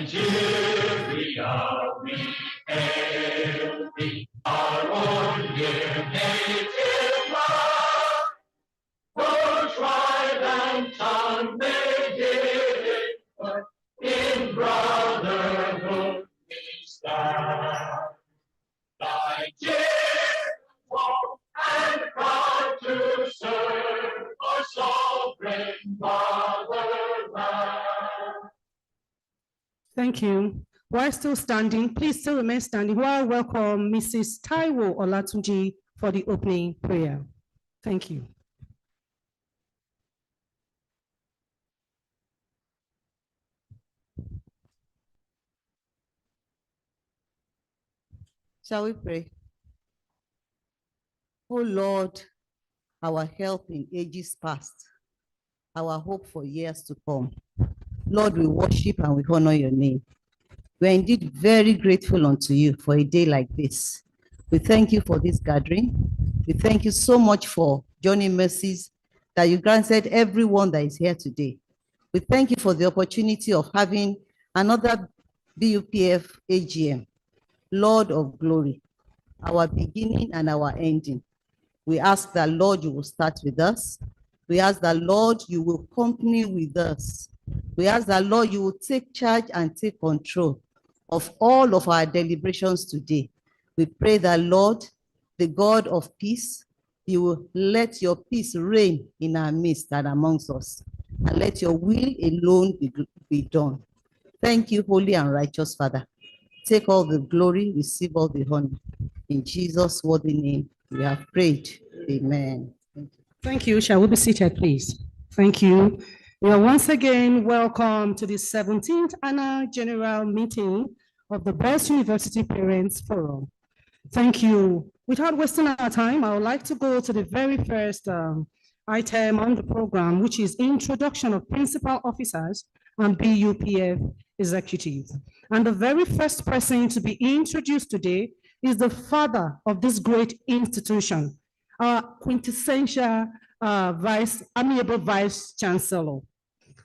Nigeria, we hail thee, our own dear native land. No tribe and tongue may differ, in brotherhood we stand. Nigeria, strong and proud to serve our sovereign fatherland. Thank you. While still standing, please still remain standing while I welcome Mrs. Taiwo Olatunji for the opening prayer. Thank you. Shall we pray? Oh Lord, our help in ages past, our hope for years to come. Lord, we worship and we honor your name. We are indeed very grateful unto you for a day like this. We thank you for this gathering. We thank you so much for Johnny mercies that you granted everyone that is here today. We thank you for the opportunity of having another BUPF AGM. Lord of glory, our beginning and our ending. We ask that, Lord, you will start with us. We ask that, Lord, you will company with us. We ask that, Lord, you will take charge and take control of all of our deliberations today. We pray that, Lord, the God of peace, you will let your peace reign in our midst and amongst us, and let your will alone be done. Thank you, holy and righteous Father. Take all the glory, receive all the honor. In Jesus' worthy name, we have prayed. Amen. Thank you. Thank you. Shall we be seated, please? Thank you. We are once again welcome to the 17th Annual General Meeting of the Best University Parents Forum. Thank you. Without wasting our time, I would like to go to the very first item on the program, which is introduction of principal officers and BUPF executives. And the very first person to be introduced today is the father of this great institution, our quintessential amiable Vice Chancellor.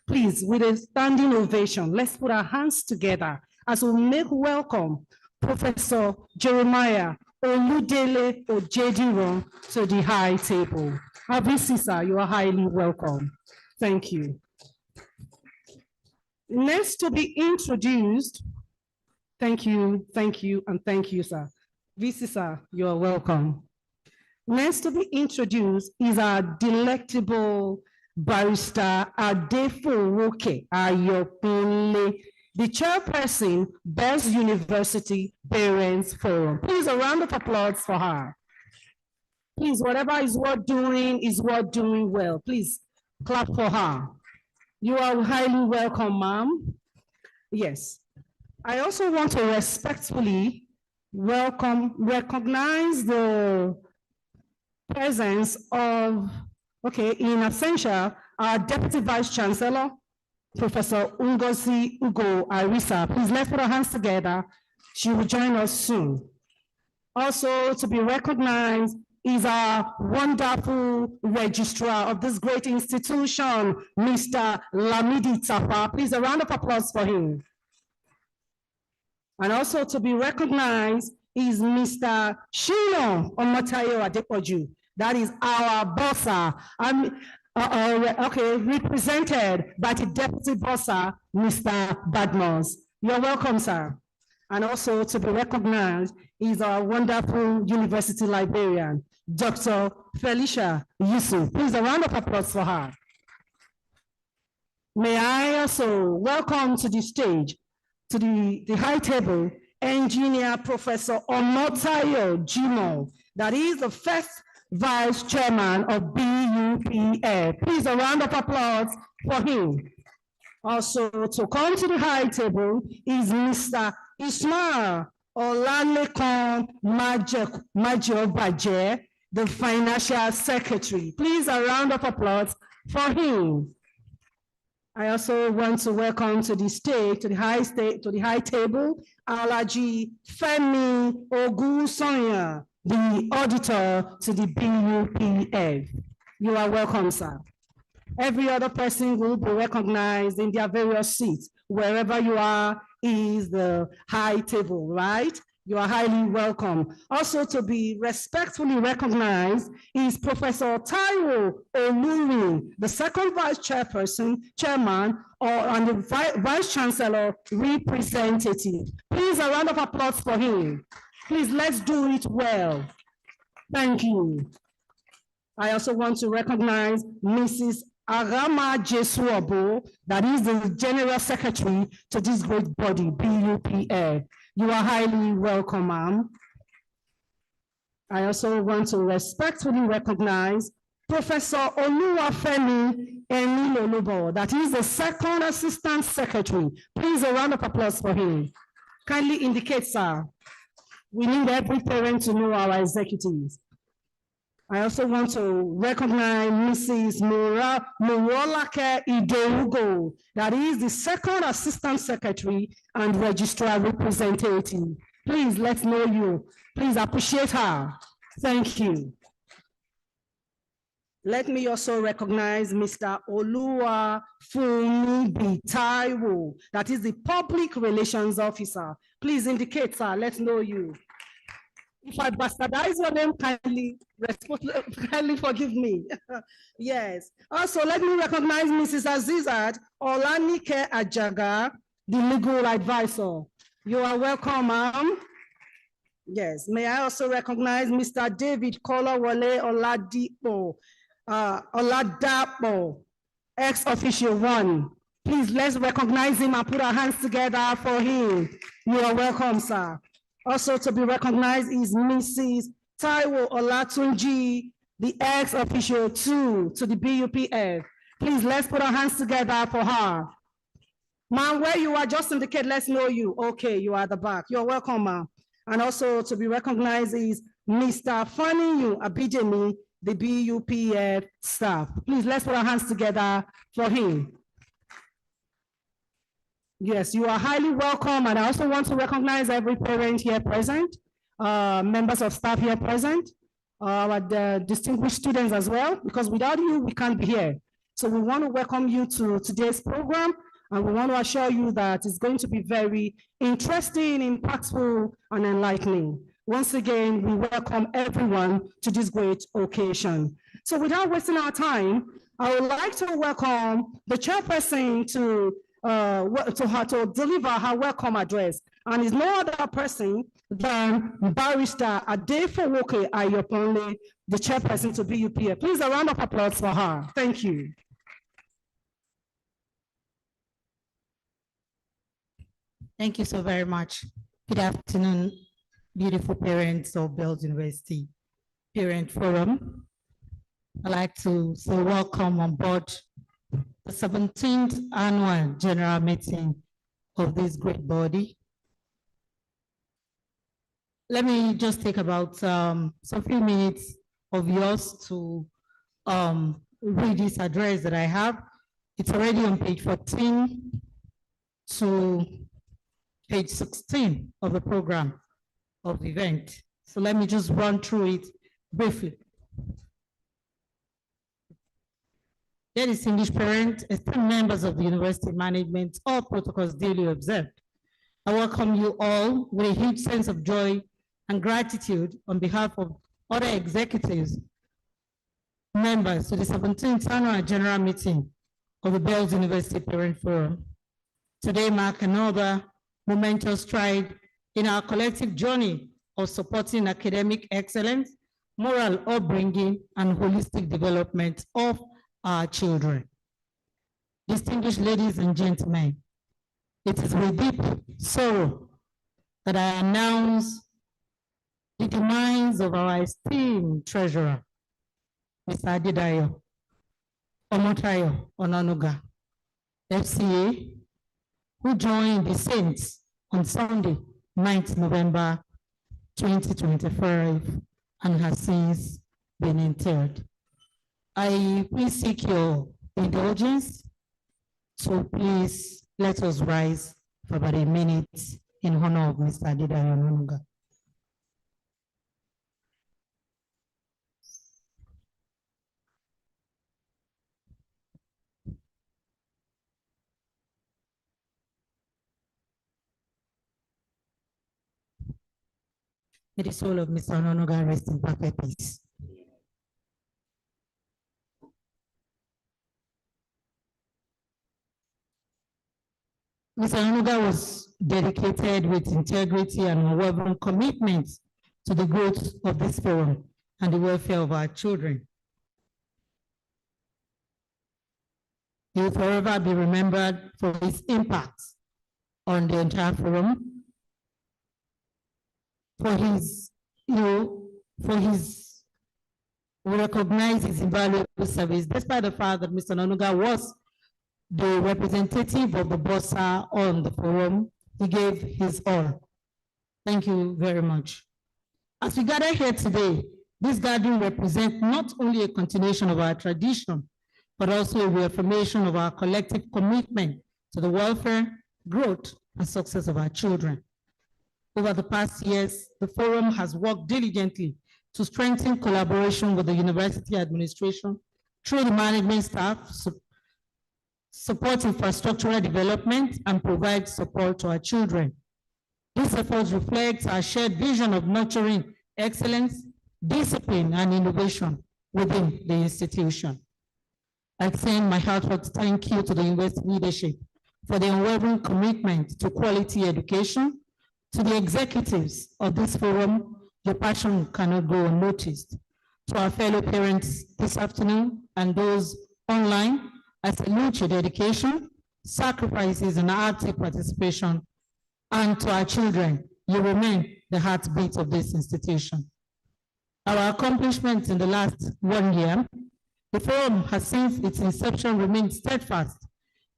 Please, with a standing ovation, let's put our hands together as we make welcome Professor Jeremiah Oludele Ojediran to the high table. Abisisa, you are highly welcome. Thank you. Next to be introduced, thank you, and thank you, sir. Visisa, you are welcome. Next to be introduced is our delectable barrister Adeforoke Ayokunle, the chairperson, Best University Parents Forum. Please, a round of applause for her. Please, whatever is worth doing well. Please clap for her. You are highly welcome, ma'am. Yes. I also want to respectfully recognize the presence of, in absentia, our Deputy Vice Chancellor, Professor Ngozi Ugo Arisa. Please, let's put our hands together. She will join us soon. Also to be recognized is our wonderful registrar of this great institution, Mr. Lamidi Tafa. Please, a round of applause for him. And also to be recognized is Mr. Shino Omotayo Adepoju. That is our bossa. Represented by the Deputy Bossa, Mr. Badmos. You're welcome, sir. And also to be recognized is our wonderful university librarian, Dr. Felicia Yusuf. Please, a round of applause for her. May I also welcome to the stage, to the high table, Engineer Professor Omotayo Jimo, that is the first Vice Chairman of BUPF. Please, a round of applause for him. Also, to come to the high table is Mr. Ismail Olalekan Majobaje, the Financial Secretary. Please, a round of applause for him. I also want to welcome to the stage, to the high table, Alaji Femi Ogunsanya, the auditor to the BUPF. You are welcome, sir. Every other person will be recognized in their various seats. Wherever you are is the high table, right? You are highly welcome. Also to be respectfully recognized is Professor Taiwo Oluri, the second vice chairman, and the vice chancellor representative. Please, a round of applause for him. Please, let's do it well. Thank you. I also want to recognize Mrs. Agama Jesuabo, that is the General Secretary to this great body, BUPF. You are highly welcome, ma'am. I also want to respectfully recognize Professor Oluwafemi Enilolubo, that is the second Assistant Secretary. Please, a round of applause for him. Kindly indicate, sir. We need every parent to know our executives. I also want to recognize Mrs. Murolake Idougo, that is the second Assistant Secretary and Registrar Representative. Please, let's know you. Please appreciate her. Thank you. Let me also recognize Mr. Olua Funmi Taiwo, that is the Public Relations Officer. Please indicate, sir. Let's know you. If I bastardize your name, kindly forgive me. Yes. Also, let me recognize Mrs. Azizat Olanike Ajaga, the legal advisor. You are welcome, ma'am. Yes. May I also recognize Mr. David Kolawole Oladapo, ex-official 1. Please, let's recognize him and put our hands together for him. You are welcome, sir. Also to be recognized is Mrs. Taiwo Olatunji, the ex-official 2 to the BUPF. Please, let's put our hands together for her. Ma'am, where you are, just indicate, let's know you. Okay, you are at the back. You're welcome, ma'am. And also to be recognized is Mr. Faniyu Abidemi, the BUPF staff. Please, let's put our hands together for him. Yes, you are highly welcome, and I also want to recognize every parent here present, members of staff here present, our distinguished students as well, because without you, we can't be here. So we want to welcome you to today's program, and we want to assure you that it's going to be very interesting, impactful, and enlightening. Once again, we welcome everyone to this great occasion. So without wasting our time, I would like to welcome the chairperson to deliver her welcome address, and is no other person than Barrister Adefowoke Ayoponle, the chairperson to BUPF. Please, a round of applause for her. Thank you. Thank you so very much. Good afternoon, beautiful parents of Bells University Parent Forum. I'd like to say welcome on board the 17th annual general meeting of this great body. Let me just take about some few minutes of yours to read this address that I have. It's already on page 14 to page 16 of the program of the event. So let me just run through it briefly. Dear distinguished parents, esteemed members of the university management, all protocols duly observed. I welcome you all with a huge sense of joy and gratitude on behalf of other executives, members to the 17th annual general meeting of the Bells University Parent Forum. Today marks another momentous stride in our collective journey of supporting academic excellence, moral upbringing, and holistic development of our children. distinguished ladies and gentlemen, it is with deep sorrow that I announce the demise of our esteemed treasurer, Mr. Adedayo Omotayo Onanuga, FCA, who joined the Saints on Sunday, 9th November 2025, and has since been interred. I please seek your indulgence, so please let us rise for about a minute in honor of Mr. Adedayo Onanuga. May the soul of Mr. Onanuga rest in perfect peace. Mr. Onanuga was dedicated with integrity and unwavering commitment to the growth of this forum and the welfare of our children. He will forever be remembered for his impact on the entire forum, for his, we recognize his invaluable service, despite the fact that Mr. Onanuga was the representative of the BOSA on the forum. He gave his all. Thank you very much. As we gather here today, this gathering represents not only a continuation of our tradition, but also a reaffirmation of our collective commitment to the welfare, growth, and success of our children. Over the past years, the forum has worked diligently to strengthen collaboration with the university administration through the management staff, support infrastructural development, and provide support to our children. These efforts reflect our shared vision of nurturing excellence, discipline, and innovation within the institution. I extend my heartfelt thank you to the university leadership for the unwavering commitment to quality education. To the executives of this forum, your passion cannot go unnoticed. To our fellow parents this afternoon and those online, I salute your dedication, sacrifices, and active participation. And to our children, you remain the heartbeat of this institution. Our accomplishments in the last 1 year, the forum has since its inception remained steadfast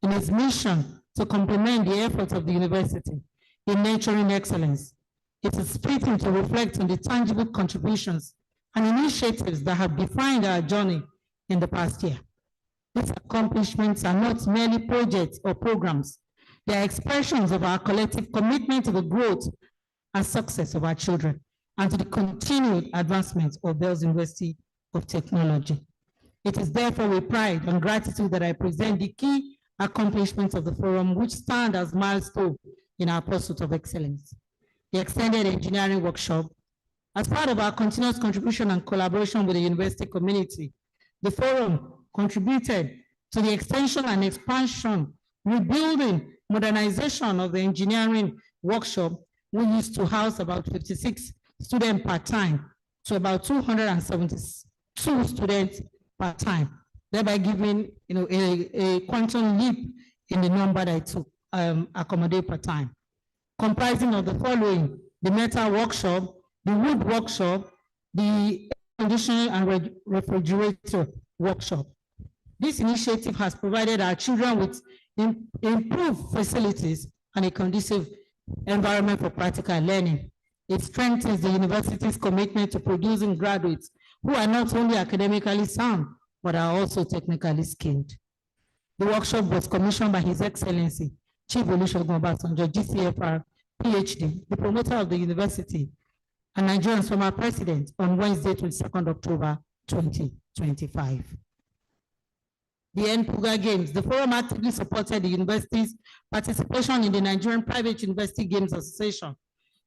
in its mission to complement the efforts of the university in nurturing excellence. It is fitting to reflect on the tangible contributions and initiatives that have defined our journey in the past year. These accomplishments are not merely projects or programs. They are expressions of our collective commitment to the growth and success of our children and to the continued advancement of Bells University of Technology. It is therefore with pride and gratitude that I present the key accomplishments of the forum, which stand as milestones in our pursuit of excellence. The extended engineering workshop, as part of our continuous contribution and collaboration with the university community, the forum contributed to the extension and expansion, rebuilding, modernization of the engineering workshop. We used to house about 56 students per time to about 272 students per time, thereby giving a quantum leap in the number that it took accommodate per time, comprising of the following: the metal workshop, the wood workshop, the conditioning and refrigerator workshop. This initiative has provided our children with improved facilities and a conducive environment for practical learning. It strengthens the university's commitment to producing graduates who are not only academically sound, but are also technically skilled. The workshop was commissioned by His Excellency, Chief Olusegun Obasanjo, GCFR, PhD, the promoter of the university, and Nigeria's former president, on Wednesday, 22nd October, 2025. The NPUGA Games, the forum actively supported the university's participation in the Nigerian Private University Games Association.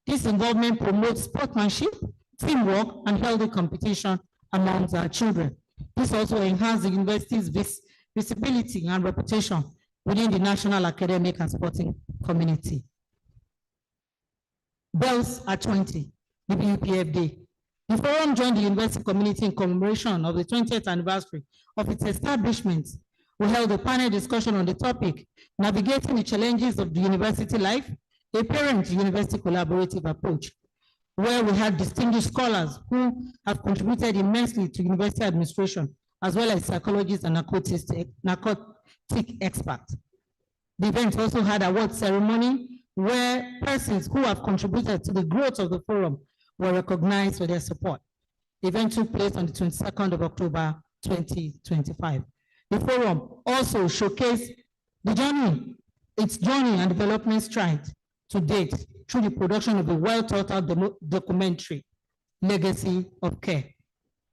This involvement promotes sportsmanship, teamwork, and healthy competition amongst our children. This also enhanced the university's visibility and reputation within the national academic and sporting community. Bells at 20, the BUPF Day. The forum joined the university community in commemoration of the 20th anniversary of its establishment We held a panel discussion on the topic, Navigating the Challenges of the University Life, a Parent-University Collaborative Approach, where we had distinguished scholars who have contributed immensely to university administration, as well as psychologists and narcotic experts. The event also had an award ceremony where persons who have contributed to the growth of the forum were recognized for their support. The event took place on the 22nd of October, 2025. The forum also showcased its journey and development strides to date through the production of a well-thought-out documentary, Legacy of Care.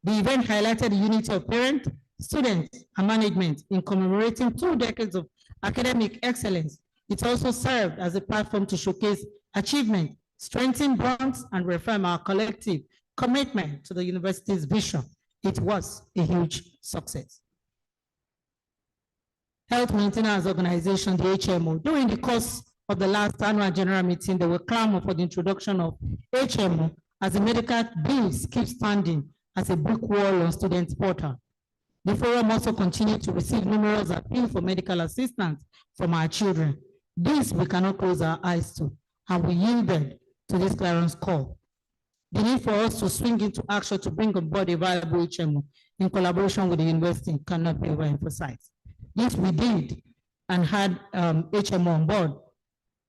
The event highlighted the unity of parents, students, and management in commemorating 2 decades of academic excellence. It also served as a platform to showcase achievement, strengthen bonds, and reaffirm our collective commitment to the university's vision. It was a huge success. Health Maintenance Organization, the HMO, during the course of the last annual general meeting, there were clamor for the introduction of HMO as the medical bills keep standing as a brick wall on student portal. The forum also continued to receive numerous appeals for medical assistance from our children. This we cannot close our eyes to, and we yielded to this clearance call. The need for us to swing into action to bring on board a viable HMO in collaboration with the university cannot be overemphasized. This we did and had HMO on board,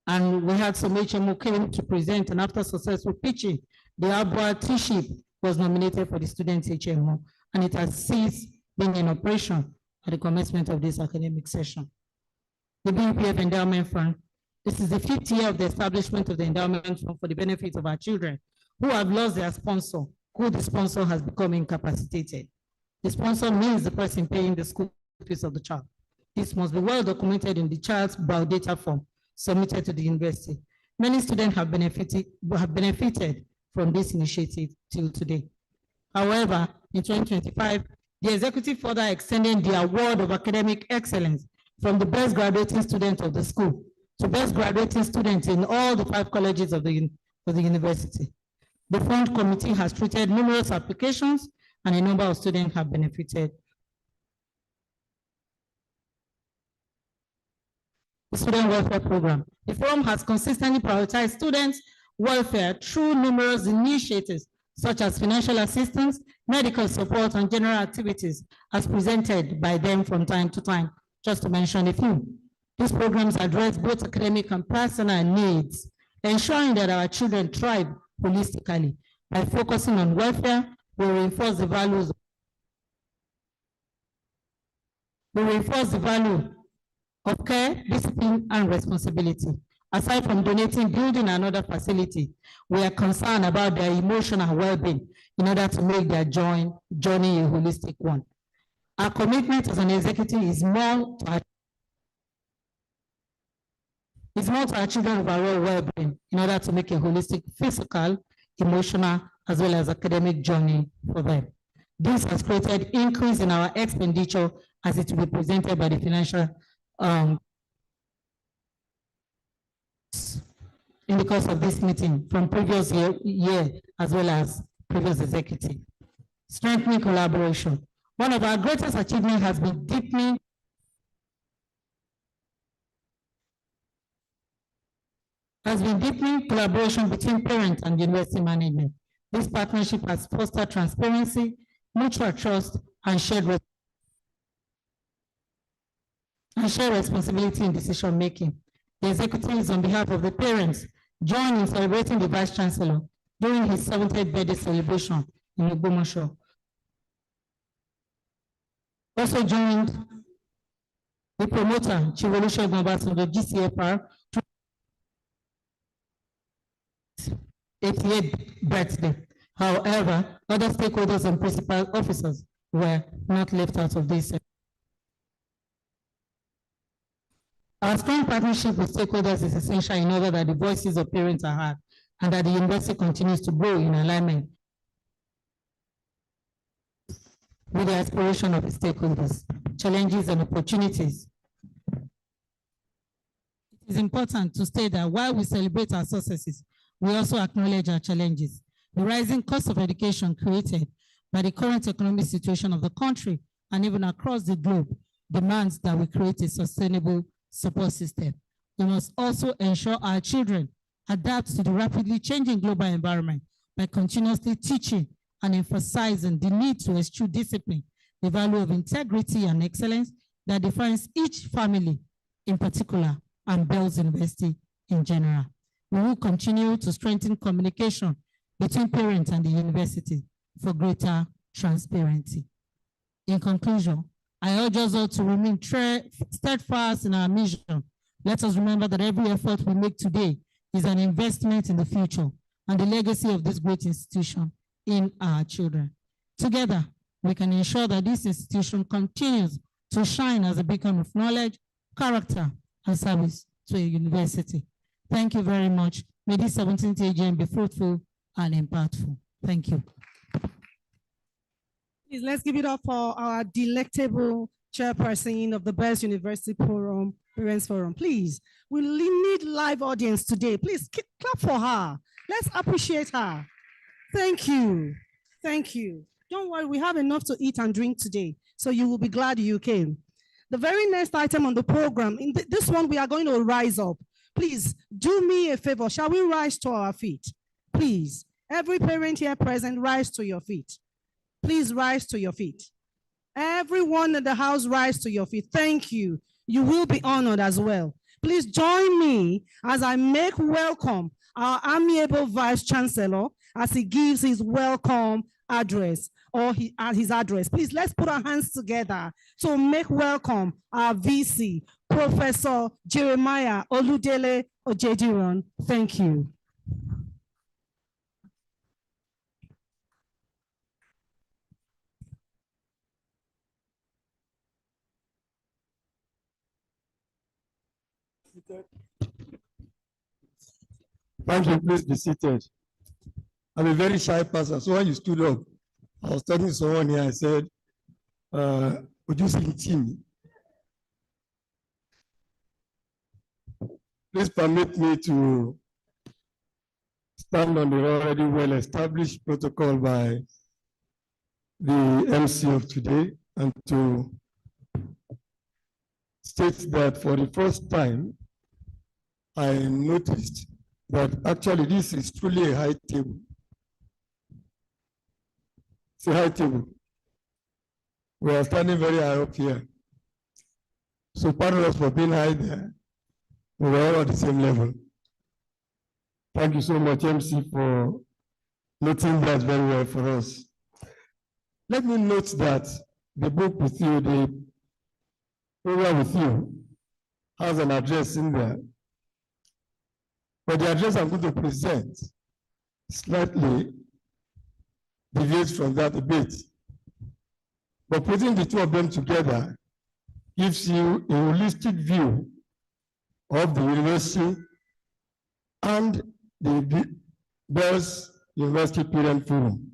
and we had some HMO came to present, and after successful pitching, the Abua T-ship was nominated for the students HMO, and it has ceased being in operation at the commencement of this academic session. The BUPF Endowment Fund, this is the 5th year of the establishment of the Endowment Fund for the benefit of our children who have lost their sponsor, who the sponsor has become incapacitated. The sponsor means the person paying the school fees of the child. This must be well documented in the child's biodata form submitted to the university. Many students have benefited from this initiative till today. However, in 2025, the executive further extended the award of academic excellence from the best graduating student of the school to best graduating students in all the 5 colleges of the university. The fund committee has treated numerous applications and a number of students have benefited. The Student Welfare Program. The forum has consistently prioritized students' welfare through numerous initiatives such as financial assistance, medical support, and general activities as presented by them from time to time, just to mention a few. These programs address both academic and personal needs, ensuring that our children thrive holistically. By focusing on welfare, we reinforce the value of care, discipline, and responsibility. Aside from donating, building another facility, we are concerned about their emotional well-being in order to make their journey a holistic one. Our commitment as an executive is more to our children's overall well-being in order to make a holistic physical, emotional, as well as academic journey for them. This has created increase in our expenditure as it will be presented by the financial in the course of this meeting from previous year as well as previous executive. Strengthening collaboration. One of our greatest achievements has been deepening collaboration between parents and university management. This partnership has fostered transparency, mutual trust, and shared responsibility in decision making. The executives, on behalf of the parents, joined in celebrating the Vice Chancellor during his 70th birthday celebration in Ogbomoso. Also joined the promoter, Chief Olusegun Obasanjo, GCFR, 88th birthday. However, other stakeholders and principal officers were not left out of this. Our strong partnership with stakeholders is essential in order that the voices of parents are heard and that the university continues to grow in alignment with the aspiration of the stakeholders, challenges and opportunities. It is important to state that while we celebrate our successes, we also acknowledge our challenges. The rising cost of education created by the current economic situation of the country and even across the globe demands that we create a sustainable support system. We must also ensure our children adapt to the rapidly changing global environment by continuously teaching and emphasizing the need to eschew discipline, the value of integrity and excellence that defines each family in particular and Bells University in general. We will continue to strengthen communication between parents and the university for greater transparency. In conclusion, I urge us all to remain steadfast in our mission. Let us remember that every effort we make today is an investment in the future and the legacy of this great institution in our children. Together, we can ensure that this institution continues to shine as a beacon of knowledge, character, and service to a university. Thank you very much. May this 17th AGM be fruitful and impactful. Thank you. Please, let's give it up for our delectable chairperson of the Best University Forum, Parents Forum. Please, we need live audience today. Please clap for her. Let's appreciate her. Thank you. Thank you. Don't worry, we have enough to eat and drink today, so you will be glad you came. The very next item on the program, in this one, we are going to rise up. Please do me a favor. Shall we rise to our feet? Please, every parent here present, rise to your feet. Please rise to your feet. Everyone in the house, rise to your feet. Thank you. You will be honored as well. Please join me as I make welcome our amiable Vice Chancellor as he gives his welcome address or his address. Please, let's put our hands together to make welcome our VC, Professor Jeremiah Oludele Ojediran. Thank you. Thank you, please be seated. I'm a very shy person, so when you stood up, I was talking to someone here, I said, would you see me? Please permit me to stand on the already well-established protocol by the MC of today and to state that for the first time, I noticed that actually this is truly a high table. It's a high table. We are standing very high up here. So pardon us for being high there. We were all at the same level. Thank you so much, MC, for noting that very well for us. Let me note that the book with you, the program with you, has an address in there. But the address I'm going to present slightly deviates from that a bit. But putting the two of them together gives you a holistic view of the university and the Bells University Parent Forum.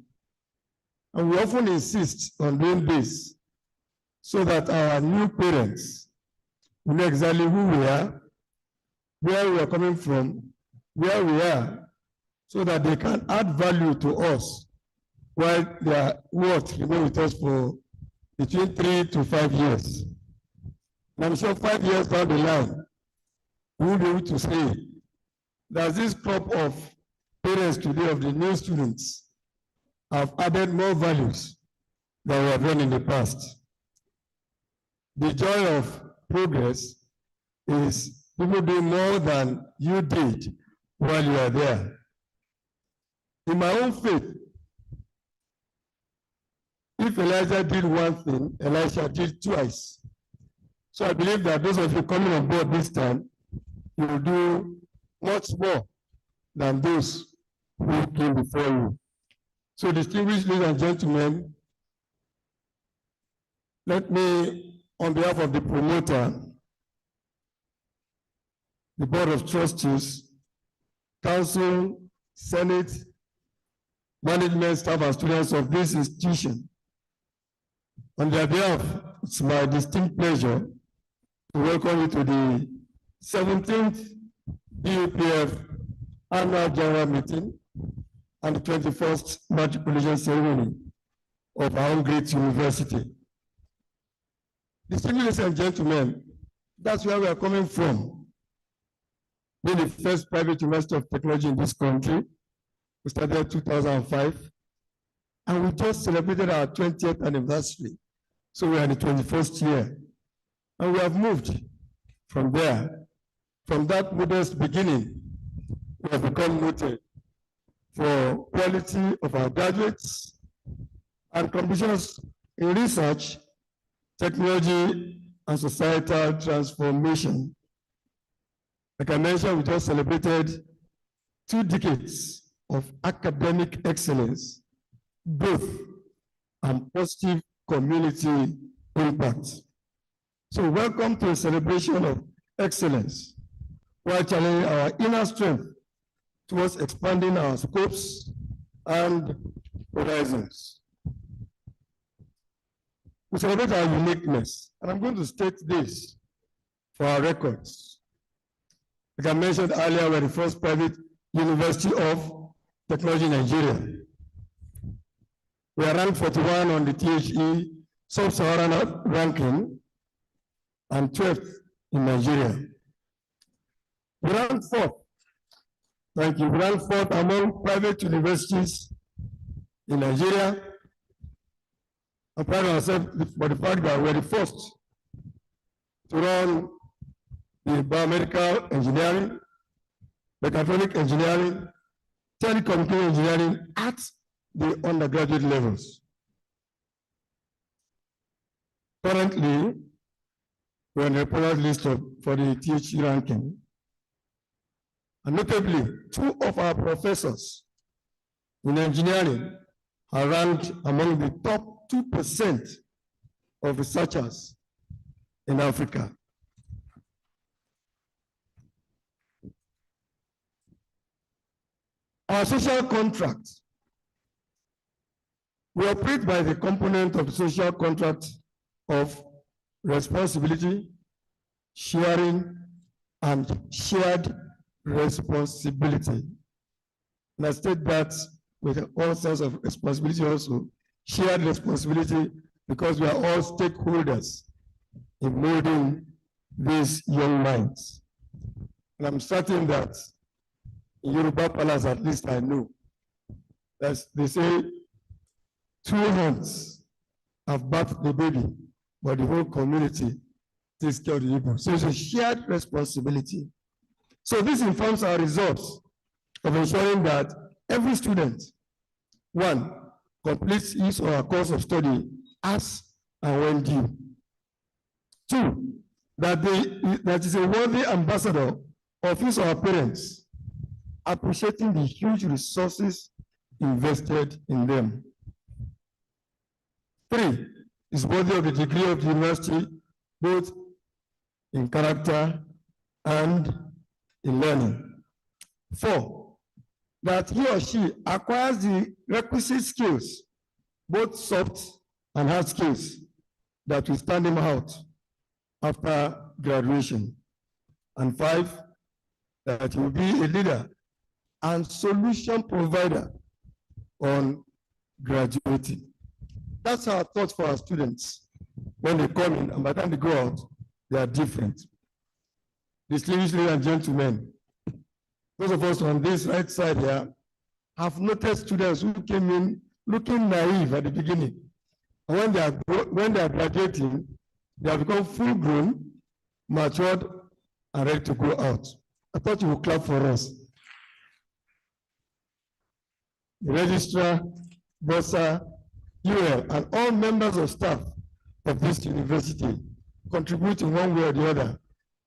And we often insist on doing this so that our new parents will know exactly who we are, where we are coming from, where we are, so that they can add value to us while they are remain with us for between 3 to 5 years. And I'm sure 5 years down the line, we will be able to say that this crop of parents today of the new students have added more values than we have done in the past. The joy of progress is people doing more than you did while you are there. In my own faith, if Elijah did one thing, Elisha did twice. So I believe that those of you coming on board this time, you will do much more than those who came before you. So distinguished ladies and gentlemen, let me, on behalf of the promoter, the Board of Trustees, Council, Senate, management, staff, and students of this institution, on their behalf, it's my distinct pleasure to welcome you to the 17th BUPF Annual General Meeting and the 21st matriculation ceremony of our own great university. Distinguished ladies and gentlemen, that's where we are coming from. Being the first private university of technology in this country, we started in 2005, and we just celebrated our 20th anniversary. So we are in the 21st year, and we have moved from there. From that modest beginning, we have become noted for quality of our graduates and contributions in research, technology, and societal transformation. Like I mentioned, we just celebrated 2 decades of academic excellence, growth, and positive community impact. So welcome to a celebration of excellence, while challenging our inner strength towards expanding our scopes and horizons. We celebrate our uniqueness, and I'm going to state this for our records. Like I mentioned earlier, we're the first private university of technology in Nigeria. We are ranked 41 on the THE Sub-Saharan ranking and 12th in Nigeria. We ranked 4th. Thank you. We ranked 4th among private universities in Nigeria. I'm proud of ourselves for the fact that we're the first to run the biomedical engineering, mechatronic engineering, telecommunication engineering at the undergraduate levels. Currently, we're on the reported list for the THE ranking. And notably, 2 of our professors in engineering are ranked among the top 2% of researchers in Africa. Our social contract. We operate by the component of the social contract of responsibility, sharing, and shared responsibility. And I state that with all sense of responsibility also, shared responsibility, because we are all stakeholders in molding these young minds. And I'm certain that in Yoruba Palace, at least I know, as they say, 2 hands have birthed the baby, but the whole community takes care of the people. So it's a shared responsibility. So this informs our results of ensuring that every student, 1, completes his or her course of study as and when due. 2, that is a worthy ambassador of his or her parents, appreciating the huge resources invested in them. 3, is worthy of the degree of the university, both in character and in learning. 4, that he or she acquires the requisite skills, both soft and hard skills, that will stand him out after graduation. And 5, that he will be a leader and solution provider on graduating. That's our thought for our students when they come in, and by the time they go out, they are different. Distinguished ladies and gentlemen, those of us on this right side here have noticed students who came in looking naive at the beginning. And when they are graduating, they have become full-grown, matured, and ready to go out. I thought you would clap for us. The registrar, bursar, UL, and all members of staff of this university contribute in one way or the other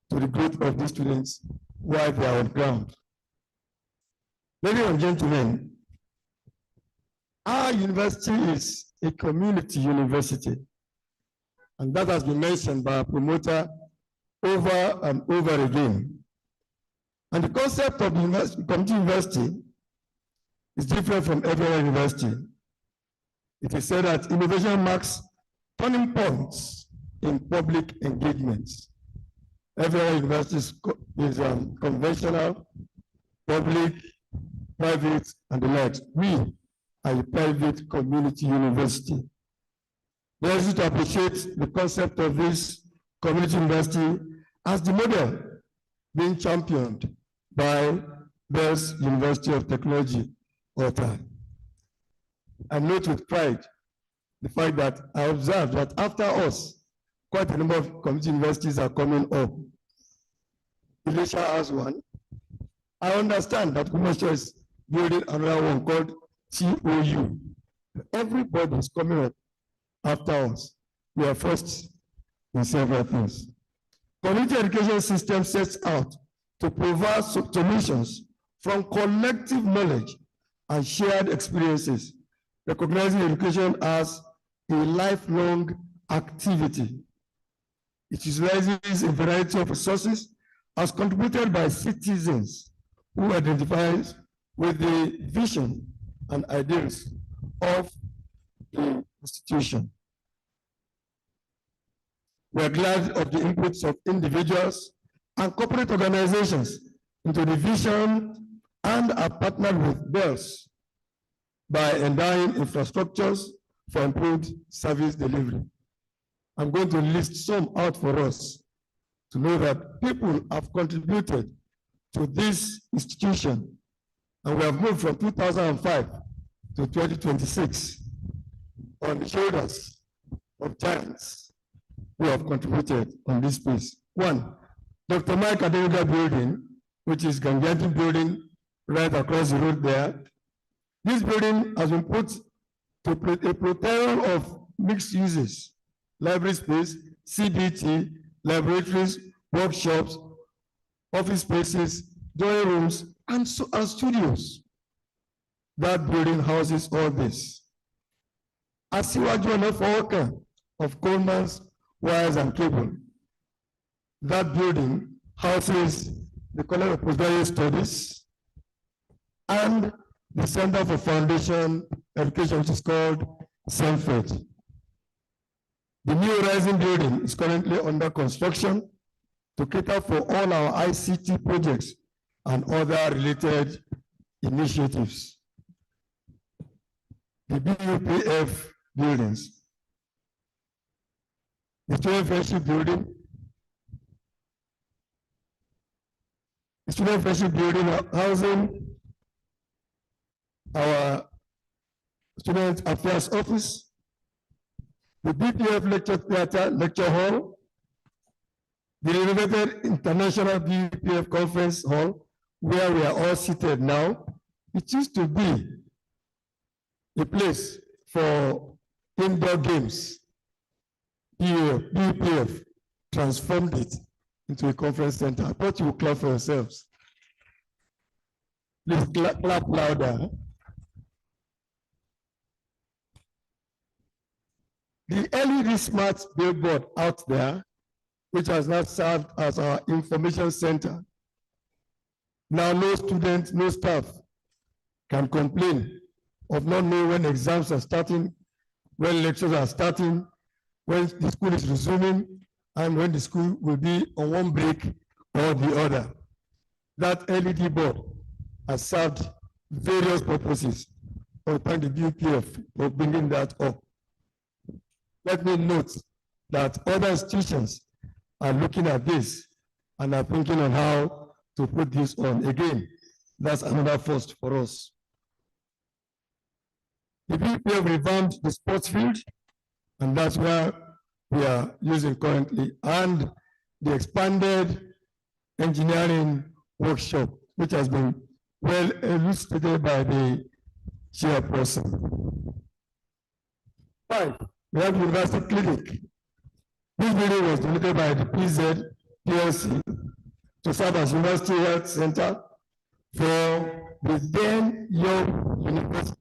to the growth of these students while they are on ground. Ladies and gentlemen, our university is a community university, and that has been mentioned by our promoter over and over again. And the concept of the community university is different from every other university. It is said that innovation marks turning points in public engagements. Every other university is conventional, public, private, and the like. We are a private community university. We also to appreciate the concept of this community university as the model being championed by Bells University of Technology, Ota. I note with pride the fact that I observed that after us, quite a number of community universities are coming up. Elisha has one. I understand that Kumasi is building another one called TOU. Everybody is coming up after us. We are first in several things. Community education system sets out to provide solutions from collective knowledge and shared experiences, recognizing education as a lifelong activity. It utilizes a variety of resources as contributed by citizens who identify with the vision and ideals of the institution. We are glad of the inputs of individuals and corporate organizations into the vision and are partnered with Bells by endowing infrastructures for improved service delivery. I'm going to list some out for us to know that people have contributed to this institution, and we have moved from 2005 to 2026 on the shoulders of giants who have contributed on this space. One, Dr. Mike Adega building, which is Ganganti building right across the road there. This building has been put to a plethora of mixed uses: library space, CBT, laboratories, workshops, office spaces, drawing rooms, and studios. That building houses all this. Asiwaju Onafoka of Coleman's Wires and Cable. That building houses the College of Postgraduate Studies and the Center for Foundation Education, which is called CENFED. The New Horizon building is currently under construction to cater for all our ICT projects and other related initiatives. The BUPF buildings, the Student Friendship building, the Student Friendship building housing our Student Affairs Office, the BPF Lecture Theatre, Lecture Hall, the renovated International BPF Conference Hall, where we are all seated now. It used to be a place for indoor games. BPF transformed it into a conference center. I thought you would clap for yourselves. Please clap louder. The LED smart billboard out there, which has now served as our information center. Now no students, no staff can complain of not knowing when exams are starting, when lectures are starting, when the school is resuming, and when the school will be on one break or the other. That LED board has served various purposes. I thank the BPF for bringing that up. Let me note that other institutions are looking at this and are thinking on how to put this on. Again, that's another first for us. The BPF revamped the sports field, and that's where we are using currently, and the expanded engineering workshop, which has been well illustrated by the chairperson. 5, we have University Clinic. This building was donated by the PZ PLC to serve as University Health Center for the then young university.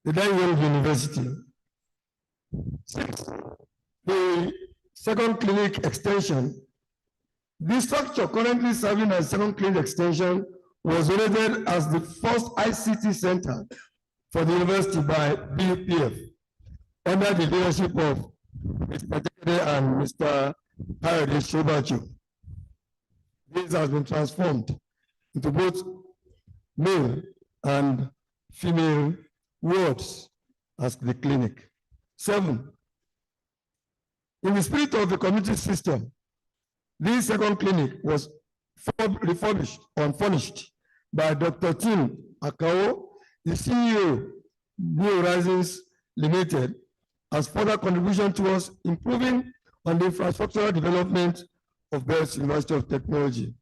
The then young university. 6, the second clinic extension. This structure currently serving as second clinic extension was rated as the first ICT center for the university by BUPF under the leadership of Mr. Jade and Mr. Harry Shobachu. This has been transformed into both male and female wards as the clinic. 7, in the spirit of the community system, this second clinic was refurbished and furnished by Dr. Tim Akao, the CEO, New Horizons Limited, as further contribution towards improving on the infrastructural development of Bells University of Technology.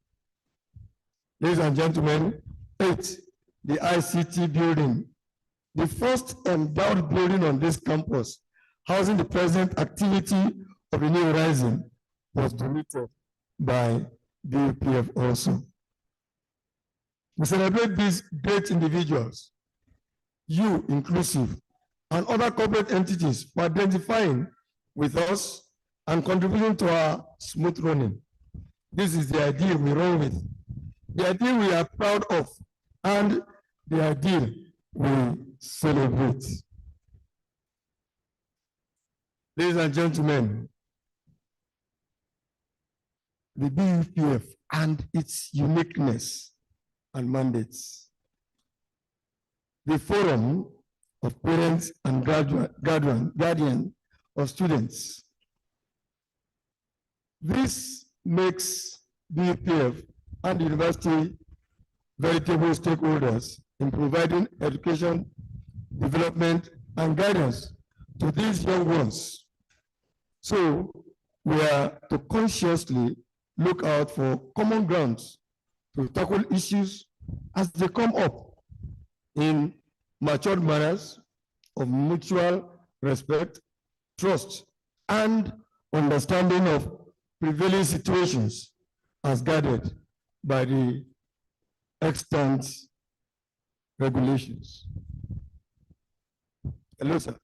Ladies and gentlemen, 8, the ICT building, the first endowed building on this campus, housing the present activity of the New Horizon, was donated by BUPF also. We celebrate these great individuals, you inclusive, and other corporate entities for identifying with us and contributing to our smooth running. This is the ideal we run with, the ideal we are proud of, and the ideal we celebrate. Ladies and gentlemen, the BUPF and its uniqueness and mandates. The Forum of Parents and Guardian of Students. This makes BUPF and the university veritable stakeholders in providing education, development, and guidance to these young ones. So we are to consciously look out for common grounds to tackle issues as they come up in matured manners of mutual respect, trust, and understanding of prevailing situations as guided by the extant regulations. Hello, sir.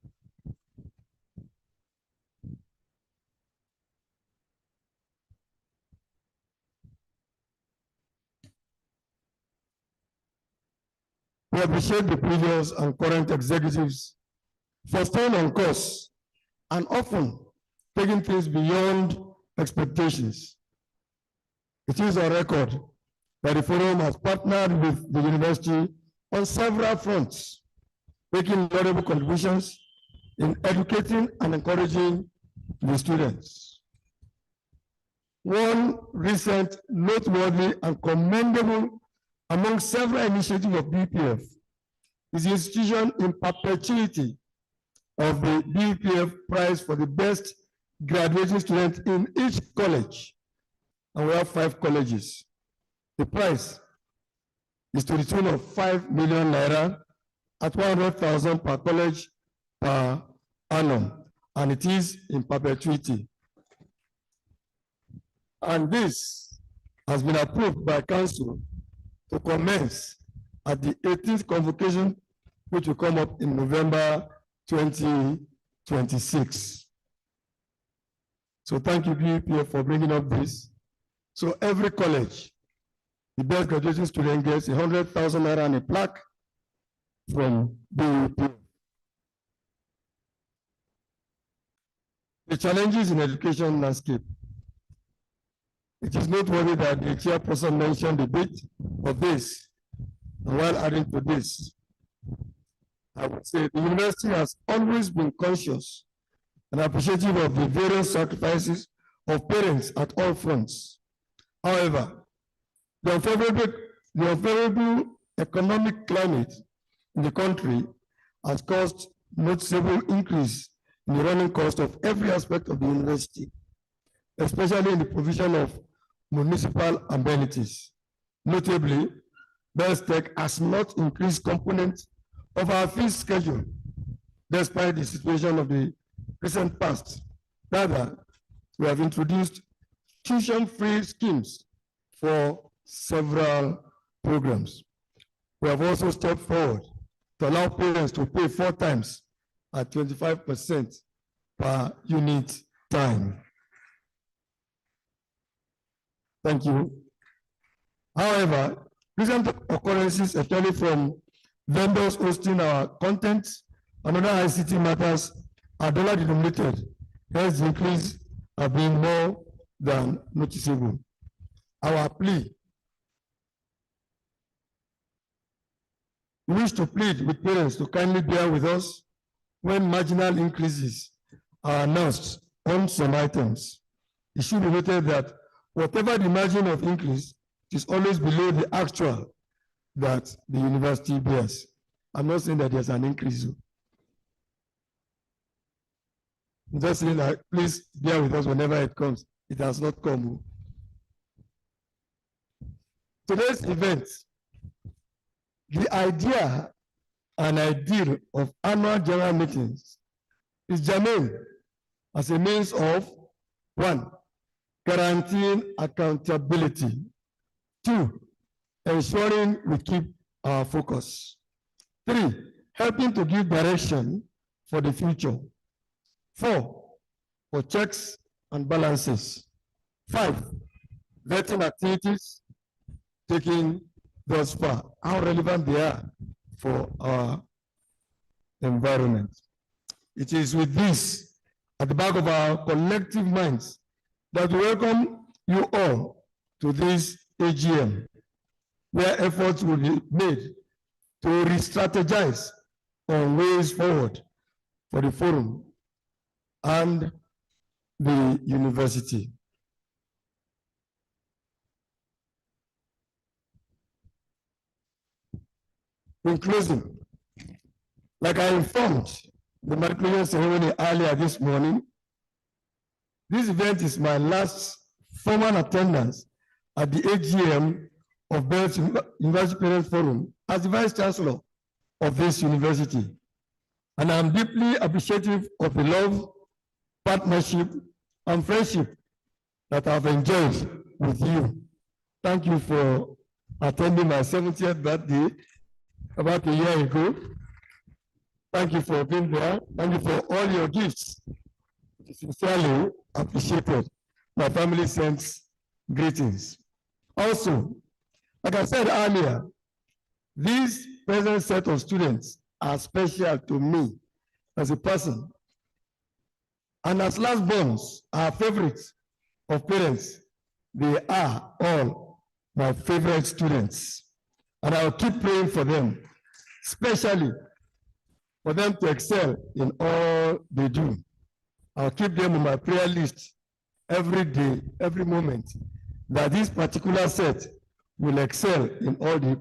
We appreciate the previous and current executives for staying on course and often taking things beyond expectations. It is a record that the forum has partnered with the university on several fronts, making laudable contributions in educating and encouraging the students. One recent noteworthy and commendable among several initiatives of BUPF is the institution in perpetuity of the BUPF Prize for the best graduating student in each college. And we have 5 colleges. The prize is to the tune of 5 million naira at 100,000 per college per annum, and it is in perpetuity. And this has been approved by council to commence at the 18th convocation, which will come up in November 2026. So thank you, BUPF, for bringing up this. So every college, the best graduating student gets 100,000 naira and a plaque from BUPF. The challenges in education landscape. It is noteworthy that the chairperson mentioned a bit of this, and while adding to this, I would say the university has always been conscious and appreciative of the various sacrifices of parents at all fronts. However, the unfavorable economic climate in the country has caused noticeable increase in the running cost of every aspect of the university, especially in the provision of municipal amenities. Notably, Bells Tech has not increased components of our fee schedule, despite the situation of the recent past. Rather, we have introduced tuition-free schemes for several programs. We have also stepped forward to allow parents to pay 4 times at 25% per unit time. Thank you. However, recent occurrences, especially from vendors hosting our content and other ICT matters, are dollar denominated, hence the increase have been more than noticeable. Our plea We wish to plead with parents to kindly bear with us when marginal increases are announced on some items. It should be noted that whatever the margin of increase is always below the actual that the university bears. I'm not saying that there's an increase. I'm just saying that please bear with us whenever it comes. It has not come. Today's event, the idea and ideal of annual general meetings is germane as a means of, one, guaranteeing accountability, two, ensuring we keep our focus, three, helping to give direction for the future, four, for checks and balances, five, vetting activities taken thus far, how relevant they are for our environment. It is with this at the back of our collective minds that we welcome you all to this AGM, where efforts will be made to re-strategize on ways forward for the forum and the university. In closing, like I informed the matriculation ceremony earlier this morning, this event is my last formal attendance at the AGM of Bells University Parents Forum as the Vice Chancellor of this university. And I'm deeply appreciative of the love, partnership, and friendship that I've enjoyed with you. Thank you for attending my 70th birthday about a year ago. Thank you for being there. Thank you for all your gifts. Sincerely appreciated. My family sends greetings. Also, like I said earlier, this present set of students are special to me as a person. And as last borns, our favorites of parents, they are all my favorite students. And I'll keep praying for them, especially for them to excel in all they do. I'll keep them on my prayer list every day, every moment, that this particular set will excel in all they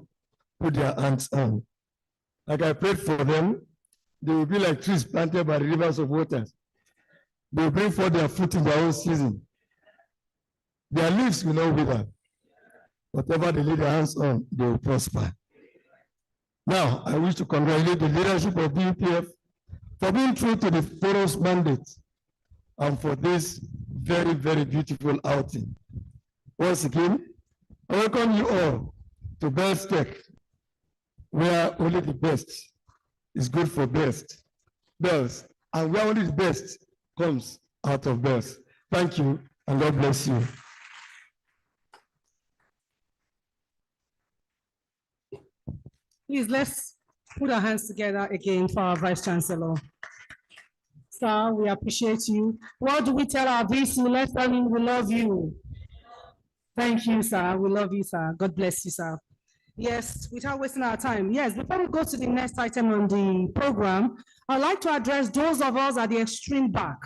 put their hands on. Like I prayed for them, they will be like trees planted by the rivers of water. They will bring forth their fruit in their own season. Their leaves will not wither. Whatever they lay their hands on, they will prosper. Now, I wish to congratulate the leadership of BUPF for being true to the forum's mandate and for this very, very beautiful outing. Once again, I welcome you all to Bells Tech, where only the best is good for Bells, and where only the best comes out of Bells. Thank you, and God bless you. Please, let's put our hands together again for our Vice Chancellor. Sir, we appreciate you. What do we tell our VC? Let's tell him we love you. Thank you, sir. We love you, sir. God bless you, sir. Yes, without wasting our time. Yes, before we go to the next item on the program, I'd like to address those of us at the extreme back.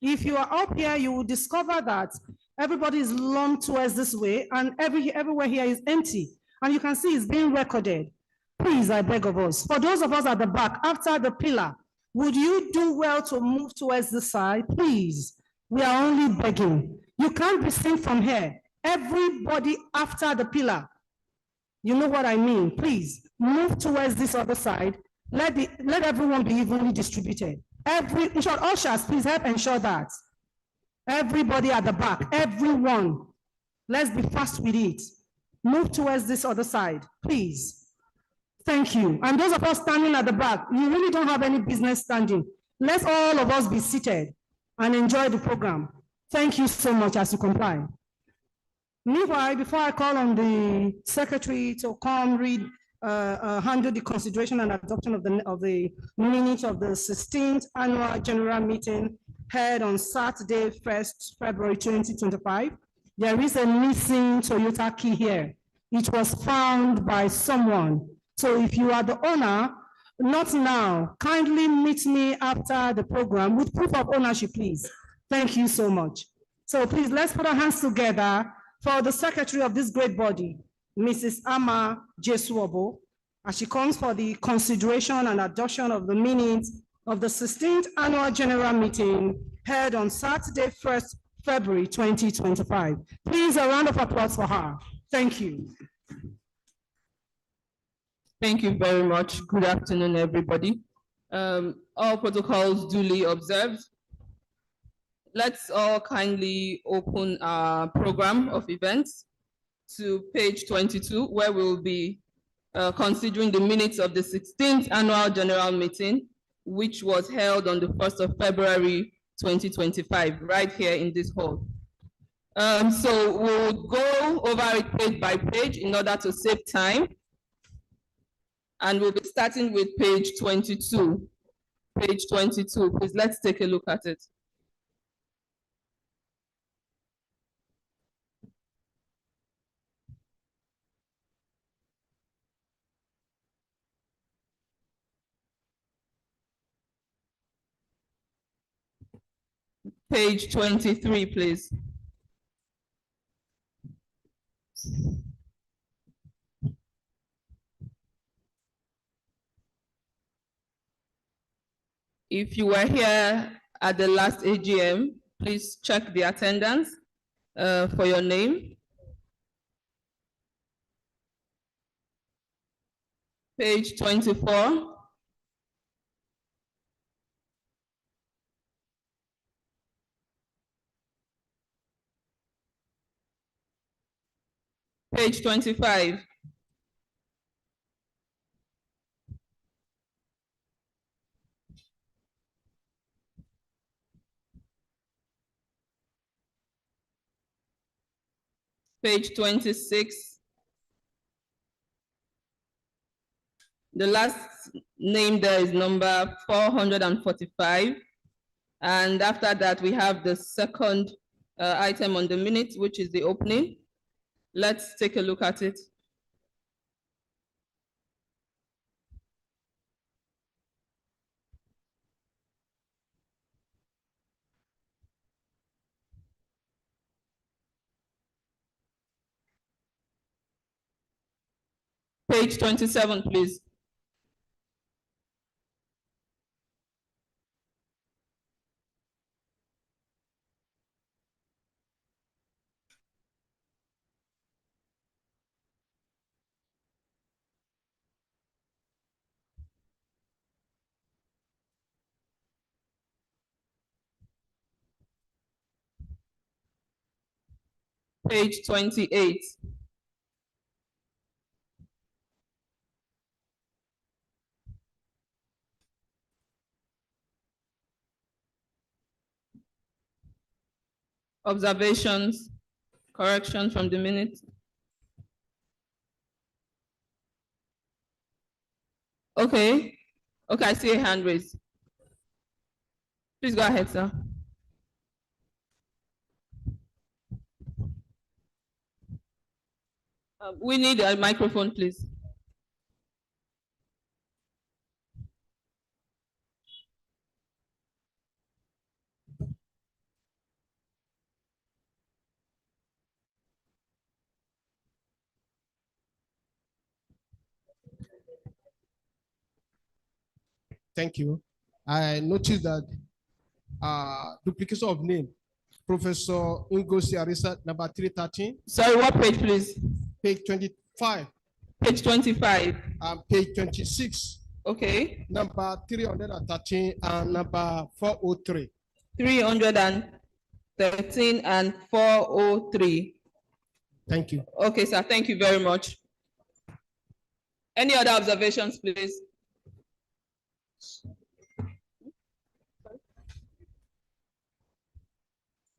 If you are up here, you will discover that everybody is lumped towards this way and everywhere here is empty. And you can see it's being recorded. Please, I beg of us. For those of us at the back, after the pillar, would you do well to move towards the side? Please, we are only begging. You can't be seen from here. Everybody after the pillar. You know what I mean? Please, move towards this other side. Let everyone be evenly distributed. In short, ushers, please help ensure that. Everybody at the back, everyone. Let's be fast with it. Move towards this other side, please. Thank you. And those of us standing at the back, you really don't have any business standing. Let's all of us be seated and enjoy the program. Thank you so much as you comply. Meanwhile, before I call on the secretary to come handle the consideration and adoption of the minutes of the 16th annual general meeting held on Saturday, 1st February 2025, there is a missing Toyota key here. It was found by someone So if you are the owner, not now, kindly meet me after the program with proof of ownership, please. Thank you so much. So please, let's put our hands together for the secretary of this great body, Mrs. Ama Jesuobo, as she comes for the consideration and adoption of the minutes of the 16th annual general meeting held on Saturday, 1st February 2025. Please, a round of applause for her. Thank you. Thank you very much. Good afternoon, everybody. All protocols duly observed. Let's all kindly open our program of events to page 22, where we'll be considering the minutes of the 16th annual general meeting, which was held on the 1st of February 2025, right here in this hall. So we'll go over it page by page in order to save time. And we'll be starting with page 22. Page 22, please, let's take a look at it. Page 23, please. If you were here at the last AGM, please check the attendance for your name. Page 24. Page 25. Page 26. The last name there is number 445. And after that, we have the second item on the minute, which is the opening. Let's take a look at it. Page 27, please. Page 28. Observations, corrections from the minute. Okay, I see a hand raised. Please go ahead, sir. We need a microphone, please. Thank you. I noticed that duplication of name, Professor Ngozi Arisa, number 313. Sorry, what page, please? Page 25. Page 25. Page 26. Okay. Number 313 and number 403. 313 and 403. Thank you. Okay, sir. Thank you very much. Any other observations, please?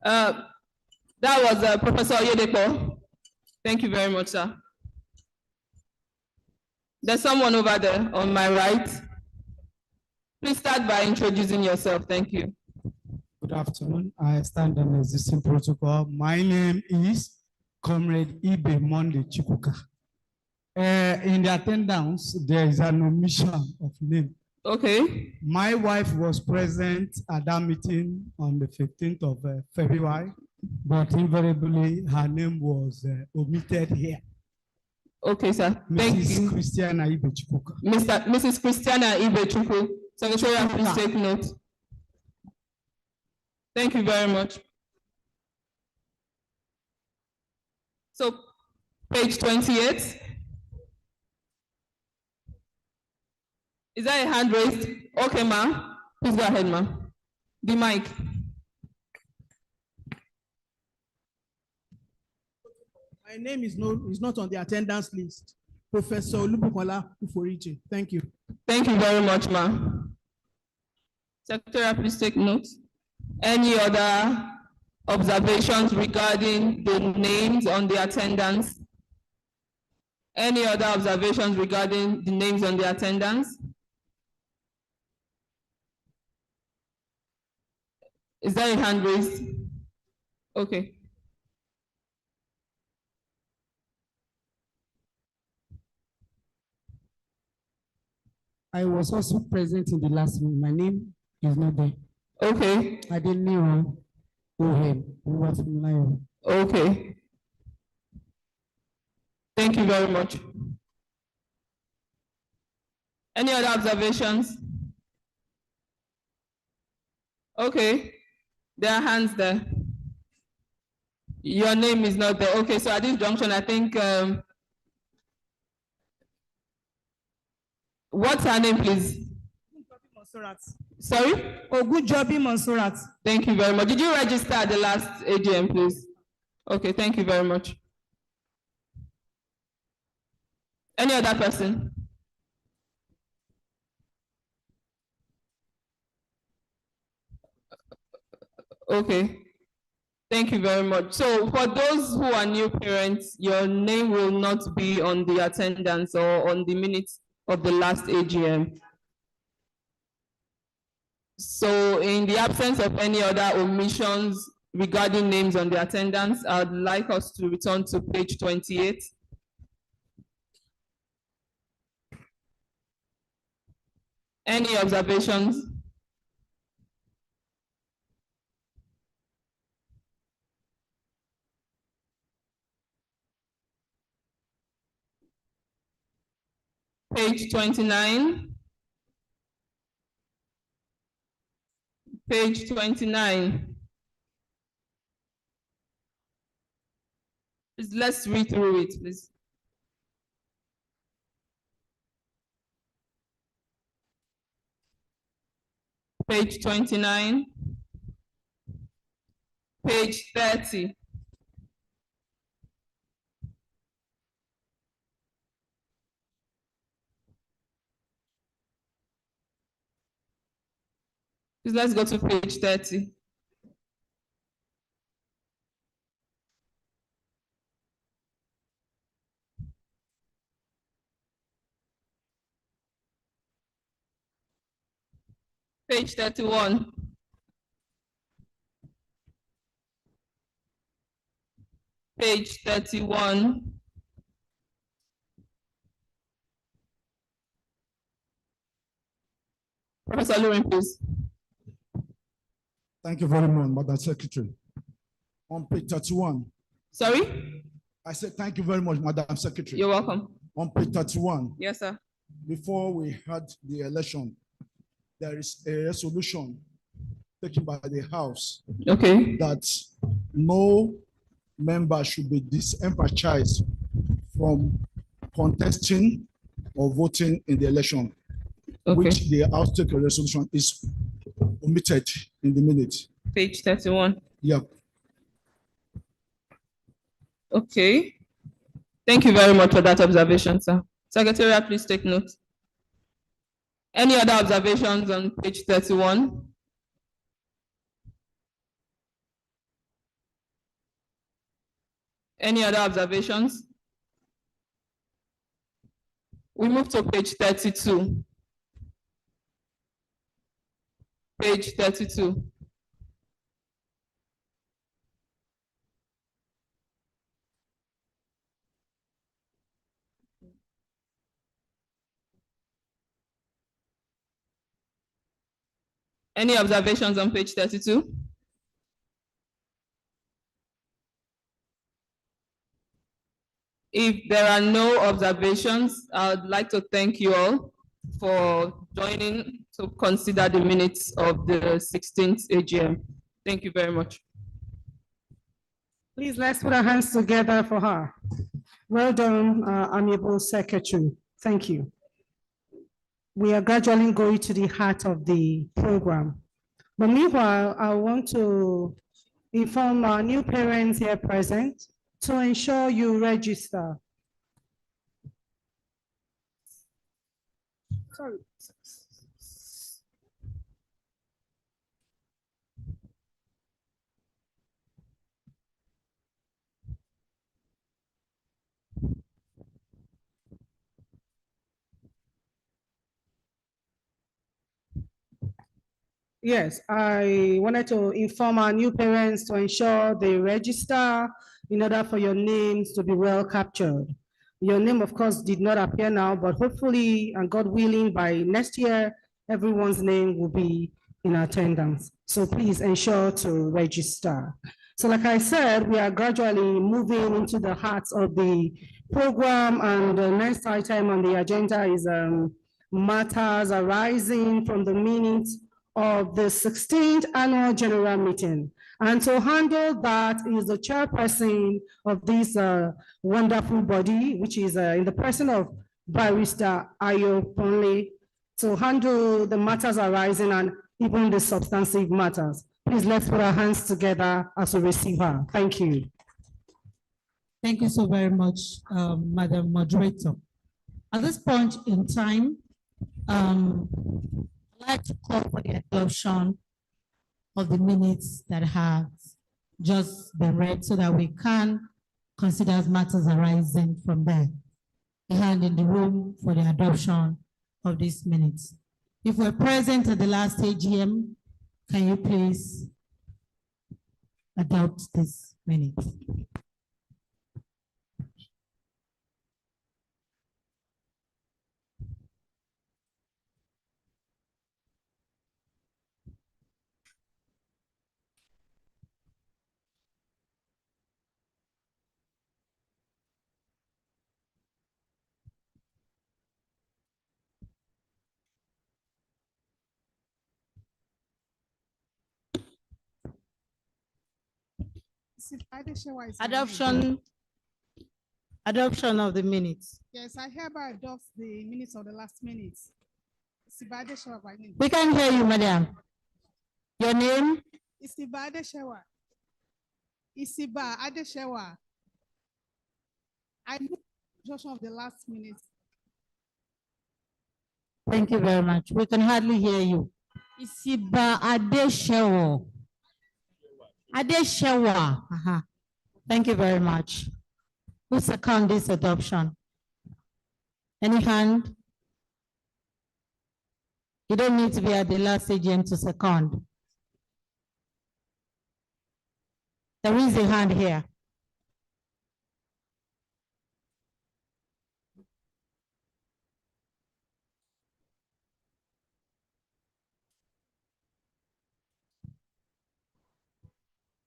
That was Professor Oyedepo. Thank you very much, sir. There's someone over there on my right. Please start by introducing yourself. Thank you. Good afternoon. I stand on existing protocol. My name is Comrade Ibe Monde Chipuka. In the attendance, there is an omission of name. Okay, My wife was present at that meeting on the 15th of February, but invariably her name was omitted here. okay, sir. Thank Mrs. you. Christiana Ibechukwuka. Mrs. Christiana Ibechuku, Secretariat, please take note. Thank you very much. So, page 28. Is there a hand raised? Okay, ma'am. Please go ahead, ma'am. The mic. My name is not on the attendance list. Professor Olubukola Uforije. Thank you. Thank you very much, ma'am. Secretary, please take note. Any other observations regarding the names on the attendance? Any other observations regarding the names on the attendance? Is there a hand raised? Okay. I was also present in the last meeting. My name is not there. Okay. I didn't know who was from Lion. Okay. Thank you very much. Any other observations? Okay. There are hands there. Your name is not there. Okay, so at this junction, I think, what's her name, please? Sorry? Ogunjobi Monsurat. Thank you very much. Did you register at the last AGM, please? Okay, thank you very much. Any other person? Okay, thank you very much. So for those who are new parents, your name will not be on the attendance or on the minutes of the last AGM. So in the absence of any other omissions regarding names on the attendance, I'd like us to return to page 28. Any observations? Page 29. Page 29. Please, let's read through it, please. Page 29. Page 30. Please, let's go to page 30. Page 31. Page 31. Professor Lurin, please. Thank you very much, Madam Secretary. On page 31. Sorry? I said, thank you very much, Madam Secretary. You're welcome. On page 31. Yes, sir. Before we had the election, there is a resolution taken by the House. Okay. That no member should be disenfranchised from contesting or voting in the election. Okay. Which the House take a resolution is omitted in the minutes. Page 31. Yep. Okay. Thank you very much for that observation, sir. Secretary, please take note. Any other observations on page 31? Any other observations? We move to page 32. Page 32. Any observations on page 32? If there are no observations, I would like to thank you all for joining to consider the minutes of the 16th AGM. Thank you very much. Please, let's put our hands together for her. Well done, amiable secretary. Thank you. We are gradually going to the heart of the program. But meanwhile, I want to inform our new parents here present to ensure you register. Sorry. Yes, I wanted to inform our new parents to ensure they register in order for your names to be well captured. Your name, of course, did not appear now, but hopefully, and God willing, by next year, everyone's name will be in attendance. So please ensure to register. So like I said, we are gradually moving into the heart of the program, and the next item on the agenda is matters arising from the minutes of the 16th annual general meeting. And to handle that is the chairperson of this wonderful body, which is in the person of Barrister Ayo Ponle, to handle the matters arising and even the substantive matters. Please let's put our hands together as we receive her. Thank you. Thank you so very much, Madam Moderator. At this point in time, I'd like to call for the adoption of the minutes that have just been read so that we can consider matters arising from there. A hand in the room for the adoption of these minutes. If we're present at the last AGM, can you please adopt this minutes? Adoption of the minutes. Yes, I hereby adopt the minutes of the last minutes. Isiba Adeshewa by name. We can hear you, madam. Your name? Isiba Adeshewa. Isiba Adeshewa. I move adoption of the last minutes. Thank you very much. We can hardly hear you. Isiba Adeshewa. Adeshewa. Thank you very much. Who second this adoption? Any hand? You don't need to be at the last AGM to second. There is a hand here.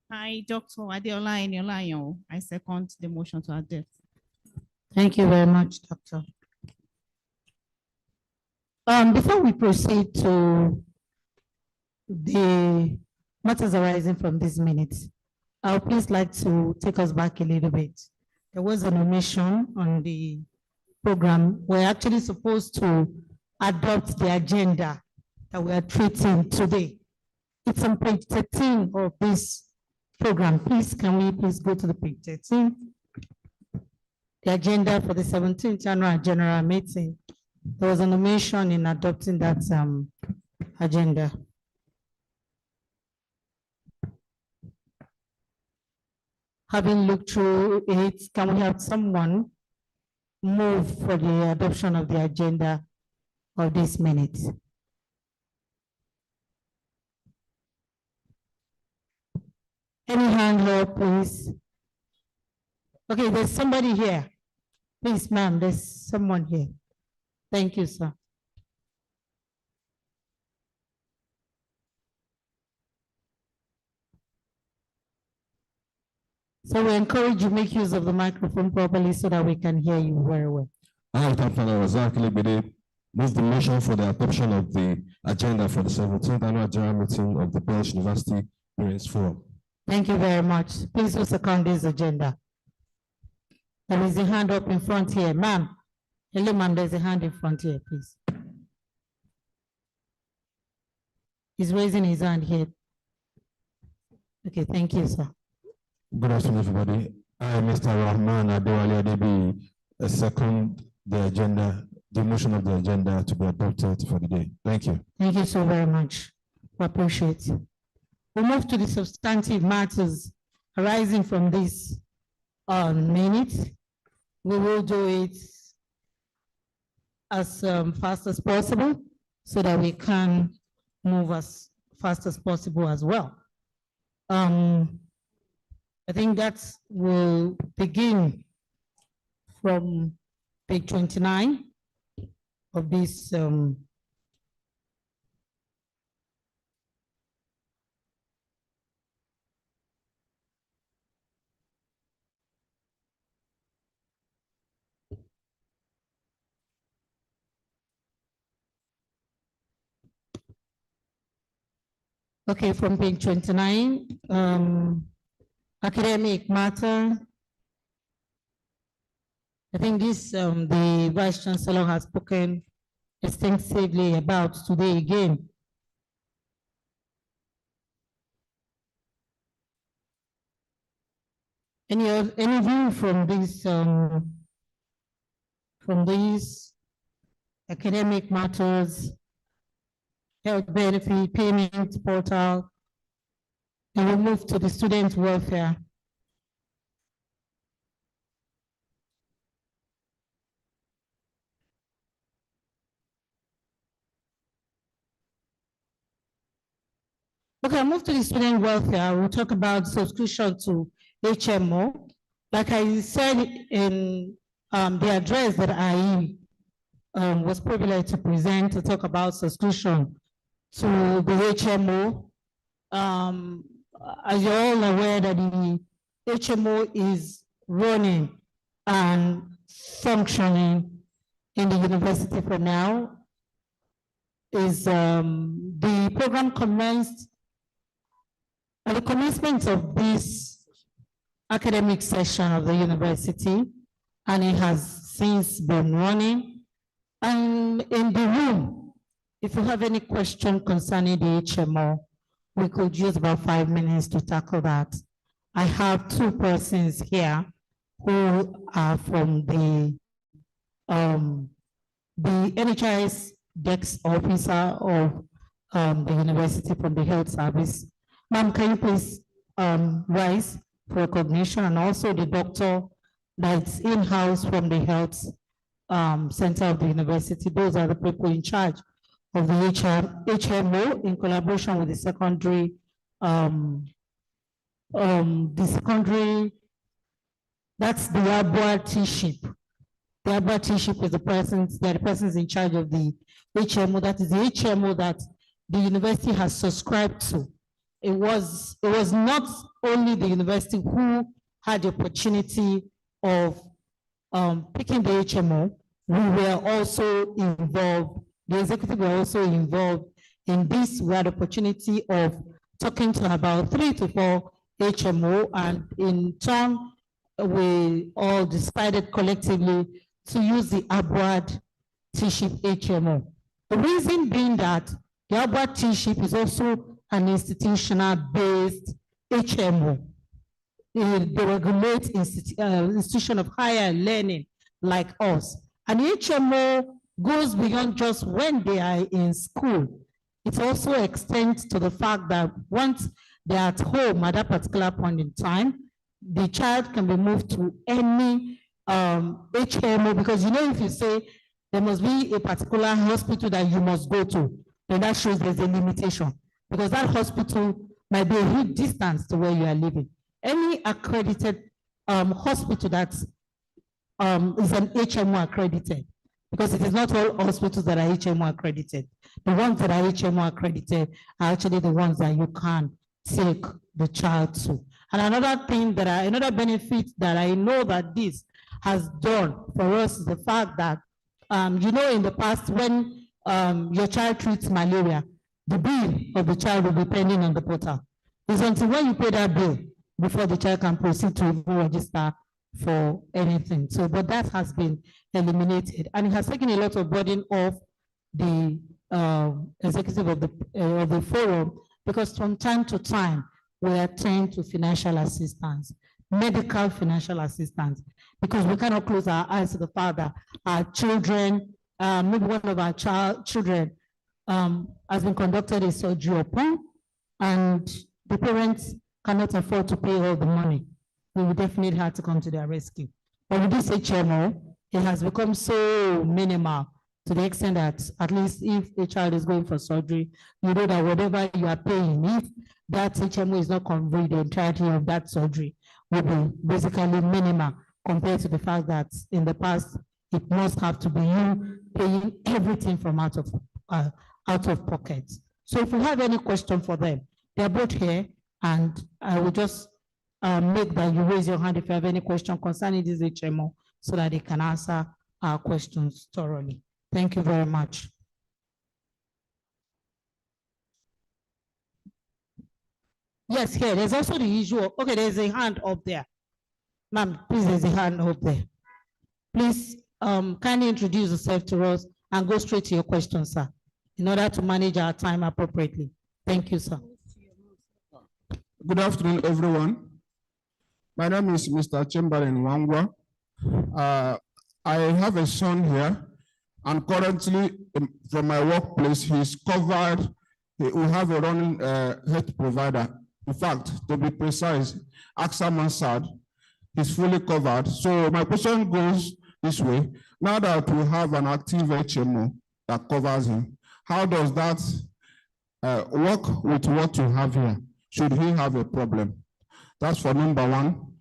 Hi, Dr. Adeola Eniolayo. I second the motion to adopt. Thank you very much, Doctor. Before we proceed to the matters arising from these minutes, I would please like to take us back a little bit. There was an omission on the program. We're actually supposed to adopt the agenda that we are treating today. It's on page 13 of this program. Please, can we please go to the page 13? The agenda for the 17th annual general meeting. There was an omission in adopting that agenda. Having looked through it, can we have someone move for the adoption of the agenda of this minute? Any hand up, please? Okay, there's somebody here. Please, ma'am, there's someone here. Thank you, sir. So we encourage you make use of the microphone properly so that we can hear you very well. I, Captain Razak Lebede, move the motion for the adoption of the agenda for the 17th annual general meeting of the Bells University Parents Forum. Thank you very much. Please who second this agenda. There is a hand up in front here, ma'am. Hello, ma'am, there's a hand in front here, please. He's raising his hand here. Okay, thank you, sir. Good afternoon, everybody. I, Mr. Rahman Adewale Adebi, second the agenda, the motion of the agenda to be adopted for the day. Thank you. Thank you so very much. We appreciate it. We move to the substantive matters arising from this minute. We will do it as fast as possible so that we can move as fast as possible as well. I think that will begin from page 29 of this okay, from page 29, academic matter. I think this, the Vice Chancellor has spoken extensively about today again. Any view from these academic matters, health benefit payment portal, and we'll move to the student welfare. Okay, I'll move to the student welfare. We'll talk about subscription to HMO. Like I said in the address that I was privileged to present to talk about subscription to the HMO. As you're all aware that the HMO is running and functioning in the university for now, is the program commenced at the commencement of this academic session of the university, and it has since been running. And in the room, if you have any question concerning the HMO, we could use about 5 minutes to tackle that. I have two persons here who are from the NHIS desk officer of the university from the health service. Ma'am, can you please rise for recognition, and also the doctor that's in-house from the health center of the university. Those are the people in charge of the HMO in collaboration with the secondary, that's the ABUA T-ship. The ABUA T-ship is the persons in charge of the HMO. That is the HMO that the university has subscribed to. It was not only the university who had the opportunity of picking the HMO. We were also involved, the executive were also involved in this. We had the opportunity of talking to about 3 to 4 HMO, and in turn, we all decided collectively to use the ABUA T-ship HMO. The reason being that the ABUA T-ship is also an institutional-based HMO. They regulate institution of higher learning like us. And HMO goes beyond just when they are in school. It also extends to the fact that once they're at home at that particular point in time, the child can be moved to any HMO, because you know, if you say there must be a particular hospital that you must go to, then that shows there's a limitation, because that hospital might be a huge distance to where you are living. Any accredited hospital that's is an HMO accredited, because it is not all hospitals that are HMO accredited. The ones that are HMO accredited are actually the ones that you can take the child to. And another benefit that I know that this has done for us is the fact that, you know, in the past, when your child treats malaria, the bill of the child will be pending on the portal. It's until when you pay that bill before the child can proceed to even register for anything. So, but that has been eliminated, and it has taken a lot of burden off the executive of the forum, because from time to time we attend to financial assistance, medical financial assistance, because we cannot close our eyes to the fact that our children, maybe one of our children has been conducted a surgery upon, and the parents cannot afford to pay all the money. We will definitely have to come to their rescue. But with this HMO, it has become so minimal to the extent that at least if a child is going for surgery, you know that whatever you are paying, if that HMO is not covering the entirety of that surgery, will be basically minimal compared to the fact that in the past, it must have to be you paying everything from out of pocket. So if you have any question for them, they're both here, and I will just make that you raise your hand if you have any question concerning this HMO so that they can answer our questions thoroughly. Thank you very much. Yes, here, there's also the issue of, okay, there's a hand up there. Ma'am, please, there's a hand up there. Please kindly introduce yourself to us and go straight to your question, sir, in order to manage our time appropriately. Thank you, sir. Good afternoon, everyone. My name is Mr. Chamberlain Wangwa. I have a son here, and currently from my workplace, he's covered. We have a running health provider. In fact, to be precise, AXA Mansard is fully covered. So my question goes this way. Now that we have an active HMO that covers him, how does that work with what you have here? Should he have a problem? That's for number one.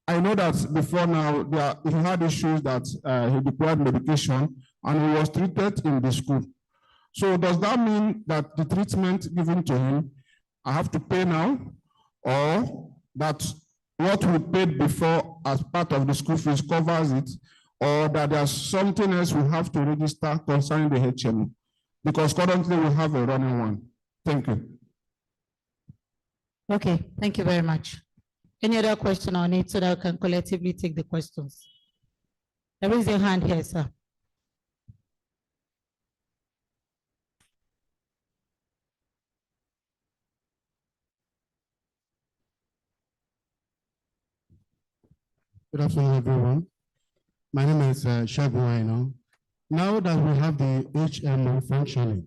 I know that before now, he had issues that he required medication and he was treated in the school. So does that mean that the treatment given to him, I have to pay now, or that what we paid before as part of the school fees covers it, or that there's something else we have to register concerning the HMO? Because currently we have a running one. Thank you. Okay, thank you very much. Any other question on it so that we can collectively take the questions? There is a hand here, sir. Good afternoon, everyone. My name is Shagun Aino. Now that we have the HMO functioning,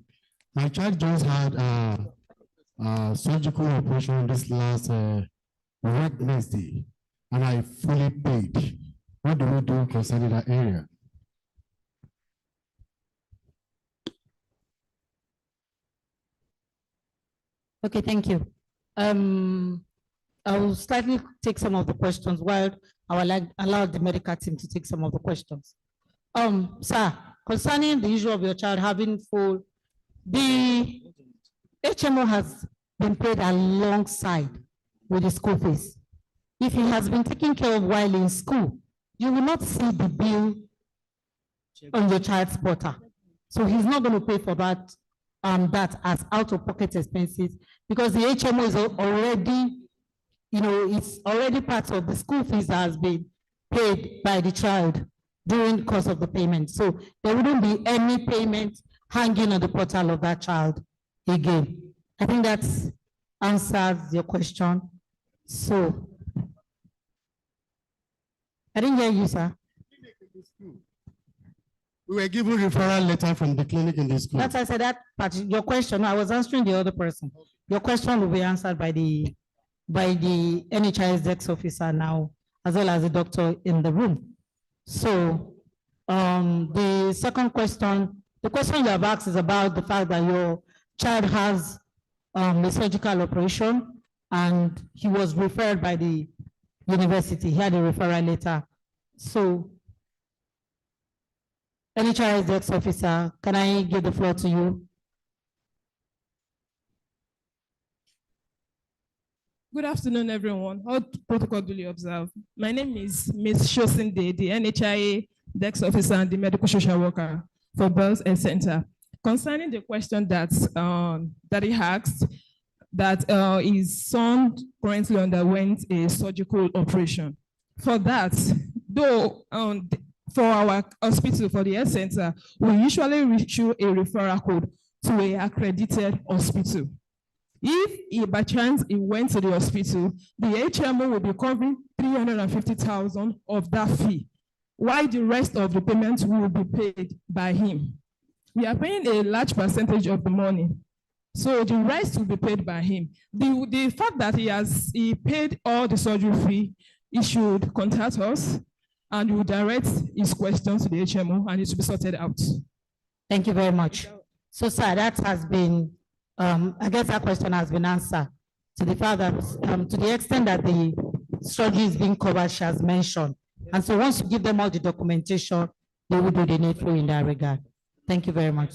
my child just had a surgical operation this last Wednesday, and I fully paid. What do we do concerning that area? Okay, thank you. I will slightly take some of the questions while I will allow the medical team to take some of the questions. Sir, concerning the issue of your child having full, the HMO has been paid alongside with the school fees. If he has been taken care of while in school, you will not see the bill on your child's portal. So he's not going to pay for that, that as out-of-pocket expenses, because the HMO is already, you know, it's already part of the school fees that has been paid by the child during the course of the payment. So there wouldn't be any payment hanging on the portal of that child again. I think that answers your question. So, I didn't hear you, sir. We were given referral letter from the clinic in the school. That's why I said that part. Your question, I was answering the other person. Your question will be answered by the NHIS Dex officer now, as well as the doctor in the room. So, the second question, the question you have asked is about the fact that your child has a surgical operation and he was referred by the university. He had a referral letter. So, NHIS Dex officer, can I give the floor to you? Good afternoon, everyone. All protocol duly observed. My name is Ms. Shosinde, the NHIA Dex Officer and the Medical Social Worker for Bells Health Center. Concerning the question that he asked, that his son currently underwent a surgical operation. For that, though for our hospital, for the health center, we usually issue a referral code to an accredited hospital. If by chance he went to the hospital, the HMO will be covering 350,000 of that fee, while the rest of the payment will be paid by him. We are paying a large percentage of the money, so the rest will be paid by him. The fact that he paid all the surgery fee, he should contact us and we will direct his questions to the HMO and it will be sorted out. Thank you very much. So, sir, that has been, I guess that question has been answered to the fact that, to the extent that the surgery is being covered, she has mentioned. And so once you give them all the documentation, they will do the needful in that regard. Thank you very much.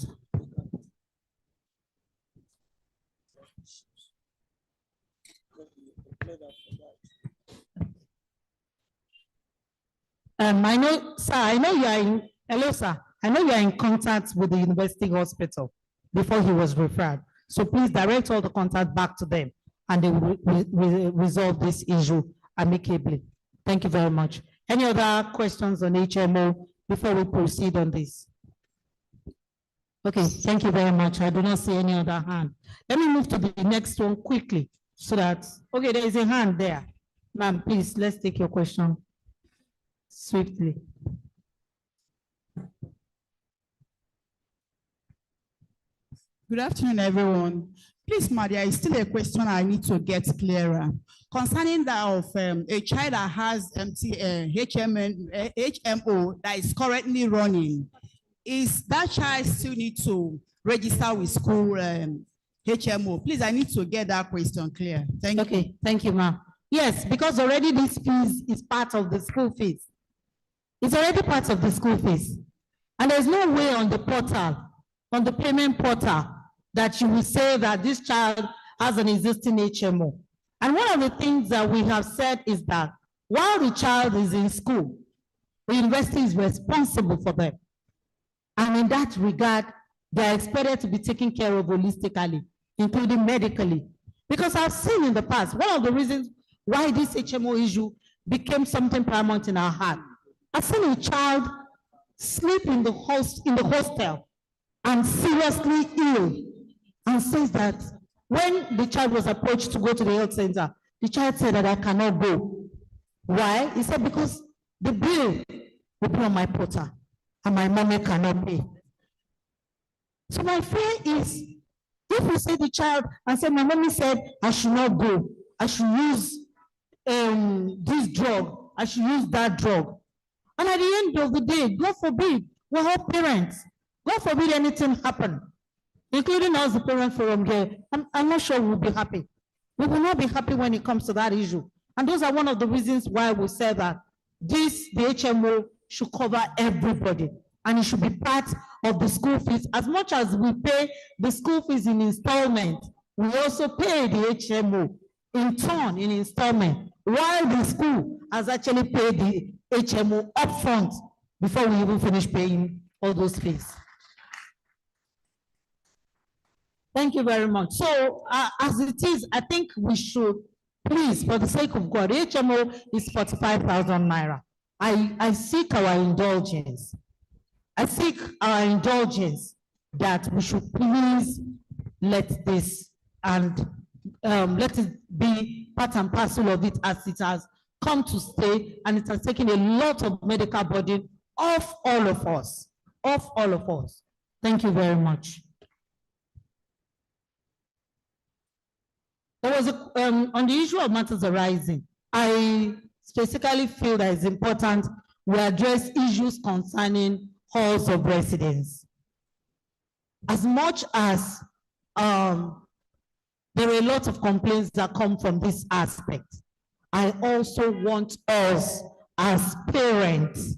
I know, sir, I know you are in, hello, sir. I know you are in contact with the university hospital before he was referred. So please direct all the contact back to them and they will resolve this issue amicably. Thank you very much. Any other questions on HMO before we proceed on this? Okay, thank you very much. I do not see any other hand. Let me move to the next one quickly so that, okay, there is a hand there. Ma'am, please, let's take your question swiftly. Good afternoon, everyone. Please, Maria, it's still a question I need to get clearer. Concerning that of a child that has HMO that is currently running, is that child still need to register with school HMO? Please, I need to get that question clear. Thank you. Okay, thank you, ma'am. Yes, because already this fees is part of the school fees. It's already part of the school fees. And there's no way on the portal, on the payment portal, that you will say that this child has an existing HMO. And one of the things that we have said is that while the child is in school, the university is responsible for them. And in that regard, they are expected to be taken care of holistically, including medically. Because I've seen in the past, one of the reasons why this HMO issue became something paramount in our heart, I've seen a child sleep in the hostel and seriously ill, and says that when the child was approached to go to the health center, the child said that I cannot go. Why? He said, because the bill will be on my portal and my mommy cannot pay. So my fear is, if we say the child and say, my mommy said I should not go, I should use this drug, I should use that drug. And at the end of the day, God forbid, we're all parents. God forbid anything happen, including us, the parent forum here. I'm not sure we'll be happy. We will not be happy when it comes to that issue. And those are one of the reasons why we say that the HMO should cover everybody. And it should be part of the school fees. As much as we pay the school fees in installment, we also pay the HMO in turn in installment, while the school has actually paid the HMO upfront before we even finish paying all those fees. Thank you very much. So as it is, I think we should, please, for the sake of God, HMO is 45,000 naira. I seek our indulgence. I seek our indulgence that we should please let this and let it be part and parcel of it, as it has come to stay, and it has taken a lot of medical burden off all of us, Thank you very much. There was on the issue of matters arising, I specifically feel that it's important we address issues concerning halls of residence. As much as there are a lot of complaints that come from this aspect, I also want us as parents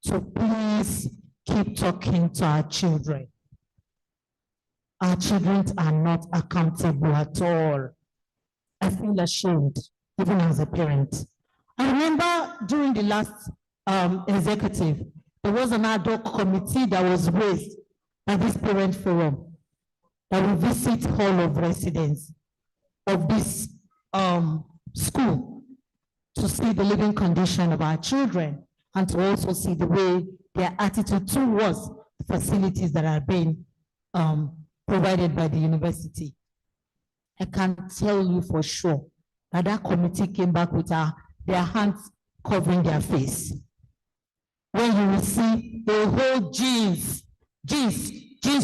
to please keep talking to our children. Our children are not accountable at all. I feel ashamed, even as a parent. I remember during the last executive, there was an ad hoc committee that was raised by this parent forum that will visit hall of residence of this school to see the living condition of our children and to also see the way their attitude towards facilities that are being provided by the university. I can tell you for sure that that committee came back with their hands covering their face. When you will see a whole jeans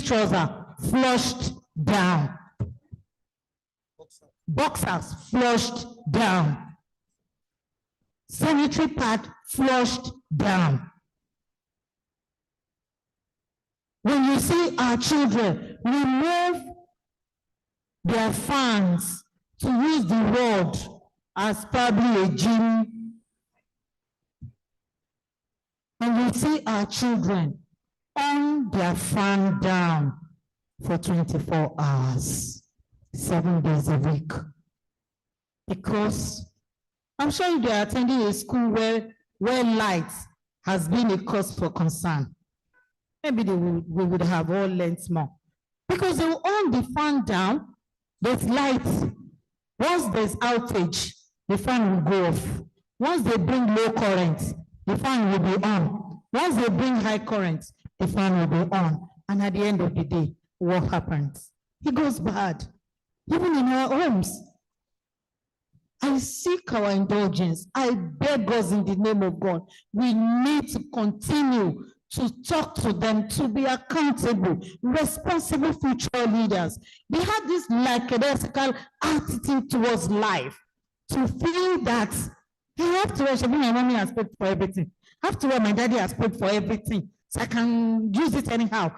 trouser flushed down, boxers flushed down, sanitary pad flushed down. When you see our children remove their fans to use the word as probably a gym, and you see our children on their fan down for 24 hours, 7 days a week. Because I'm sure if they are attending a school where light has been a cause for concern, maybe we would have all learned more. Because they will on the fan down, there's light. Once there's outage, the fan will go off. Once they bring low current, the fan will be on. Once they bring high current, the fan will be on. And at the end of the day, what happens? It goes bad. Even in our homes. I seek our indulgence. I beg us in the name of God. We need to continue to talk to them, to be accountable, responsible future leaders. They have this lackadaisical attitude towards life, to feel that after all, my mommy has paid for everything. After all, my daddy has paid for everything, so I can use it anyhow.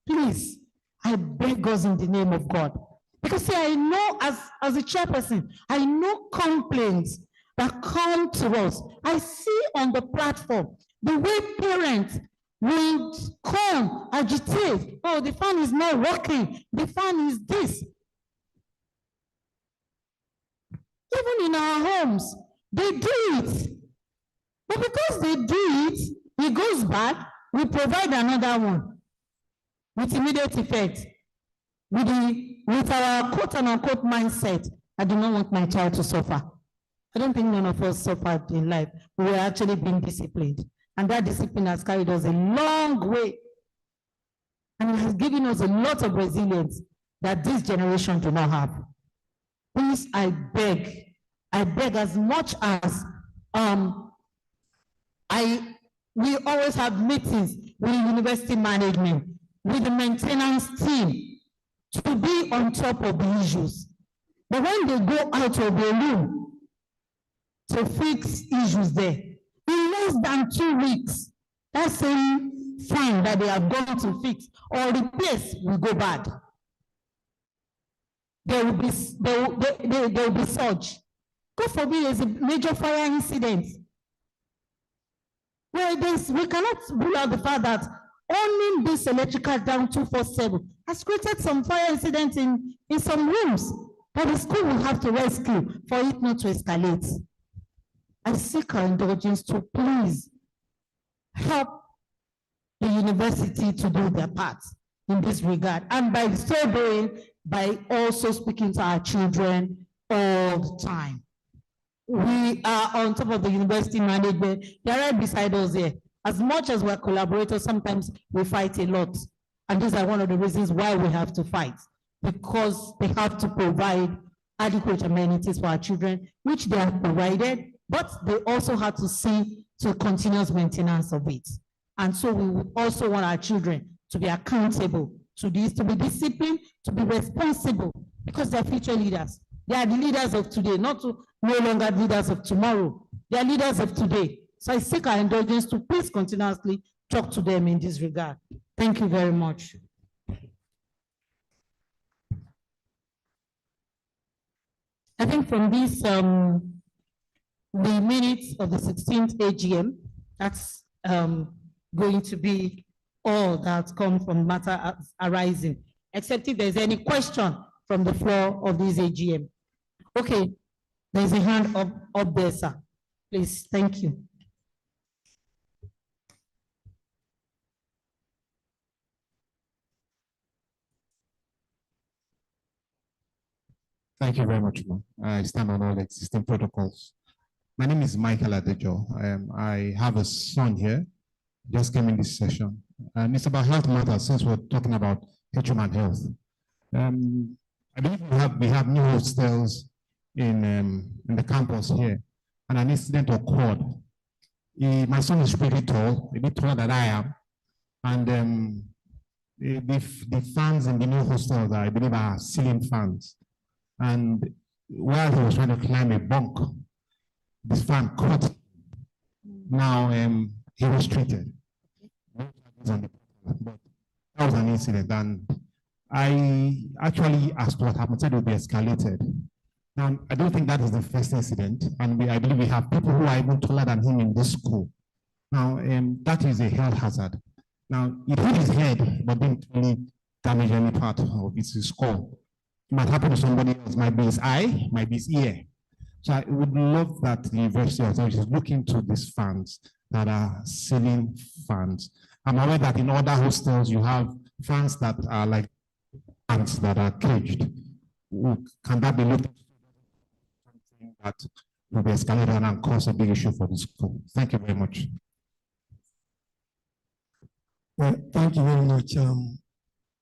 Please, I beg us in the name of God. Because see, I know as a chairperson, I know complaints that come to us. I see on the platform the way parents will come, agitate. Oh, the fan is not working. The fan is this. Even in our homes, they do it. But because they do it, it goes bad, we provide another one with immediate effect. With our quote and unquote mindset, I do not want my child to suffer. I don't think none of us suffered in life. We were actually being disciplined. And that discipline has carried us a long way. And it has given us a lot of resilience that this generation do not have. Please, I beg as much as we always have meetings with the university management, with the maintenance team, to be on top of the issues. But when they go out of the room to fix issues there, in less than 2 weeks, that same fan that they are going to fix or replace will go bad. There will be surge. God forbid there's a major fire incident. Well, we cannot rule out the fact that owning this electrical down 247 has created some fire incidents in some rooms that the school will have to rescue for it not to escalate. I seek our indulgence to please help the university to do their part in this regard. And by so doing, by also speaking to our children all the time. We are on top of the university management. They're right beside us here. As much as we're collaborators, sometimes we fight a lot. And these are one of the reasons why we have to fight, because they have to provide adequate amenities for our children, which they have provided, but they also have to see to continuous maintenance of it. And so we would also want our children to be accountable to this, to be disciplined, to be responsible, because they're future leaders. They are the leaders of today, no longer leaders of tomorrow. They are leaders of today. So I seek our indulgence to please continuously talk to them in this regard. Thank you very much. I think from this, the minutes of the 16th AGM, that's going to be all that come from matter arising, except if there's any question from the floor of this AGM. Okay, there's a hand up there, sir. Please, thank you. Thank you very much, ma'am. I stand on all existing protocols. My name is Michael Adejo. I have a son here, just came in this session. And it's about health matters since we're talking about human health. I believe we have new hostels in the campus here, and an incident occurred. My son is pretty tall, a bit taller than I am, and the fans in the new hostel, I believe, are ceiling fans. And while he was trying to climb a bunk, this fan caught. Now he was treated. But that was an incident, and I actually asked what happened. Said it would be escalated. Now I don't think that is the first incident, and I believe we have people who are even taller than him in this school. Now that is a health hazard. Now it hit his head, but didn't really damage any part of his skull. It might happen to somebody else, might be his eye, might be his ear. So I would love that the university authorities look into these fans that are ceiling fans. I'm aware that in other hostels you have fans that are like fans that are caged. Can that be looked into? Something that will be escalated and cause a big issue for the school? Thank you very much. Well, thank you very much,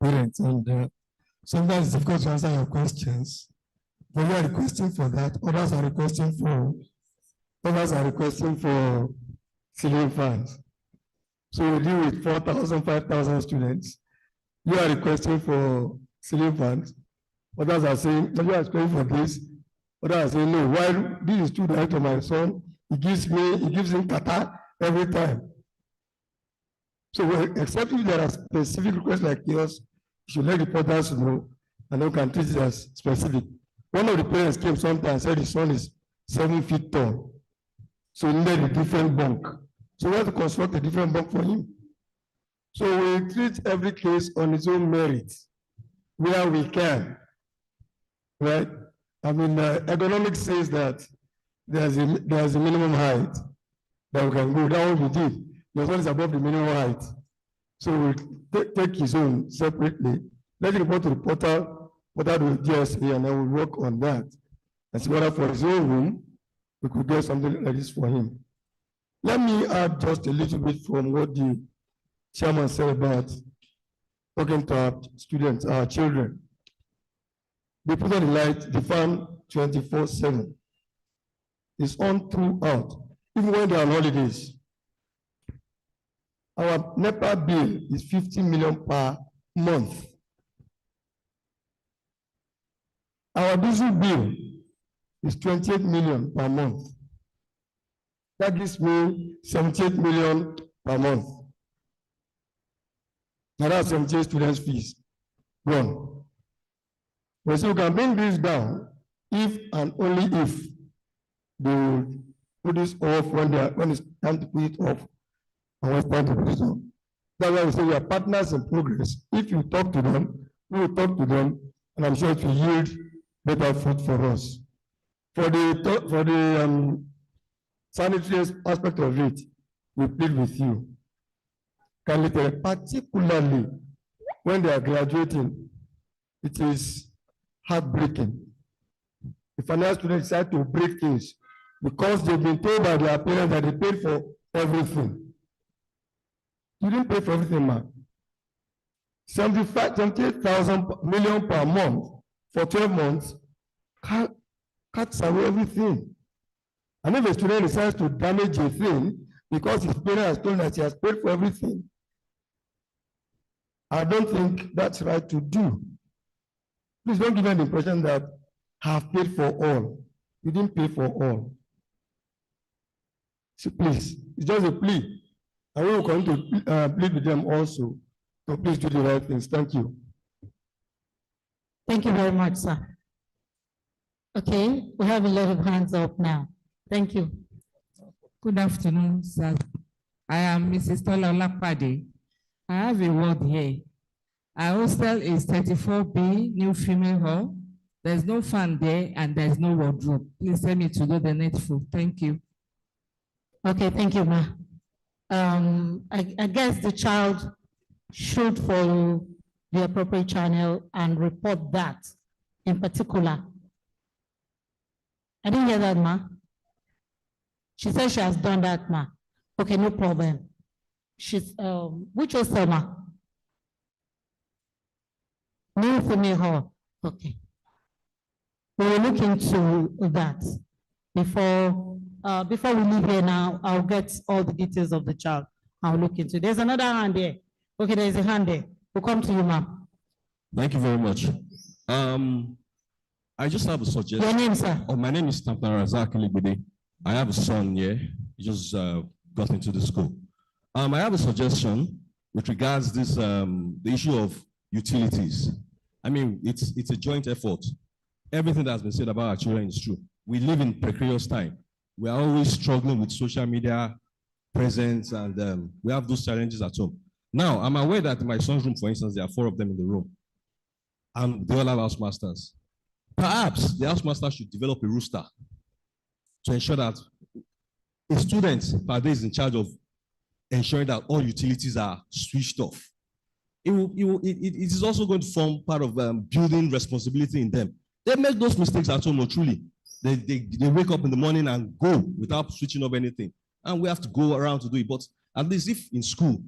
parents. And sometimes it's difficult to answer your questions. But you are requesting for that. Others are requesting for ceiling fans. So we deal with 4,000, 5,000 students. You are requesting for ceiling fans. Others are saying, you are requesting for this. Others are saying, no, while this is too direct to my son, he gives him kata every time. So except if there are specific requests like yours, you should let reporters know, and they can treat it as specific. One of the parents came sometime and said his son is 7 feet tall. So he needed a different bunk. So we have to construct a different bunk for him. So we treat every case on its own merit, where we can, right? I mean, economics says that there's a minimum height that we can go. That one we did. Your son is above the minimum height. So we'll take his own separately. Let him report to the portal, portal to the GSA, and then we'll work on that. As well for his own room, we could get something like this for him. Let me add just a little bit from what the chairman said about talking to our students, our children. They put on the light, the fan 24/7. It's on throughout, even when they're on holidays. Our NEPA bill is 50 million per month. Our diesel bill is 28 million per month. That gives me 78 million per month. Now that's 78 students' fees gone. But so we can bring this down if and only if they will put this off when it's time to put it off and when it's time to put it on. That's why we say we are partners in progress. If you talk to them, we will talk to them, and I'm sure it will yield better fruit for us. For the sanitary aspect of it, we plead with you. Particularly when they are graduating, it is heartbreaking. If another student decides to break things because they've been told by their parents that they paid for everything. You didn't pay for everything, man. 78,000 million per month for 12 months cuts away everything. And if a student decides to damage a thing because his parent has told that he has paid for everything, I don't think that's right to do. Please don't give them the impression that I have paid for all. You didn't pay for all. So please, it's just a plea. And we will continue to plead with them also. So please do the right things. Thank you. Thank you very much, sir. Okay, we have a lot of hands up now. Thank you. Good afternoon, sir. I am Mrs. Tola Olapade. I have a word here. Our hostel is 34B, New Female Hall. There's no fan there and there's no wardrobe. Please tell me to do the needful. Thank you. Okay, thank you, ma. I guess the child should follow the appropriate channel and report that in particular. I didn't hear that, ma. She said she has done that, ma. Okay, no problem. She's, which hostel, ma? New female hall. Okay. We will look into that before we leave here now. I'll get all the details of the child. I'll look into it. There's another hand there. Okay, there's a hand there. We'll come to you, ma'am. Thank you very much. I just have a suggestion. Your name, sir? Oh, my name is Tampana Razak Libide. I have a son here. He just got into the school. I have a suggestion with regards this the issue of utilities. I mean, it's a joint effort. Everything that has been said about our children is true. We live in precarious time. We are always struggling with social media presence, and we have those challenges at home. Now, I'm aware that in my son's room, for instance, there are 4 of them in the room, and they all have house masters. Perhaps the house master should develop a rooster to ensure that a student per day is in charge of ensuring that all utilities are switched off. It is also going to form part of building responsibility in them. They make those mistakes at home, truly. They wake up in the morning and go without switching off anything. And we have to go around to do it. But at least if in school,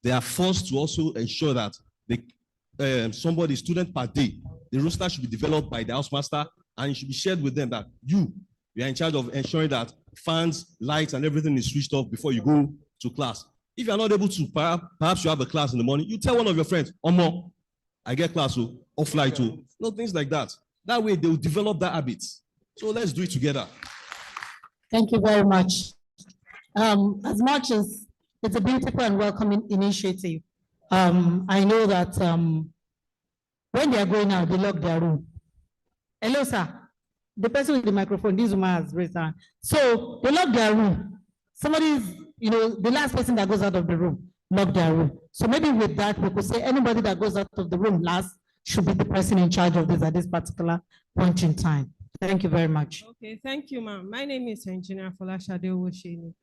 they are forced to also ensure that somebody, student per day, the roster should be developed by the house master, and it should be shared with them that you are in charge of ensuring that fans, lights, and everything is switched off before you go to class. If you are not able to, perhaps you have a class in the morning, you tell one of your friends, Omo, I get class, offline too. No, things like that. That way they will develop that habit. So let's do it together. Thank you very much. As much as it's a beautiful and welcoming initiative, I know that when they are going out, they lock their room. Hello, sir. The person with the microphone, this woman has raised her hand. So they lock their room. Somebody's, the last person that goes out of the room, lock their room. So maybe with that, we could say anybody that goes out of the room last should be the person in charge of this at this particular point in time. Thank you very much. Okay, thank you, ma'am. My name is Engineer Folashade Owosheni.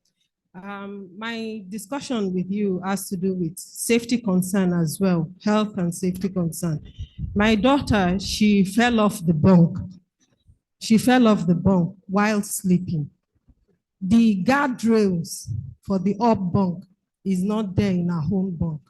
My discussion with you has to do with safety concern as well, health and safety concern. My daughter, she fell off the bunk. She fell off the bunk while sleeping. The guardrails for the up bunk is not there in her home bunk.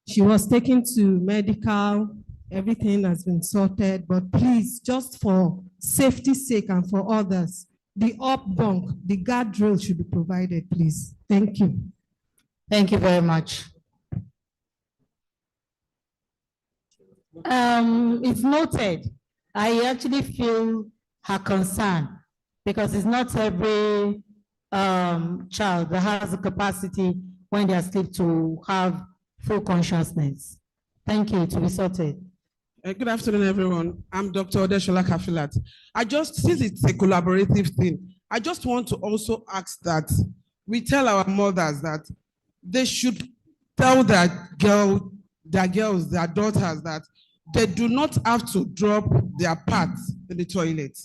She was taken to medical, everything has been sorted, but please, just for safety's sake and for others, the up bunk, the guardrail should be provided, please. Thank you. Thank you very much. It's noted. I actually feel her concern because it's not every child that has the capacity when they are asleep to have full consciousness. Thank you, to be sorted. Good afternoon, everyone. I'm Dr. Odeshola Kafilat. Since it's a collaborative thing, I just want to also ask that we tell our mothers that they should tell their girls, their daughters that they do not have to drop their pads in the toilet.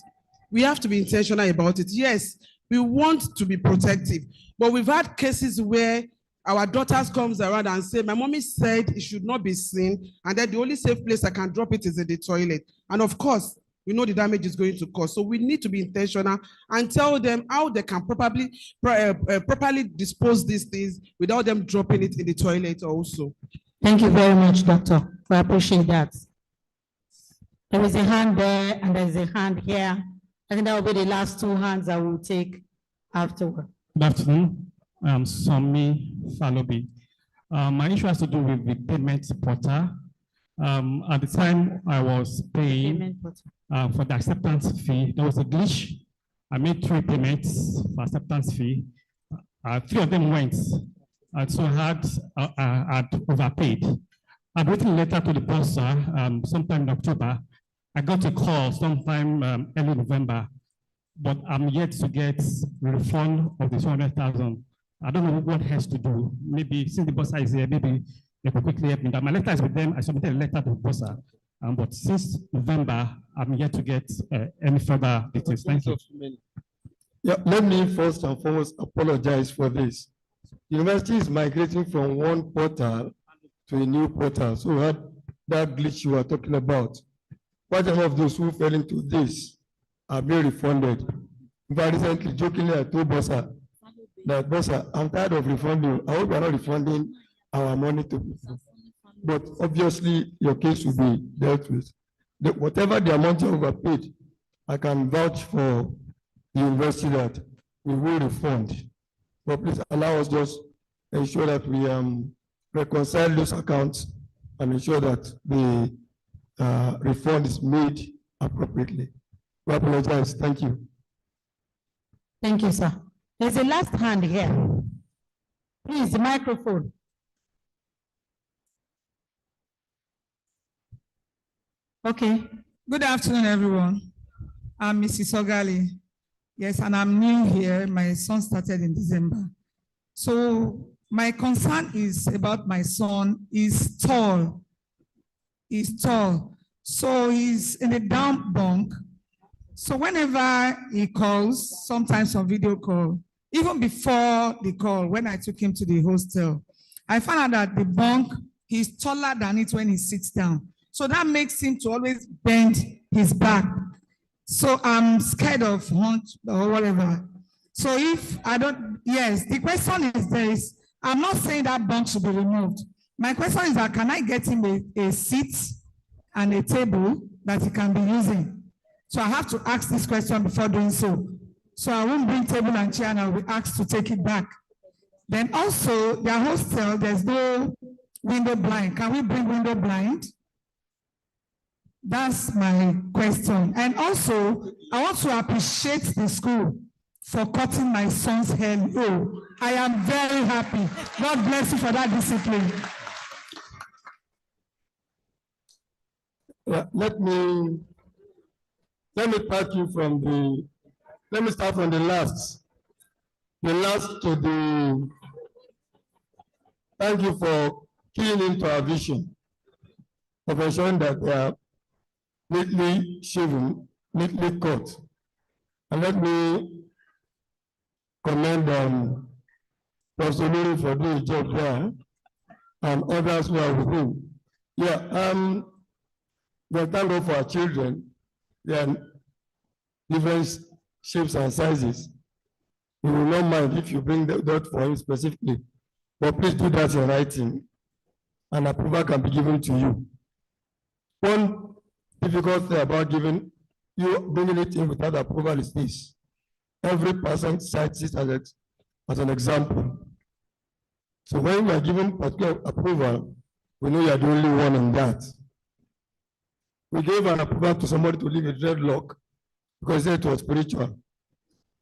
We have to be intentional about it. Yes, we want to be protective, but we've had cases where our daughters comes around and say, my mommy said it should not be seen, and that the only safe place I can drop it is in the toilet. And of course, we know the damage is going to cause. So we need to be intentional and tell them how they can properly dispose these things without them dropping it in the toilet also. Thank you very much, Doctor. I appreciate that. There is a hand there and there is a hand here. I think that will be the last 2 hands I will take afterward. Good afternoon. I'm Somi Falobi. My issue has to do with the payment portal. At the time I was paying for the acceptance fee, there was a glitch. I made 3 payments for acceptance fee. 3 of them went. So I had overpaid. I'd written a letter to the bursar sometime in October. I got a call sometime early November, but I'm yet to get a refund of the 200,000. I don't know what has to do. Maybe since the bursar is here, maybe they could quickly help me. My letter is with them. I submitted a letter to the bursar. But since November, I'm yet to get any further details. Thank you. Yeah, let me first and foremost apologize for this. The university is migrating from one portal to a new portal. So we had that glitch you were talking about. Quite a lot of those who fell into this are being refunded. Very recently, jokingly, I told Bossa that, Bossa, I'm tired of refunding. I hope you're not refunding our money to people. But obviously, your case will be dealt with. Whatever the amount you overpaid, I can vouch for the university that we will refund. But please allow us just ensure that we reconcile those accounts and ensure that the refund is made appropriately. We apologize. Thank you. Thank you, sir. There's a last hand here. Please, the microphone. Okay. Good afternoon, everyone. I'm Mrs. Ogali. Yes, and I'm new here. My son started in December. So my concern is about my son. He's tall. He's tall. So he's in a down bunk. So whenever he calls, sometimes on video call, even before the call, when I took him to the hostel, I found out that the bunk, he's taller than it when he sits down. So that makes him to always bend his back. So I'm scared of hunch or whatever. So if I don't, yes, the question is this. I'm not saying that bunk should be removed. My question is that can I get him a seat and a table that he can be using? So I have to ask this question before doing so. So I won't bring table and chair and I'll be asked to take it back. Then also, their hostel, there's no window blind. Can we bring window blind? That's my question. And also, I want to appreciate the school for cutting my son's hair. Oh, I am very happy. God bless you for that discipline. Let me start you from let me start from the last. The last to the, thank you for keying into our vision of ensuring that they are neatly shaven, neatly cut. And let me commend Professor Luri for doing a job there and others who are with him. Yeah, we thank God for our children. They are different shapes and sizes. We will not mind if you bring that for him specifically, but please do that in writing and approval can be given to you. One difficult thing about bringing it in without approval is this. Every person cites it as an example. So when we are given particular approval, we know you are the only one in that. We gave an approval to somebody to leave a dreadlock because they said it was spiritual.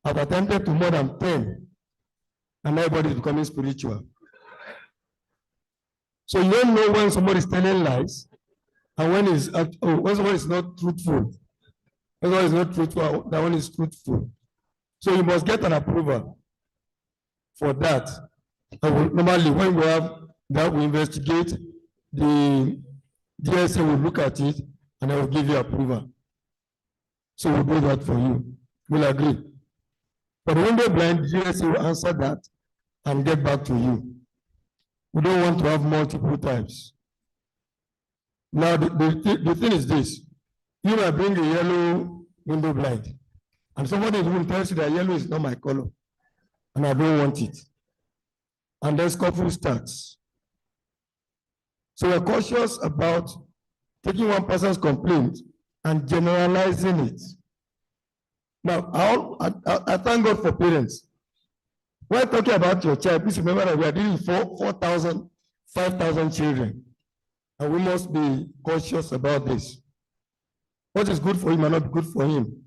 I've attempted to more than 10, and everybody is becoming spiritual. So you don't know when somebody is telling lies, and when someone is not truthful. When someone is not truthful, that one is truthful. So you must get an approval for that. Normally, when we have that, we investigate, the DSA will look at it, and I will give you approval. So we'll do that for you. We'll agree. For the window blind, the DSA will answer that and get back to you. We don't want to have multiple types. Now, the thing is this. You might bring a yellow window blind, and somebody will tell you that yellow is not my color, and I don't want it. And then scuffle starts. So we're cautious about taking one person's complaint and generalizing it. Now, I thank God for parents. When talking about your child, please remember that we are dealing with 4,000, 5,000 children. And we must be cautious about this. What is good for him may not be good for him.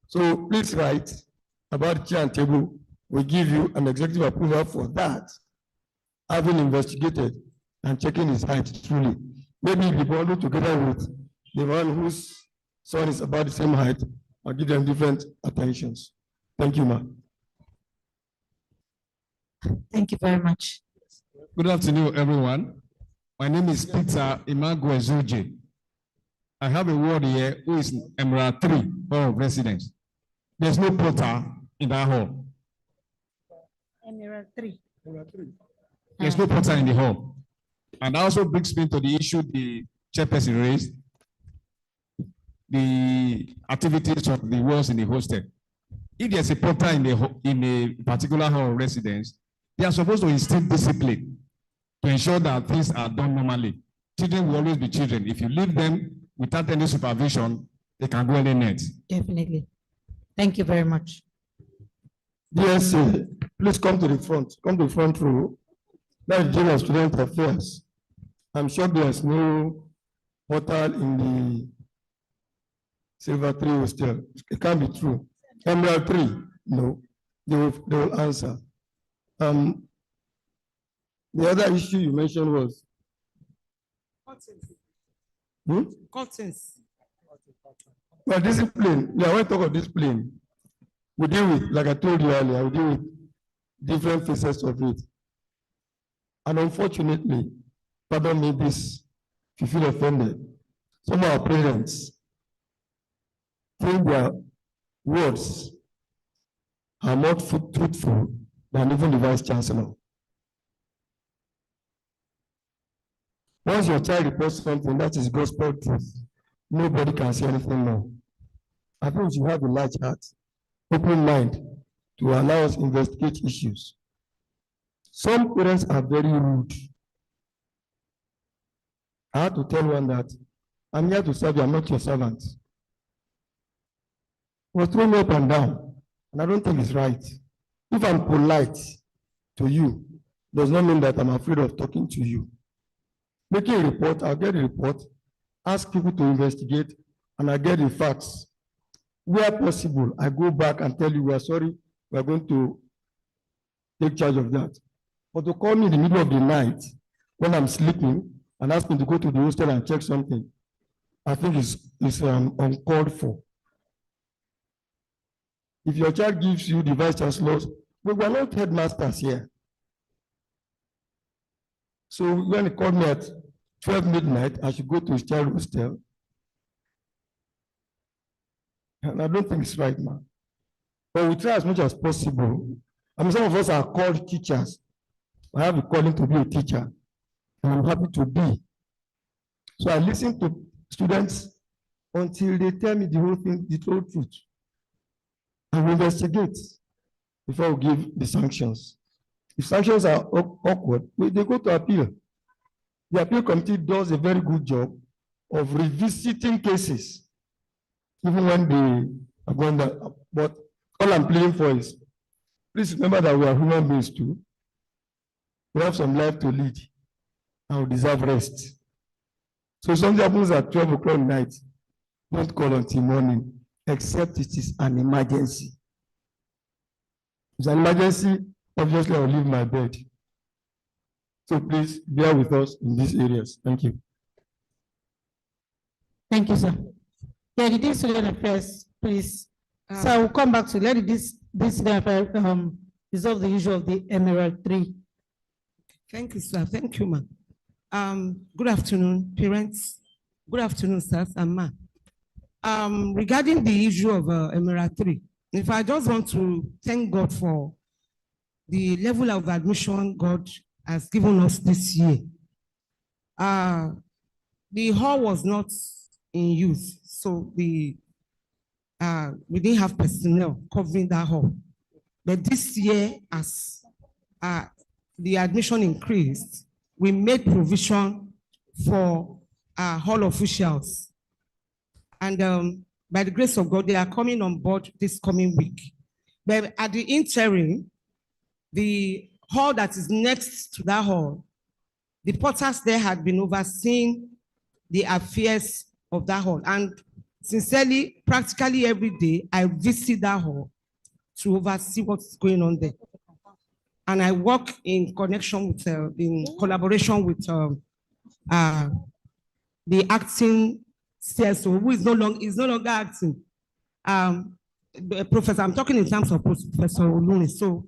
So please write about the chair and table. We give you an executive approval for that, having investigated and checking his height truly. Maybe if you bundle together with the one whose son is about the same height, I'll give them different attentions. Thank you, ma'am. Thank you very much. Good afternoon, everyone. My name is Peter Imagwezuje. I have a ward here who is Emerald 3 hall of residence. There's no porter in that hall. Emerald 3. There's no porter in the hall. And that also brings me to the issue the chairperson raised, the activities of the wards in the hostel. If there's a porter in a particular hall of residence, they are supposed to instill discipline to ensure that things are done normally. Children will always be children. If you leave them without any supervision, they can go any net. Definitely. Thank you very much. Yes, please come to the front. Come to the front row. That is General Student Affairs. I'm sure there's no portal in the Silver 3 hostel. It can't be true. Emerald 3, no. They will answer. The other issue you mentioned was Curtains. well, discipline. Yeah, when we talk of discipline, we deal with, like I told you earlier, we deal with different phases of it. And unfortunately, pardon me this, if you feel offended, some of our parents think their words are more truthful than even the Vice Chancellor. Once your child reports something that is gospel truth, nobody can say anything more. I think you have a large heart, open mind to allow us investigate issues. Some parents are very rude. I had to tell one that I'm here to serve you, I'm not your servant. Was throwing me up and down, and I don't think it's right. If I'm polite to you, does not mean that I'm afraid of talking to you. Making a report, I'll get a report, ask people to investigate, and I get the facts. Where possible, I go back and tell you, we are sorry, we are going to take charge of that. But to call me in the middle of the night when I'm sleeping and ask me to go to the hostel and check something, I think is uncalled for. If your child gives you the Vice Chancellors, we are not headmasters here. So when he called me at 12 midnight, I should go to his child hostel. And I don't think it's right, man. But we try as much as possible. I mean, some of us are called teachers. I have a calling to be a teacher, and I'm happy to be. So I listen to students until they tell me the whole thing, the whole truth. And we investigate before we give the sanctions. If sanctions are awkward, they go to appeal. The appeal committee does a very good job of revisiting cases, even when they are going there. But all I'm pleading for is, please remember that we are human beings too. We have some life to lead and we deserve rest. So if something happens at 12 o'clock night, don't call until morning, except it is an emergency. If it's an emergency, obviously I'll leave my bed. So please bear with us in these areas. Thank you. Thank you, sir. Yeah, the student affairs, please. So I will come back to let this student affairs resolve the issue of the Emerald 3. Thank you, sir. Thank you, ma'am. Good afternoon, parents. Good afternoon, sirs and ma. Regarding the issue of Emerald 3, if I just want to thank God for the level of admission God has given us this year. The hall was not in use, so we didn't have personnel covering that hall. But this year, as the admission increased, we made provision for hall officials. And by the grace of God, they are coming on board this coming week. But at the interim, the hall that is next to that hall, the porters there had been overseeing the affairs of that hall. And sincerely, practically every day, I visit that hall to oversee what's going on there. And I work in connection with, in collaboration with the acting CSO, who is no longer acting. Professor, I'm talking in terms of Professor Oluni. So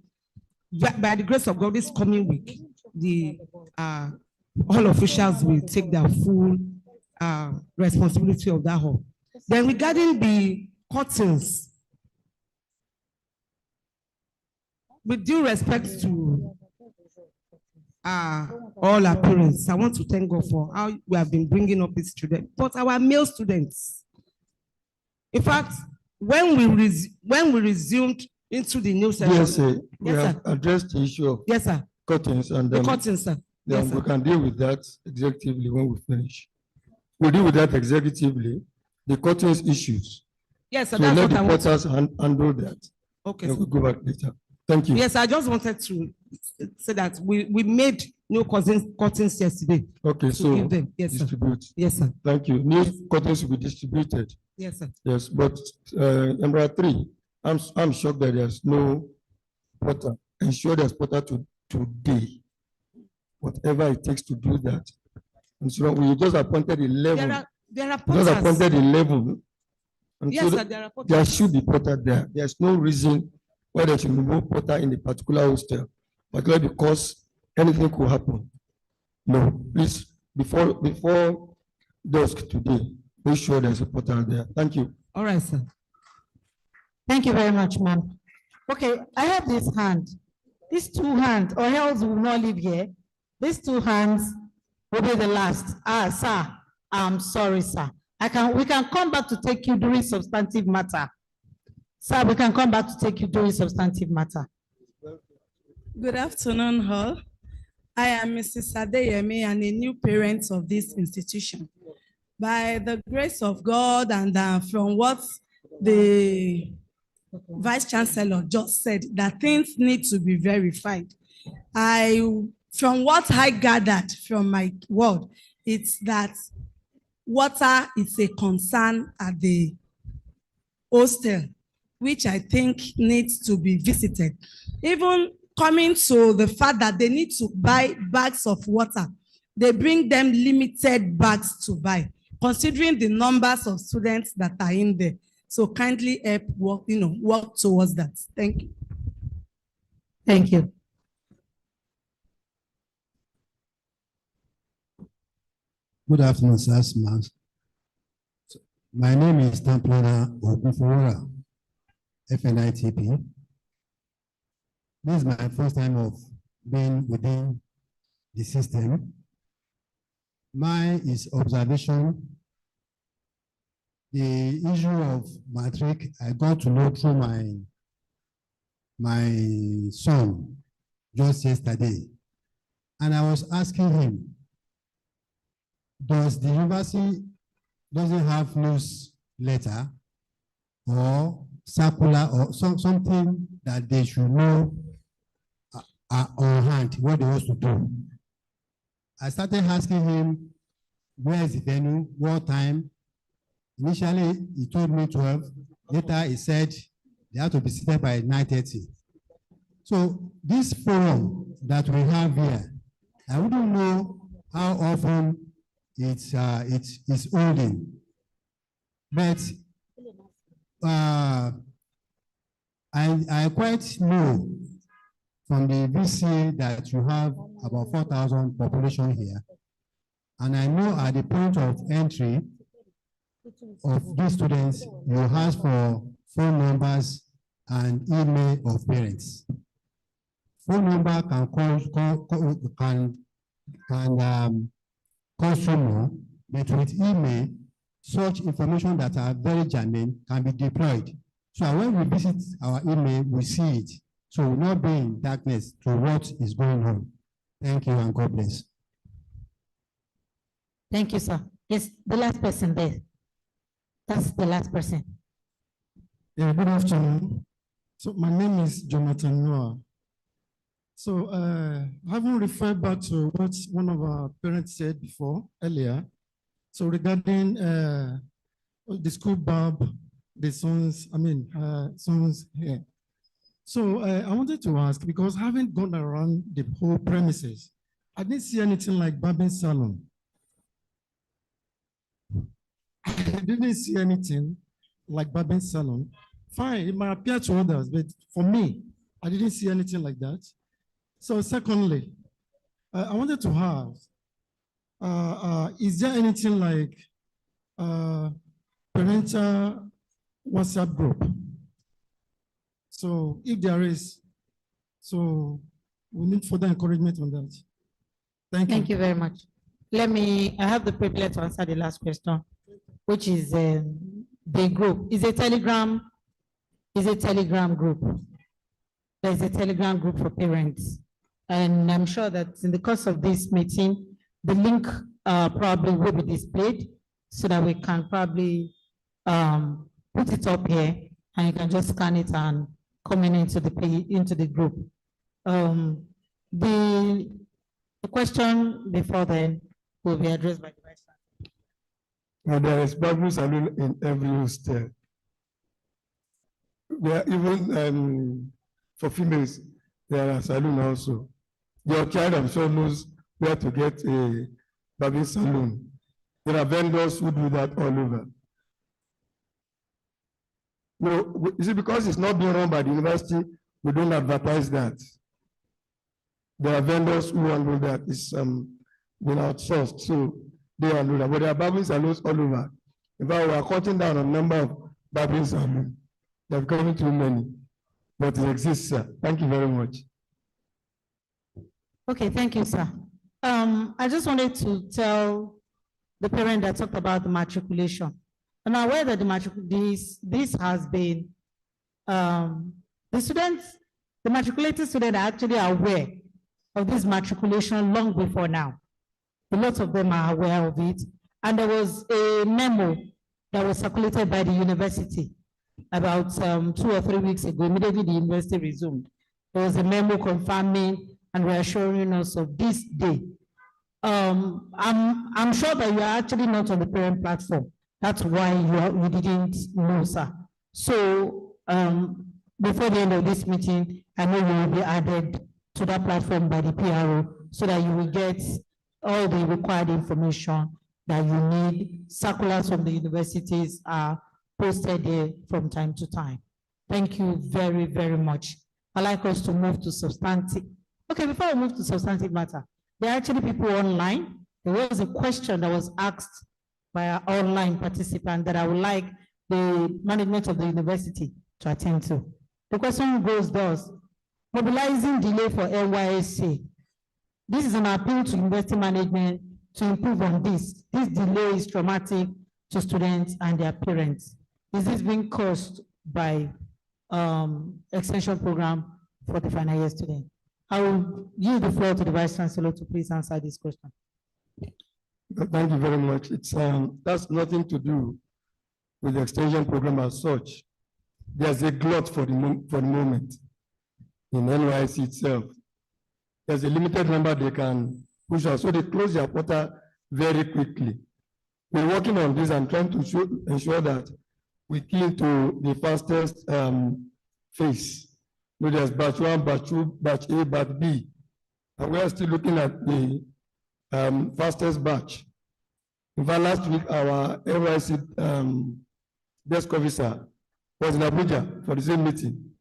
by the grace of God, this coming week, the all officials will take their full responsibility of that hall. Then regarding the curtains, with due respect to all our parents, I want to thank God for how we have been bringing up these children, but our male students. In fact, when we resumed into the new session. Yes, sir. We Yes, have sir. addressed the issue of Yes, sir. curtains and The curtains, sir. then Yes, we sir. can deal with that executively when we finish. We'll deal with that executively, the curtains issues. Yes, sir. So That's let what the I want. porters handle that. Okay, Then sir. we'll go back later. Thank you. Yes, I just wanted to say that we made new curtains yesterday. Okay, to so give them. Yes, sir. distribute. Yes, sir. Thank you. New curtains will be distributed. Yes, sir. Yes, but number 3, I'm shocked that there's no porter. Ensure there's porter today. Whatever it takes to do that. And so we just appointed 11. There are Just porters. appointed 11. And Yes, so sir, there are porters. there should be porter there. There's no reason why there should be no porter in a particular hostel, particularly because anything could happen. No, please, before dusk today, make sure there's a porter there. Thank you. All right, sir. Thank you very much, ma'am. Okay, I have this hand. These 2 hands, or else we will not live here. These 2 hands will be the last. Sir, I'm sorry, sir. We can come back to take you during substantive matter. Sir, we can come back to take you during substantive matter. Good afternoon, all. I am Mrs. Adeyemi and a new parent of this institution. By the grace of God and from what the Vice Chancellor just said, that things need to be verified. From what I gathered from my word, it's that water is a concern at the hostel, which I think needs to be visited. Even coming to the fact that they need to buy bags of water, they bring them limited bags to buy, considering the numbers of students that are in there. So kindly help work towards that. Thank you. Thank you. Good afternoon, sirs, ma'am. My name is Templana Ogunfowora, FNITP. This is my first time of being within the system. Mine is observation. The issue of matric, I got to know through my son just yesterday. And I was asking him, does the university doesn't have newsletter or circular or something that they should know on hand what they want to do? I started asking him, where is the venue, what time? Initially, he told me 12. Later, he said they have to be seated by 9:30. So this forum that we have here, I wouldn't know how often it's holding, but I quite know from the VC that you have about 4,000 population here, and I know at the point of entry of these students, you ask for phone numbers and email of parents. Phone number can cost more, but with email, such information that are very germane can be deployed. So when we visit our email, we see it. So we'll not be in darkness to what is going on. Thank you and God bless. Thank you, sir. Yes, the last person there. That's the last person. Yeah, good afternoon. So my name is Jonathan Noah. So having referred back to what one of our parents said before, earlier, so regarding the school barb, the sons here. So I wanted to ask, because having gone around the whole premises, I didn't see anything like barbing salon. I didn't see anything like barbing salon. Fine, it might appear to others, but for me, I didn't see anything like that. So secondly, I wanted to have, is there anything like parental WhatsApp group? So if there is, so we need further encouragement on that. Thank you. Thank you very much. I have the privilege to answer the last question, which is the group. Is a Telegram group. There's a Telegram group for parents. And I'm sure that in the course of this meeting, the link probably will be displayed so that we can probably put it up here and you can just scan it and comment into the group. The question before then will be addressed by the Vice Chancellor. Now, there is Bible salon in every hostel. There are even for females, there are salon also. Your child, I'm sure, knows where to get a barbing salon. There are vendors who do that all over. No, is it because it's not being run by the university, we don't advertise that? There are vendors who handle that. It's been outsourced, so they handle that. But there are barbing salons all over. In fact, we are cutting down on the number of barbing salons. There are coming too many, but it exists, sir. Thank you very much. Okay, thank you, sir. I just wanted to tell the parent that talked about the matriculation. I'm aware that this has been, the matriculated students are actually aware of this matriculation long before now. A lot of them are aware of it. And there was a memo that was circulated by the university about 2 or 3 weeks ago, immediately the university resumed. There was a memo confirming and reassuring us of this day. I'm sure that you are actually not on the parent platform. That's why you didn't know, sir. So before the end of this meeting, I know you will be added to that platform by the PRO so that you will get all the required information that you need. Circulars from the universities are posted there from time to time. Thank you very, very much. I'd like us to move to substantive. Okay, before we move to substantive matter, there are actually people online. There was a question that was asked by our online participant that I would like the management of the university to attend to. The question goes thus: mobilizing delay for NYSC. This is an appeal to university management to improve on this. This delay is traumatic to students and their parents. Is this being caused by extension program for the final year student? I will give the floor to the Vice Chancellor to please answer this question. Thank you very much. It's that's nothing to do with the extension program as such. There's a glut for the moment in NYSC itself. There's a limited number they can push out, so they close their portal very quickly. We're working on this and trying to ensure that we cling to the fastest phase. No, there's batch 1, batch 2, batch A, batch B, and we are still looking at the fastest batch. In fact, last week, our NYSC desk officer was in Abuja for the same meeting.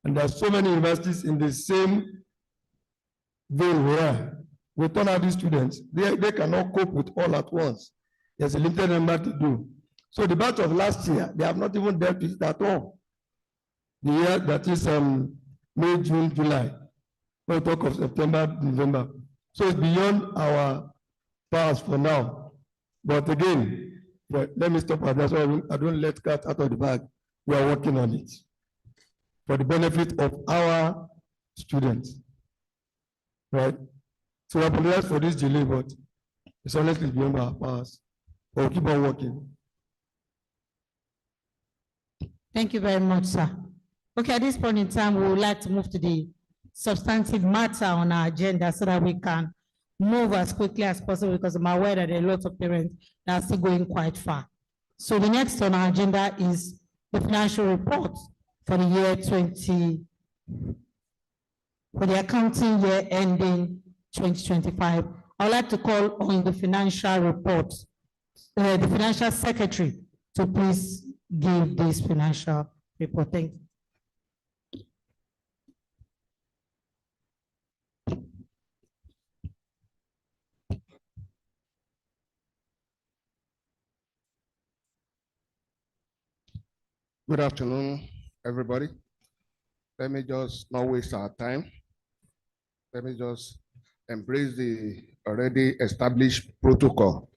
And there are so many universities in the same vein where we turn out these students. They cannot cope with all at once. There's a limited number to do. So the batch of last year, they have not even dealt with it at all. The year that is May, June, July. We talk of September, November. So it's beyond our powers for now. But again, let me stop at that so I don't let cat out of the bag. We are working on it for the benefit of our students. Right? So I apologize for this delay, but it's honestly beyond our powers. We'll keep on working. Thank you very much, sir. Okay, at this point in time, we would like to move to the substantive matter on our agenda so that we can move as quickly as possible, because I'm aware that there are lots of parents that are still going quite far. So the next on our agenda is the financial report for the year for the accounting year ending 2025. I would like to call on the financial report, the financial secretary to please give this financial report. Thank you. Good afternoon, everybody. Let me just not waste our time. Let me just embrace the already established protocol.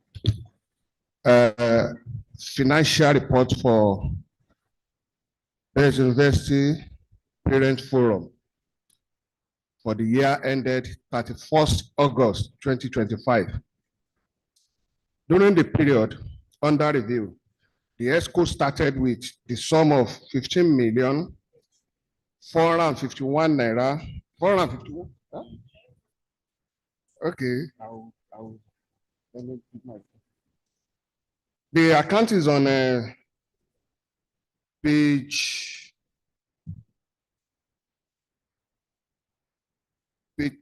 Financial report for Bells University Parent Forum for the year ended 31st August 2025. During the period under review, the ESCO started with the sum of 15,451 naira. 451? Huh? Okay. Let me put my. The account is on page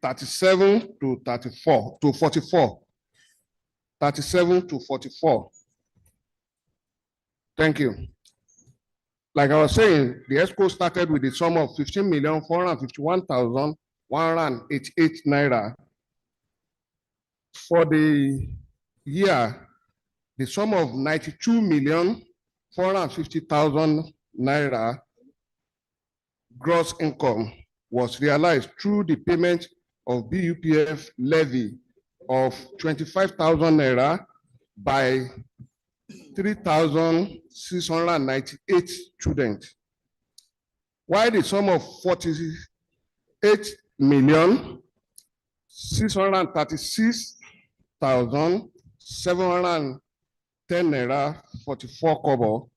37 to 34 to 44. 37 to 44. Thank you. Like I was saying, the ESCO started with the sum of 15,451,188 naira. For the year, the sum of 92,450,000 naira gross income was realized through the payment of BUPF levy of 25,000 naira by 3,698 students, while the sum of 48,636,710 naira 44 kobo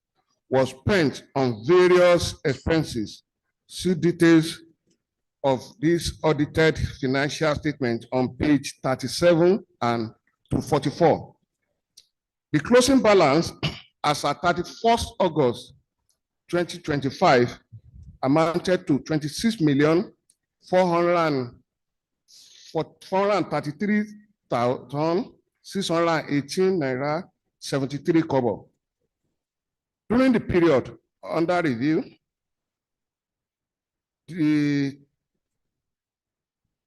was spent on various expenses. See details of this audited financial statement on page 37 and to 44. The closing balance as at 31st August 2025 amounted to 26,433,618 naira 73 kobo. During the period under review, the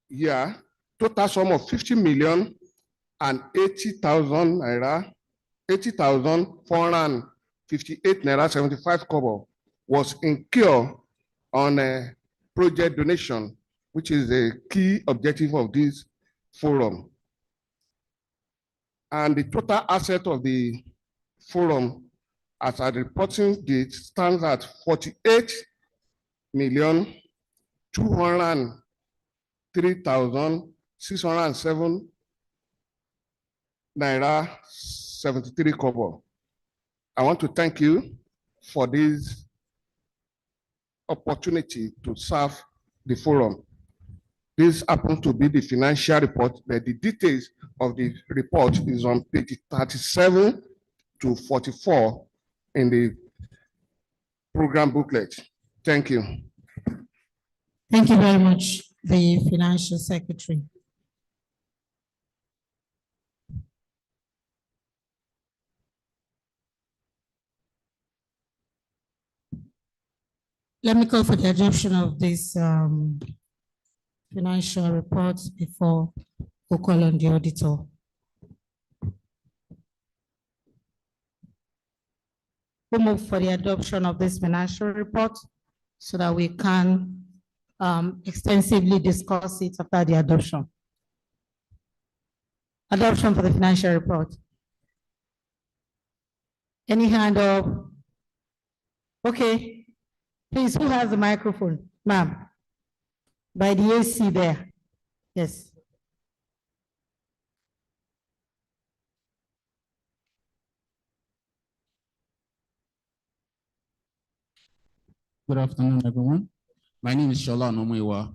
year total sum of 50,080,000 naira, 80,458 naira 75 kobo was incurred on a project donation, which is a key objective of this forum. And the total asset of the forum as a reporting date stands at 48,203,607 naira 73 kobo. I want to thank you for this opportunity to serve the forum. This happens to be the financial report, but the details of the report is on page 37 to 44 in the program booklet. Thank you. Thank you very much, the Financial Secretary. Let me call for the adoption of this financial report before we call on the auditor. We'll move for the adoption of this financial report so that we can extensively discuss it after the adoption. Adoption for the financial report. Any hand up? Okay. Please, who has the microphone? Ma'am. By the AC there. Yes. Good afternoon, everyone. My name is Shola Onomuyiwa.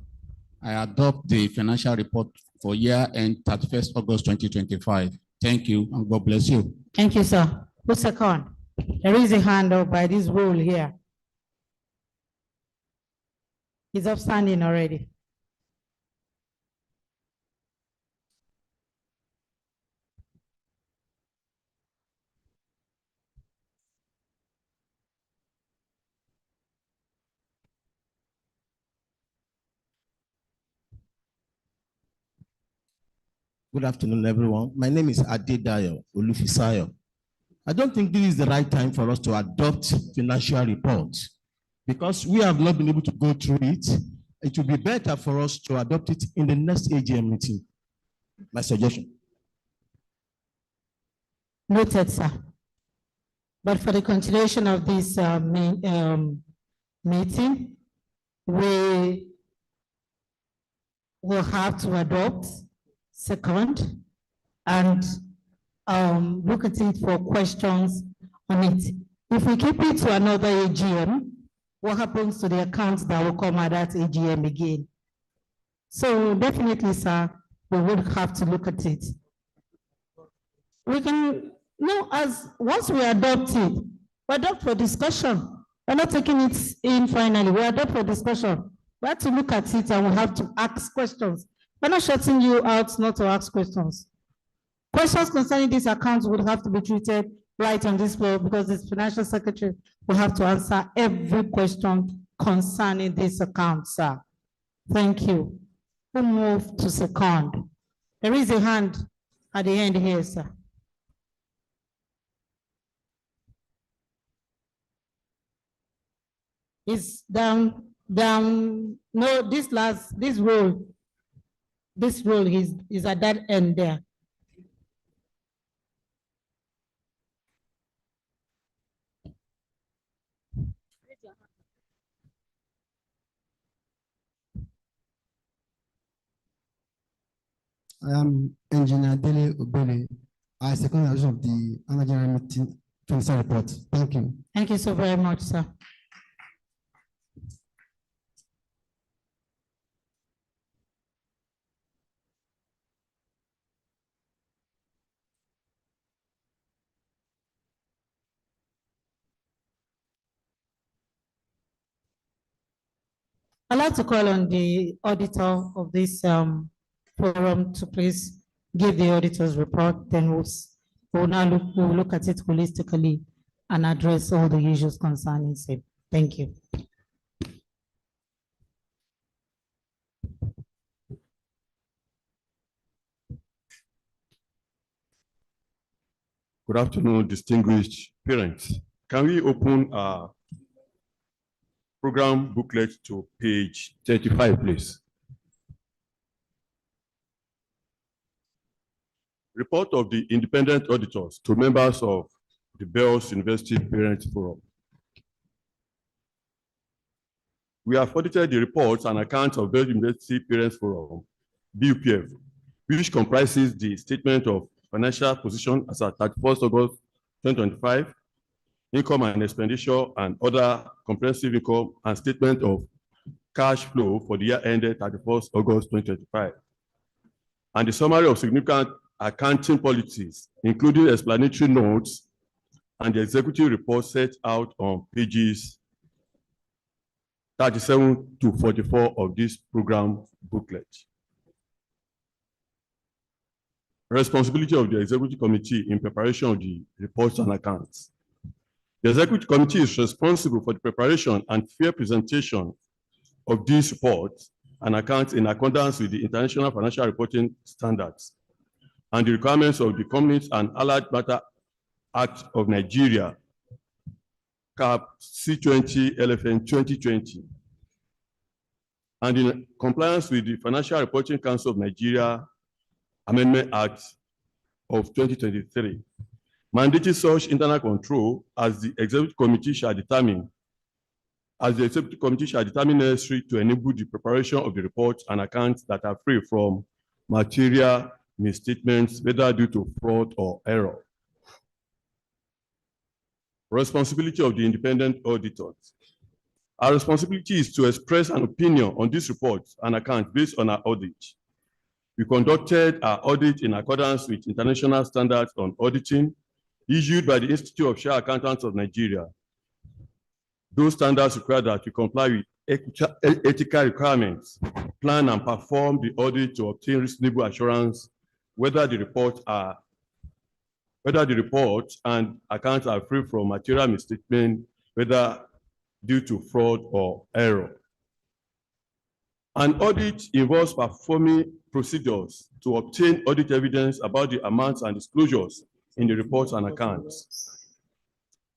I adopt the financial report for year end 31st August 2025. Thank you and God bless you. Thank you, sir. Who's second? There is a hand up by this rule here. He's upstanding already. Good afternoon, everyone. My name is Adedayo Olufisayo. I don't think this is the right time for us to adopt financial reports because we have not been able to go through it. It will be better for us to adopt it in the next AGM meeting. My suggestion. Noted, sir. But for the continuation of this meeting, we will have to adopt second and look at it for questions on it. If we keep it to another AGM, what happens to the accounts that will come at that AGM again? So definitely, sir, we would have to look at it. We can, no, as once we adopt it, we adopt for discussion. We're not taking it in finally, we adopt for discussion. We have to look at it and we have to ask questions. We're not shutting you out not to ask questions. Questions concerning these accounts would have to be treated right on this floor because the financial secretary will have to answer every question concerning this account, sir. Thank you. We'll move to second. There is a hand at the end here, sir. It's down, no, this row is at that end there. I am Engineer Dele Obele. I second the of the annual general meeting financial report. Thank you. Thank you so very much, sir. I'd like to call on the auditor of this forum to please give the auditor's report, then we'll look at it holistically and address all the issues concerning it. Thank you. Good afternoon, distinguished parents. Can we open our program booklet to page 35, please? Report of the independent auditors to members of the Bells University Parents Forum. We have audited the reports and accounts of Bells University Parents Forum, BUPF, which comprises the statement of financial position as at 31st August 2025, income and expenditure and other comprehensive income, and statement of cash flow for the year ended 31st August 2025. And the summary of significant accounting policies, including explanatory notes and the executive report set out on pages 37 to 44 of this program booklet. Responsibility of the executive committee in preparation of the reports and accounts. The executive committee is responsible for the preparation and fair presentation of these reports and accounts in accordance with the International Financial Reporting Standards and the requirements of the Companies and Allied Matter Act of Nigeria, CAP C20 LFN 2020, and in compliance with the Financial Reporting Council of Nigeria Amendment Act of 2023. Mandating such internal control as the executive committee shall determine necessary to enable the preparation of the reports and accounts that are free from material misstatements, whether due to fraud or error. Responsibility of the independent auditors. Our responsibility is to express an opinion on these reports and accounts based on our audit. We conducted our audit in accordance with international standards on auditing issued by the Institute of Chartered Accountants of Nigeria. Those standards require that we comply with ethical requirements, plan and perform the audit to obtain reasonable assurance whether the report and accounts are free from material misstatement, whether due to fraud or error. An audit involves performing procedures to obtain audit evidence about the amounts and disclosures in the reports and accounts.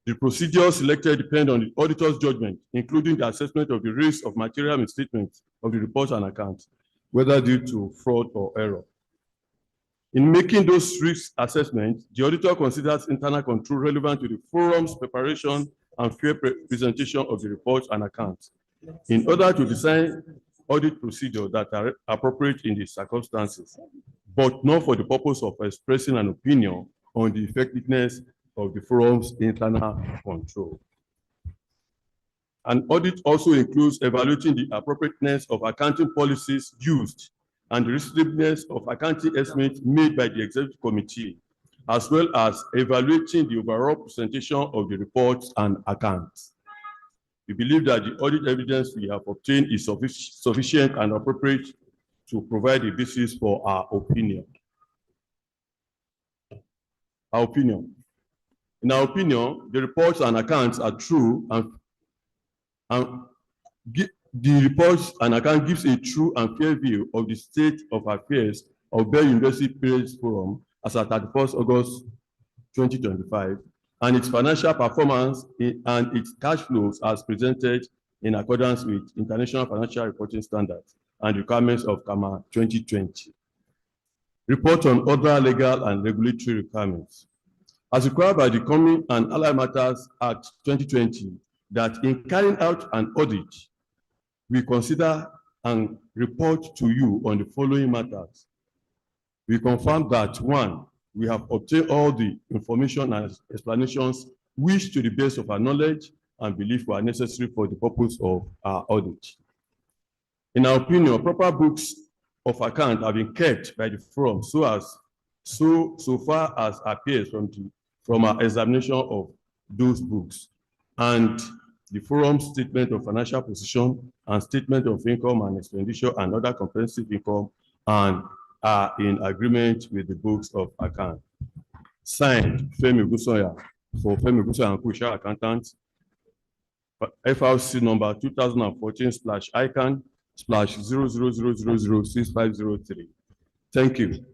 The procedure selected depend on the auditor's judgment, including the assessment of the risk of material misstatement of the reports and accounts, whether due to fraud or error. In making those risk assessments, the auditor considers internal control relevant to the forum's preparation and fair presentation of the reports and accounts in order to design audit procedures that are appropriate in the circumstances, but not for the purpose of expressing an opinion on the effectiveness of the forum's internal control. An audit also includes evaluating the appropriateness of accounting policies used and the reasonableness of accounting estimates made by the executive committee, as well as evaluating the overall presentation of the reports and accounts. We believe that the audit evidence we have obtained is sufficient and appropriate to provide a basis for our opinion. In our opinion, the reports and accounts are true the reports and account gives a true and fair view of the state of affairs of Bell University Parents Forum as at 31st August 2025, and its financial performance and its cash flows as presented in accordance with International Financial Reporting Standards and requirements of CAMA 2020. Report on other legal and regulatory requirements. As required by the Common and Allied Matters Act 2020, that in carrying out an audit, we consider and report to you on the following matters. We confirm that, one, we have obtained all the information and explanations which, to the best of our knowledge and belief, were necessary for the purpose of our audit. In our opinion, proper books of account have been kept by the forum so far as appears from our examination of those books, and the forum's statement of financial position and statement of income and expenditure and other comprehensive income and are in agreement with the books of account. Signed, Femi Gusoya for Femi Gusoya and Kusha Accountants, FRC number 2014/ICANN/0000006503. Thank you.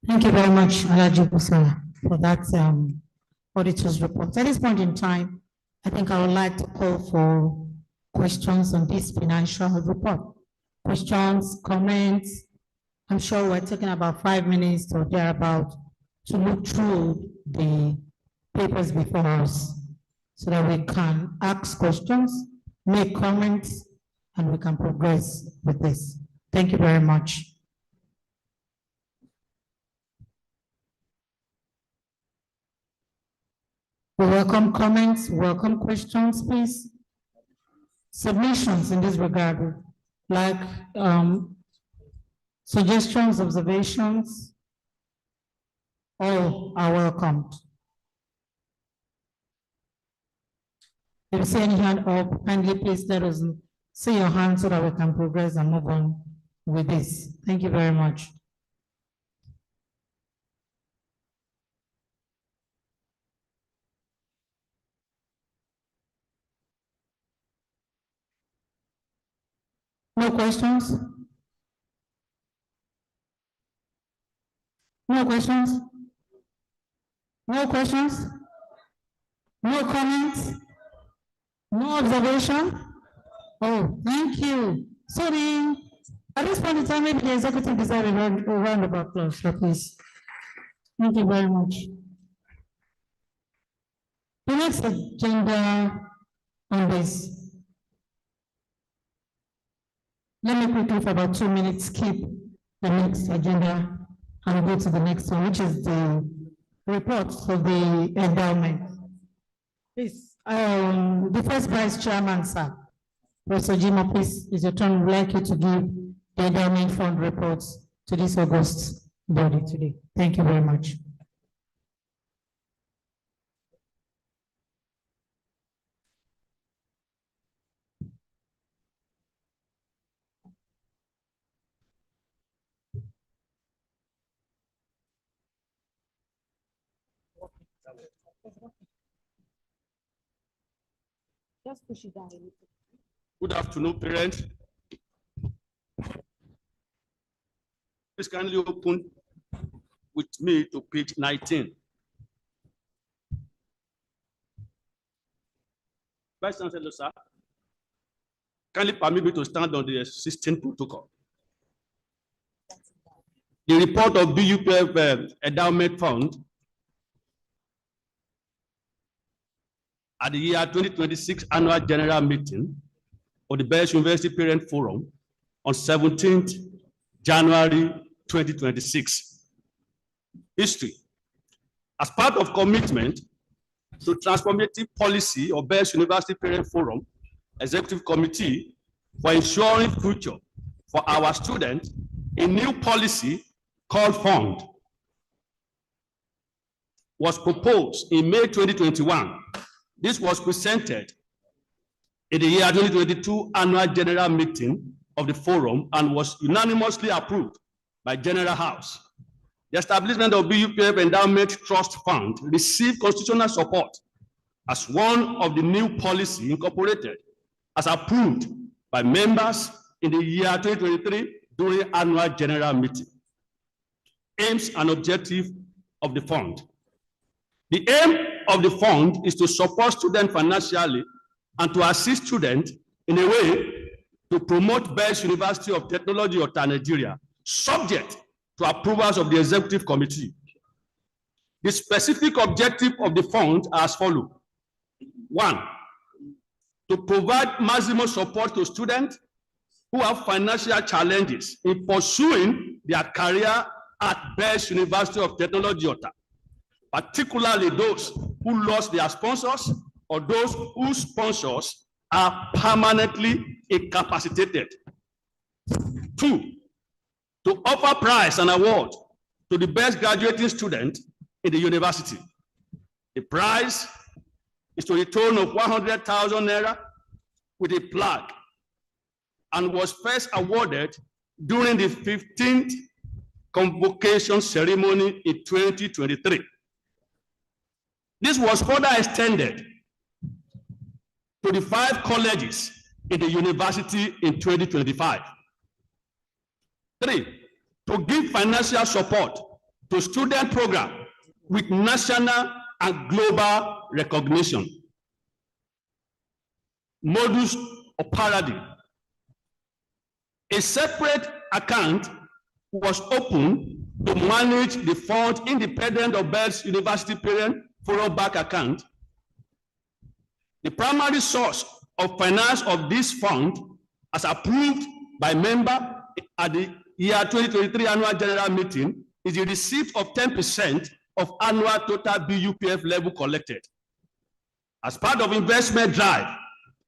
Thank you very much, Alhaji Gusoya, for that auditor's report. At this point in time, I think I would like to call for questions on this financial report. Questions, comments. I'm sure we're taking about 5 minutes or thereabout to look through the papers before us so that we can ask questions, make comments, and we can progress with this. Thank you very much. We welcome comments, welcome questions, please. Submissions in this regard, like suggestions, observations, all are welcomed. If you see any hand up, kindly please let us see your hand so that we can progress and move on with this. Thank you very much. No questions? No questions? No questions? No comments? No observation? Oh, thank you. So then, at this point in time, maybe the executive deserves a round of applause, please. Thank you very much. The next agenda on this. Let me quickly, for about 2 minutes, skip the next agenda and go to the next one, which is the report of the endowment. Please, the first vice chairman, sir, Professor Jimo, please, it's your turn. We'd like you to give the endowment fund reports to this August body today. Thank you very much. Just push it down. Good afternoon, parents. Please kindly open with me to page 19. Vice Chancellor, sir, kindly permit me to stand on the existing protocol. The report of BUPF Endowment Fund at the year 2026 Annual General Meeting of the Bells University Parent Forum on 17th January 2026. History. As part of commitment to transformative policy of Bells University Parent Forum Executive Committee for ensuring future for our students, a new policy called Fund was proposed in May 2021. This was presented in the year 2022 Annual General Meeting of the Forum and was unanimously approved by General House. The establishment of BUPF Endowment Trust Fund received constitutional support as one of the new policy incorporated as approved by members in the year 2023 during Annual General Meeting. Aims and objective of the fund. The aim of the fund is to support students financially and to assist students in a way to promote Bells University of Technology of Nigeria, subject to approvals of the Executive Committee. The specific objective of the fund are as follows. 1, to provide maximum support to students who have financial challenges in pursuing their career at Bells University of Technology, particularly those who lost their sponsors or those whose sponsors are permanently incapacitated. 2, to offer prize and award to the best graduating student in the university. The prize is to the tune of 100,000 naira with a plaque and was first awarded during the 15th convocation ceremony in 2023. This was further extended to the 5 colleges in the university in 2025. 3, to give financial support to student program with national and global recognition. Modus operandi. A separate account was opened to manage the fund independent of Bells University Parent Forum Bank account. The primary source of finance of this fund, as approved by member at the year 2023 Annual General Meeting, is the receipt of 10% of annual total BUPF level collected. As part of investment drive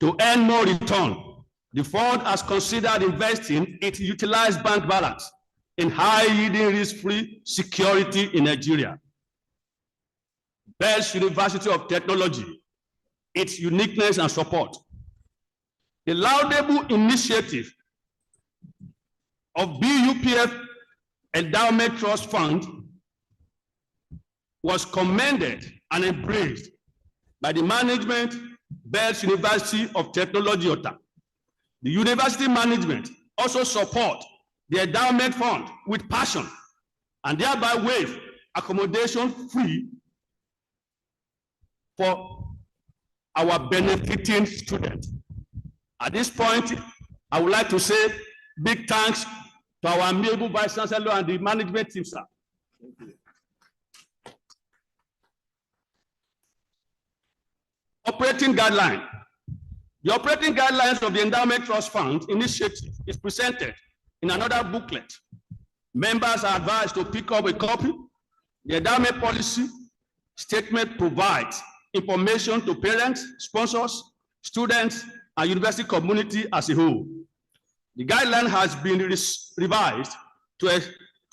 to earn more return, the fund has considered investing its utilized bank balance in high-yielding risk-free security in Nigeria. Bells University of Technology, its uniqueness and support. The laudable initiative of BUPF Endowment Trust Fund was commended and embraced by the management, Bells University of Technology, Ota. The university management also support the endowment fund with passion and thereby waive accommodation fee for our benefiting students. At this point, I would like to say big thanks to our amiable Vice Chancellor and the management team, sir. Thank you. Operating guideline. The operating guidelines of the Endowment Trust Fund initiative is presented in another booklet. Members are advised to pick up a copy. The endowment policy statement provides information to parents, sponsors, students, and university community as a whole. The guideline has been revised to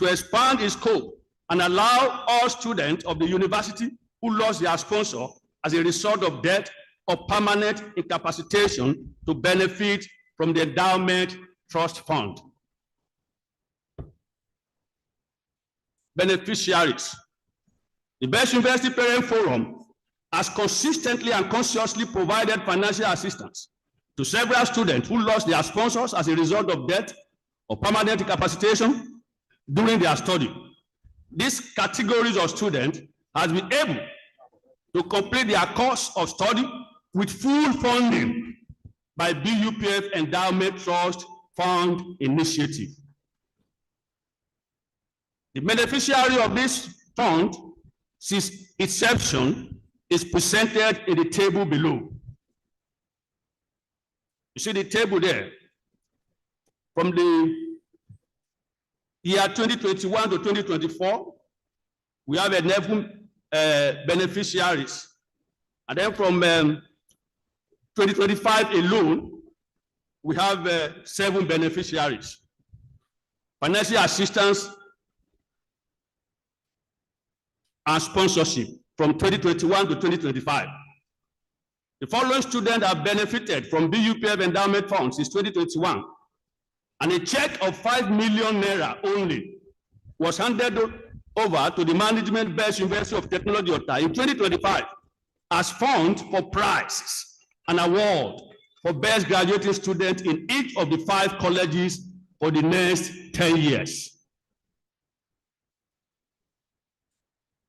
expand its scope and allow all students of the university who lost their sponsor as a result of death or permanent incapacitation to benefit from the Endowment Trust Fund. Beneficiaries. The Bells University Parent Forum has consistently and consciously provided financial assistance to several students who lost their sponsors as a result of death or permanent incapacitation during their study. These categories of students has been able to complete their course of study with full funding by BUPF Endowment Trust Fund Initiative. The beneficiary of this fund since inception is presented in the table below. You see the table there. From the year 2021 to 2024, we have 11 beneficiaries. And then from 2025 alone, we have 7 beneficiaries. Financial assistance and sponsorship from 2021 to 2025. The following students have benefited from BUPF endowment funds since 2021, and a check of 5 million naira only was handed over to the management Best University of Technology Ota in 2025 as fund for prizes and award for best graduating student in each of the 5 colleges for the next 10 years.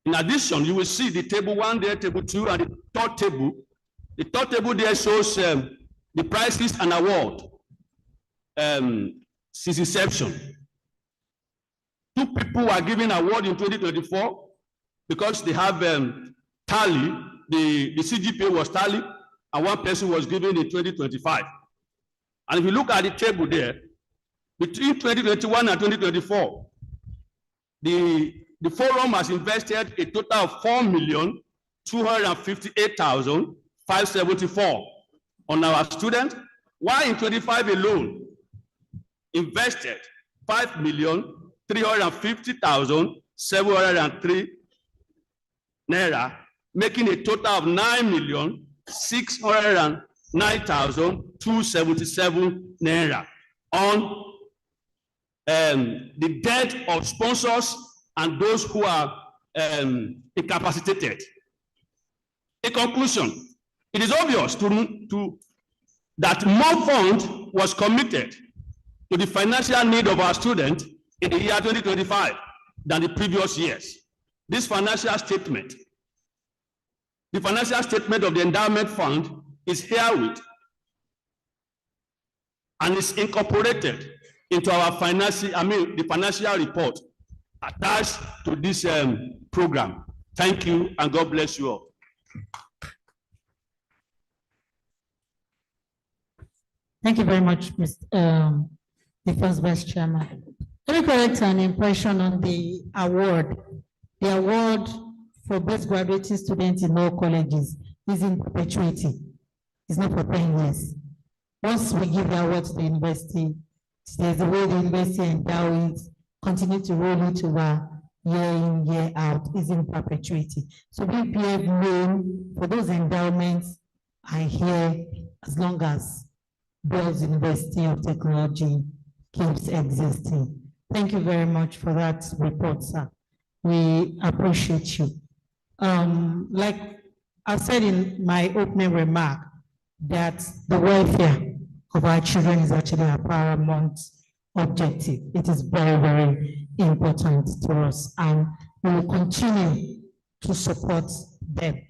In addition, you will see the table 1 there, table 2, and the third table. The third table there shows the prize list and award since inception. 2 people were given award in 2024 because they have tally, the CGPA was tally, and 1 person was given in 2025. And if you look at the table there, between 2021 and 2024, the forum has invested a total of 4,258,574 on our students, while in 25 alone, invested 5,350,703 naira, making a total of 9,609,277 naira on the debt of sponsors and those who are incapacitated. In conclusion, it is obvious that more fund was committed to the financial need of our students in the year 2025 than the previous years. This financial statement, the financial statement of the endowment fund is herewith and is incorporated into our the financial report attached to this program. Thank you, and God bless you all. Thank you very much, Mr. The first Vice Chairman. Let me correct an impression on the award. The award for best graduating students in all colleges is in perpetuity. It's not for 10 years. Once we give the award to the university, there's a way the university endow it, continue to roll it over year in, year out, is in perpetuity. So BPF loan for those endowments are here as long as Bells University of Technology keeps existing. Thank you very much for that report, sir. We appreciate you. Like I said in my opening remark, that the welfare of our children is actually a paramount objective. It is very, very important to us, and we will continue to support them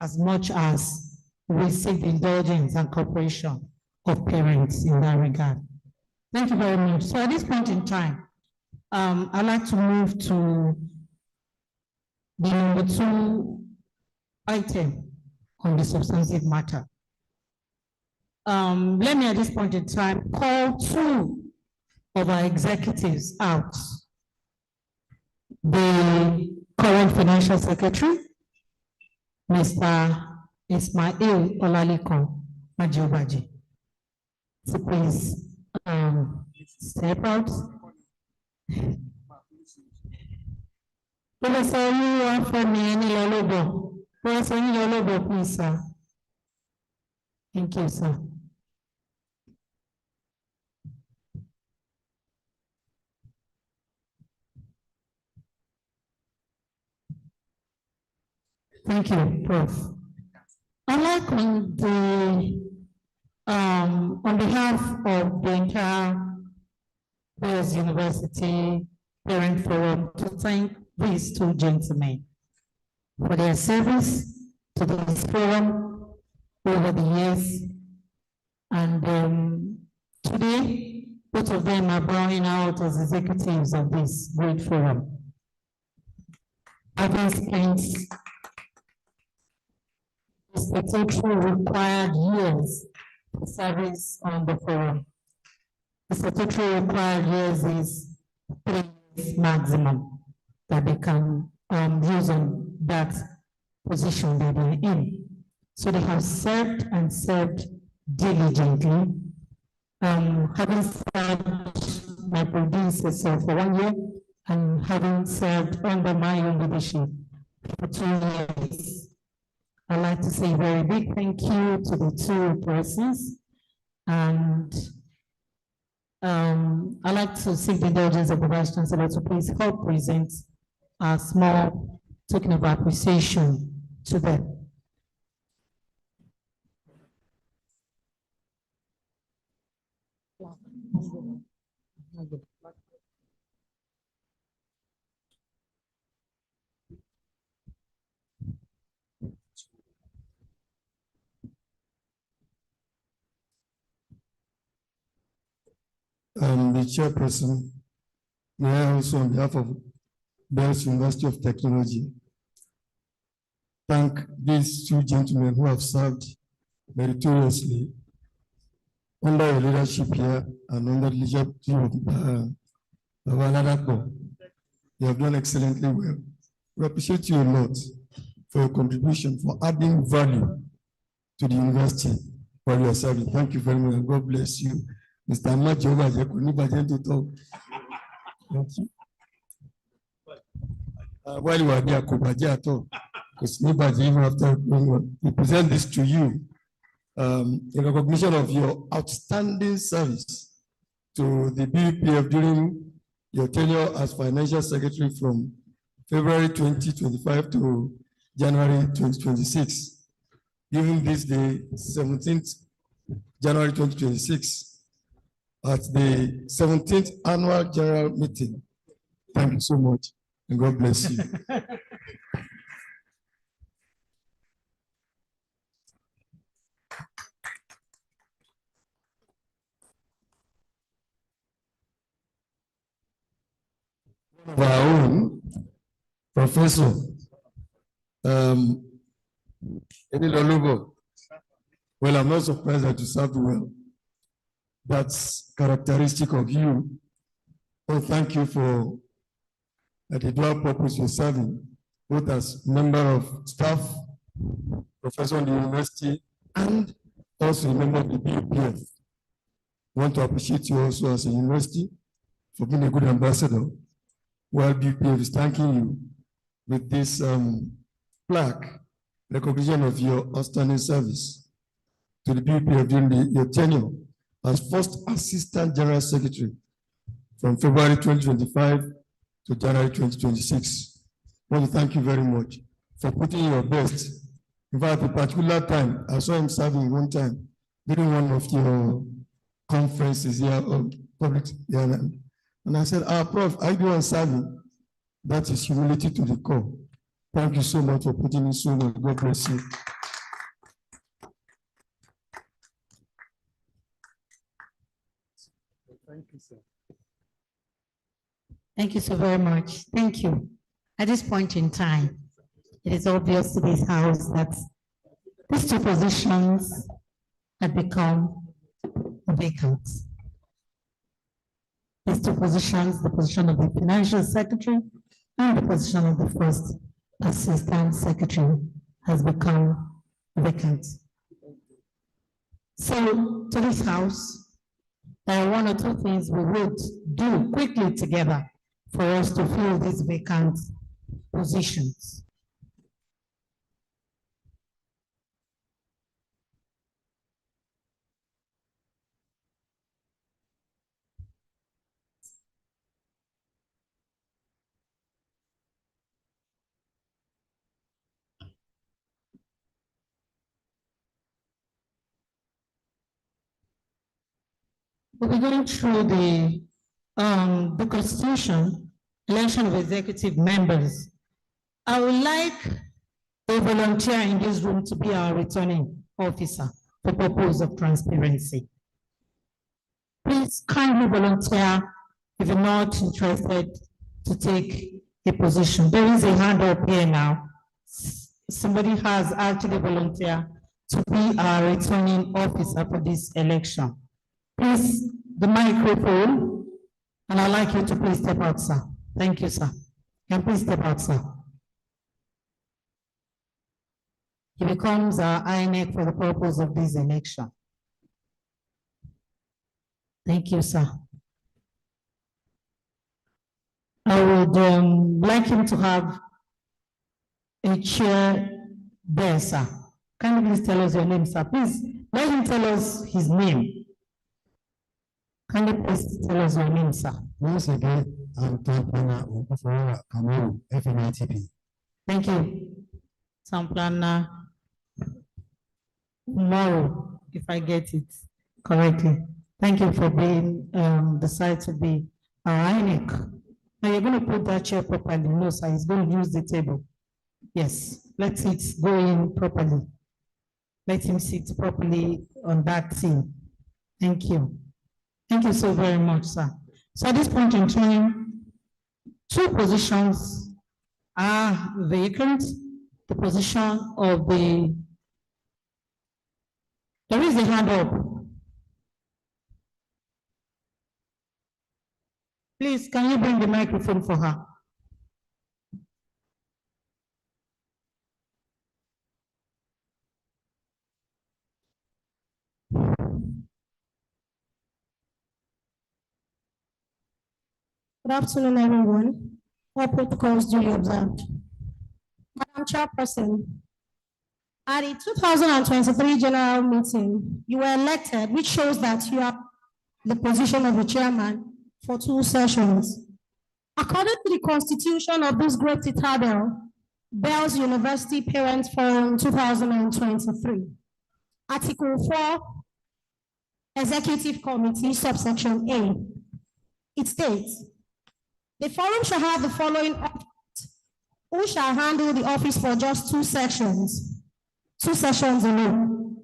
as much as we seek the indulgence and cooperation of parents in that regard. Thank you very much. So at this point in time, I'd like to move to the number 2 item on the substantive matter. Let me at this point in time call 2 of our executives out. The current financial secretary, Mr. Ismail Olalikon Majobaji. So please step out. Professor Professor, please, sir. Thank you, sir. Thank you, Prof. I'd like on behalf of the entire Bells University Parent Forum to thank these 2 gentlemen for their service to this forum over the years. And today, both of them are bowing out as executives of this great forum. Having spent the total required years for service on the forum. The statutory required years is 3 years maximum that they can use on that position that they're in. So they have served and served diligently. Having served my predecessor for 1 year and having served under my own leadership for 2 years. I'd like to say a very big thank you to the two persons. And I'd like to seek the indulgence of the Vice Chancellor to please help present a small token of appreciation to them. The chairperson, may I also, on behalf of Bells University of Technology, thank these two gentlemen who have served meritoriously under your leadership here and under the leadership of Babaladapo. You have done excellently well. We appreciate you a lot for your contribution, for adding value to the university while you are serving. Thank you very much, and God bless you. Mr. Majoba, thank you. While you are there, because even after we present this to you in recognition of your outstanding service to the BUPF during your tenure as Financial Secretary from February 2025 to January 2026. Given this day, 17th January 2026, at the 17th Annual General Meeting. Thank you so much, and God bless you. Of our own Professor Enil Olubo. Well, I'm not surprised that you served well. That's characteristic of you. Well, thank you for the dual purpose you're serving, both as member of staff, professor in the university, and also a member of the BUPF. I want to appreciate you also as a university for being a good ambassador, while BUPF is thanking you with this plaque, recognition of your outstanding service to the BUPF during your tenure as first Assistant General Secretary from February 2025 to January 2026. I want to thank you very much for putting your best. In fact, a particular time, I saw him serving one time during one of your conferences here on public, and I said, Prof, I do serving. That is humility to the core. Thank you so much for putting in so much. God bless you. Thank you, sir. Thank you so very much. Thank you. At this point in time, it is obvious to this House that these two positions have become vacant. These two positions, the position of the Financial Secretary and the position of the First Assistant Secretary, has become vacant. So, to this House, there are one or two things we would do quickly together for us to fill these vacant positions. We'll be going through the Constitution, election of executive members. I would like a volunteer in this room to be our returning officer for purpose of transparency. Please kindly volunteer if you're not interested to take a position. There is a hand up here now. Somebody has actually volunteered to be our returning officer for this election. Please, the microphone, and I'd like you to please step out, sir. Thank you, sir. And please step out, sir. He becomes our INEC for the purpose of this election. Thank you, sir. I would like him to have a chair there, sir. Can you please tell us your name, sir? Please let him tell us his name. Can you please tell us your name, sir? Once again, I'm Town Planner Okafora Kamoru, FNITP. Thank you. Town Planner Moro, if I get it correctly. Thank you for being decided to be our INEC. Now you're going to put that chair properly. No, sir, he's going to use the table. Yes, let it go in properly. Let him sit properly on that thing. Thank you. Thank you so very much, sir. So at this point in time, 2 positions are vacant. The position of the, there is a hand up. Please, can you bring the microphone for her? Good afternoon, everyone. All protocols duly observed. Madam Chairperson, at the 2023 general meeting, you were elected, which shows that you are the position of the chairman for 2 sessions. According to the constitution of this great citadel, Bells University Parents Forum 2023, Article 4, Executive Committee, subsection A, it states, the forum shall have the following officers, who shall handle the office for just 2 sessions alone.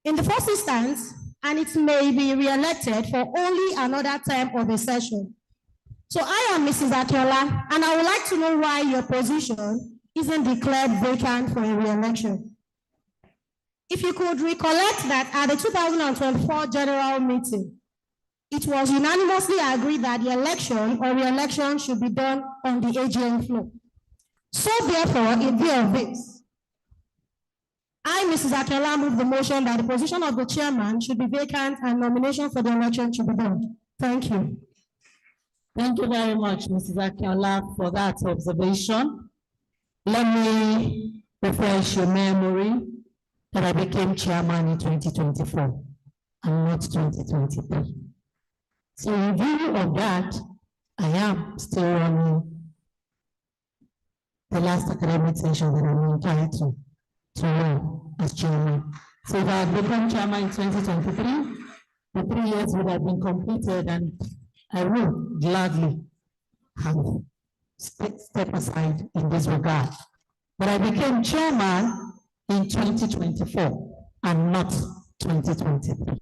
In the first instance, and it may be re-elected for only another term of the session. So I am Mrs. Akiola, and I would like to know why your position isn't declared vacant for a re-election. If you could recollect that at the 2024 general meeting, it was unanimously agreed that the election or re-election should be done on the AGM floor. So therefore, in view of this, I, Mrs. Akiola, move the motion that the position of the chairman should be vacant and nomination for the election should be done. Thank you. Thank you very much, Mrs. Akiola, for that observation. Let me refresh your memory that I became chairman in 2024 and not 2023. So in view of that, I am still running the last academic session that I'm entitled to run as chairman. So if I had become chairman in 2023, the 3 years would have been completed, and I would gladly have step aside in this regard. But I became chairman in 2024 and not 2023.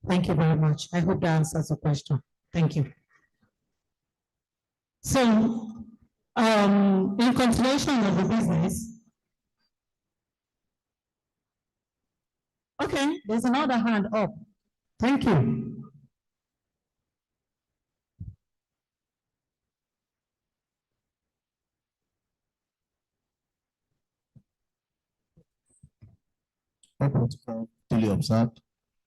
Thank you very much. I hope that answers the question. Thank you. So, in continuation of the business, okay, there's another hand up. Thank you. Protocol duly observed.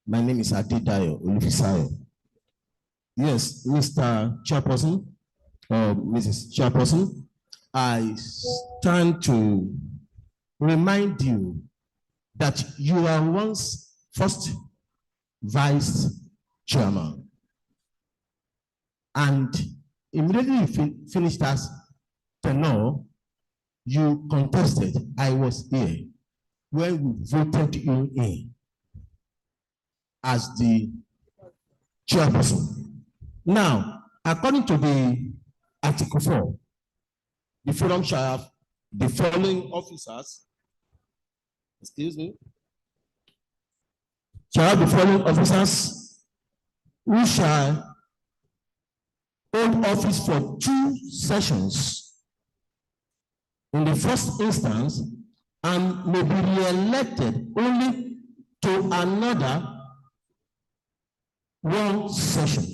My name is Adedayo Olufisayo. Yes, Mr. Chairperson, or Mrs. Chairperson, I stand to remind you that you are once first vice chairman, and immediately you finished as tenure, you contested. I was here when we voted you in as the chairperson. Now, according to the Article 4, the forum shall have the following officers excuse me, shall have the following officers who shall hold office for 2 sessions in the first instance and may be re-elected only to another 1 session.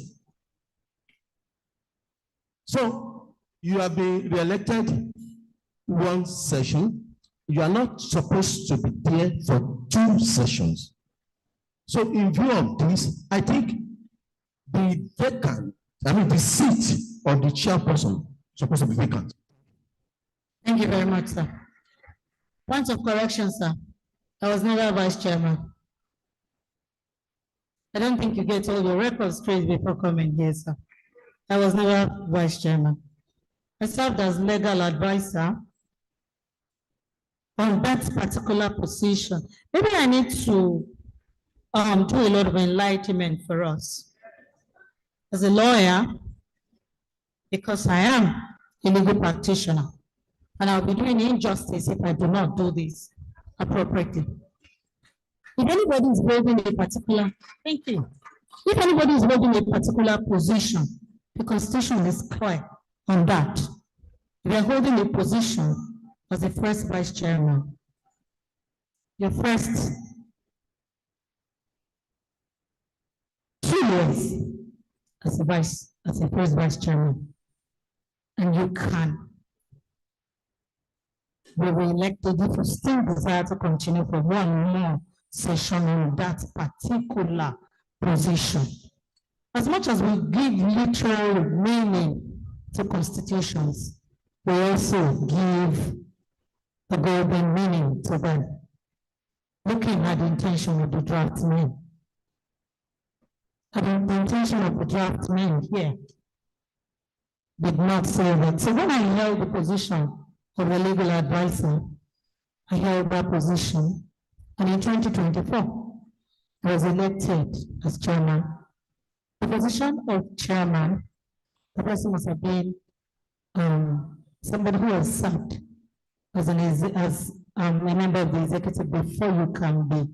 So you have been re-elected 1 session. You are not supposed to be there for 2 sessions. So in view of this, I think the seat of the chairperson is supposed to be vacant. Thank you very much, sir. Point of correction, sir. I was never vice chairman. I don't think you get all your records straight before coming here, sir. I was never vice chairman. I served as legal advisor on that particular position. Maybe I need to do a lot of enlightenment for us. As a lawyer, because I am a legal practitioner, and I'll be doing injustice if I do not do this appropriately. If anybody is holding a particular, thank you. If anybody is holding a particular position, the Constitution is clear on that. If you're holding a position as a first vice chairman, your first 2 years as a first vice chairman, and you can be re-elected if you still desire to continue for 1 more session in that particular position. As much as we give literal meaning to constitutions, we also give the golden meaning to them. Looking at the intention of the draftsman. And the intention of the draftsman here did not say that. So when I held the position of a legal advisor, I held that position, and in 2024, I was elected as chairman. The position of chairman, the person must have been somebody who has served as a member of the executive before you can be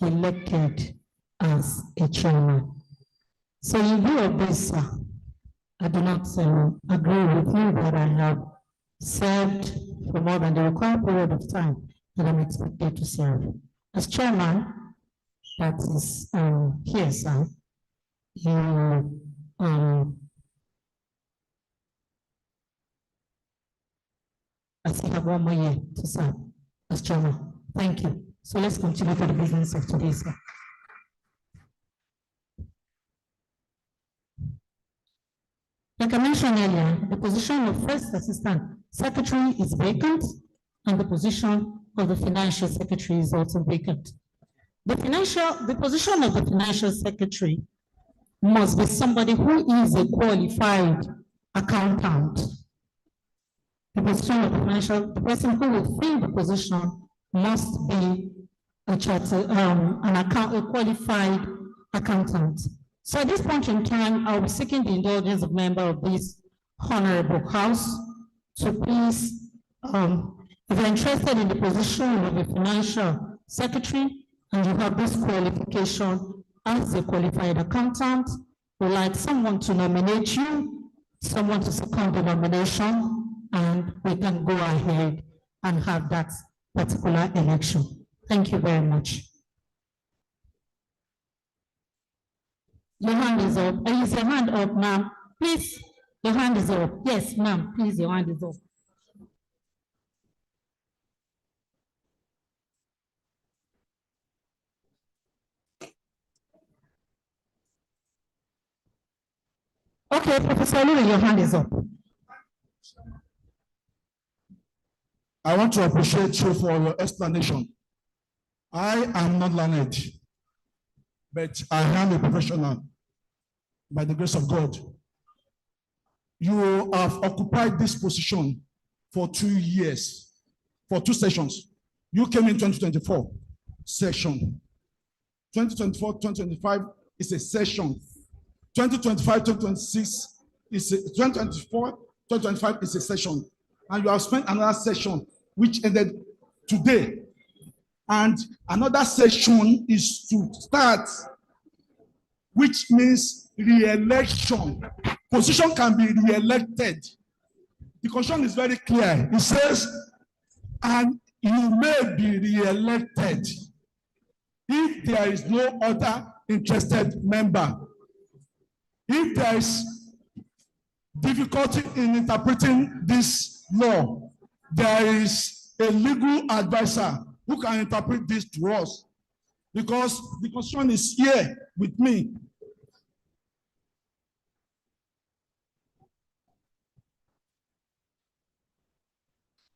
elected as a chairman. So in view of this, I do not agree with you that I have served for more than the required period of time that I'm expected to serve. As chairman, that is here, sir, I still have 1 more year to serve as chairman. Thank you. So let's continue for the business of today, sir. Like I mentioned earlier, the position of first assistant secretary is vacant, and the position of the financial secretary is also vacant. The position of the financial secretary must be somebody who is a qualified accountant. The position of the person who will fill the position must be a qualified accountant. So at this point in time, I'll be seeking the indulgence of member of this honorable house to please, if you're interested in the position of a financial secretary and you have this qualification as a qualified accountant, would like someone to nominate you, someone to second the nomination, and we can go ahead and have that particular election. Thank you very much. Your hand is up. Is your hand up, ma'am? Please, your hand is up. Yes, ma'am, please, your hand is up. Okay, Professor Lulu, your hand is up. I want to appreciate you for your explanation. I am not learned, but I am a professional by the grace of God. You have occupied this position for 2 years, for 2 sessions. You came in 2024 session. 2024, 2025 is a session. 2025, 2026 is a 2024, 2025 is a session. And you have spent another session which ended today. And another session is to start, which means re-election. Position can be re-elected. The constitution is very clear. It says, and you may be re-elected if there is no other interested member. If there is difficulty in interpreting this law, there is a legal advisor who can interpret this to us, because the constitution is here with me.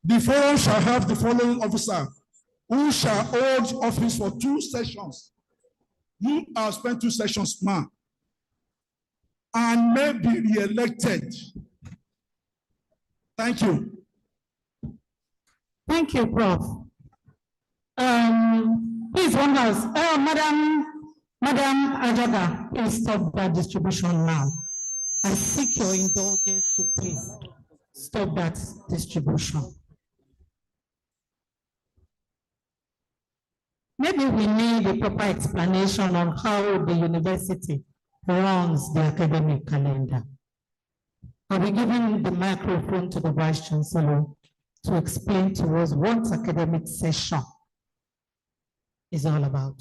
The forum shall have the following officer, who shall hold office for 2 sessions. You have spent 2 sessions, ma, and may be re-elected. Thank you. Thank you, Prof. Please, one house. Madam Ajaga, please stop that distribution now. I seek your indulgence to please stop that distribution. Maybe we need a proper explanation on how the university runs the academic calendar. I'll be giving the microphone to the Vice Chancellor to explain to us what academic session is all about.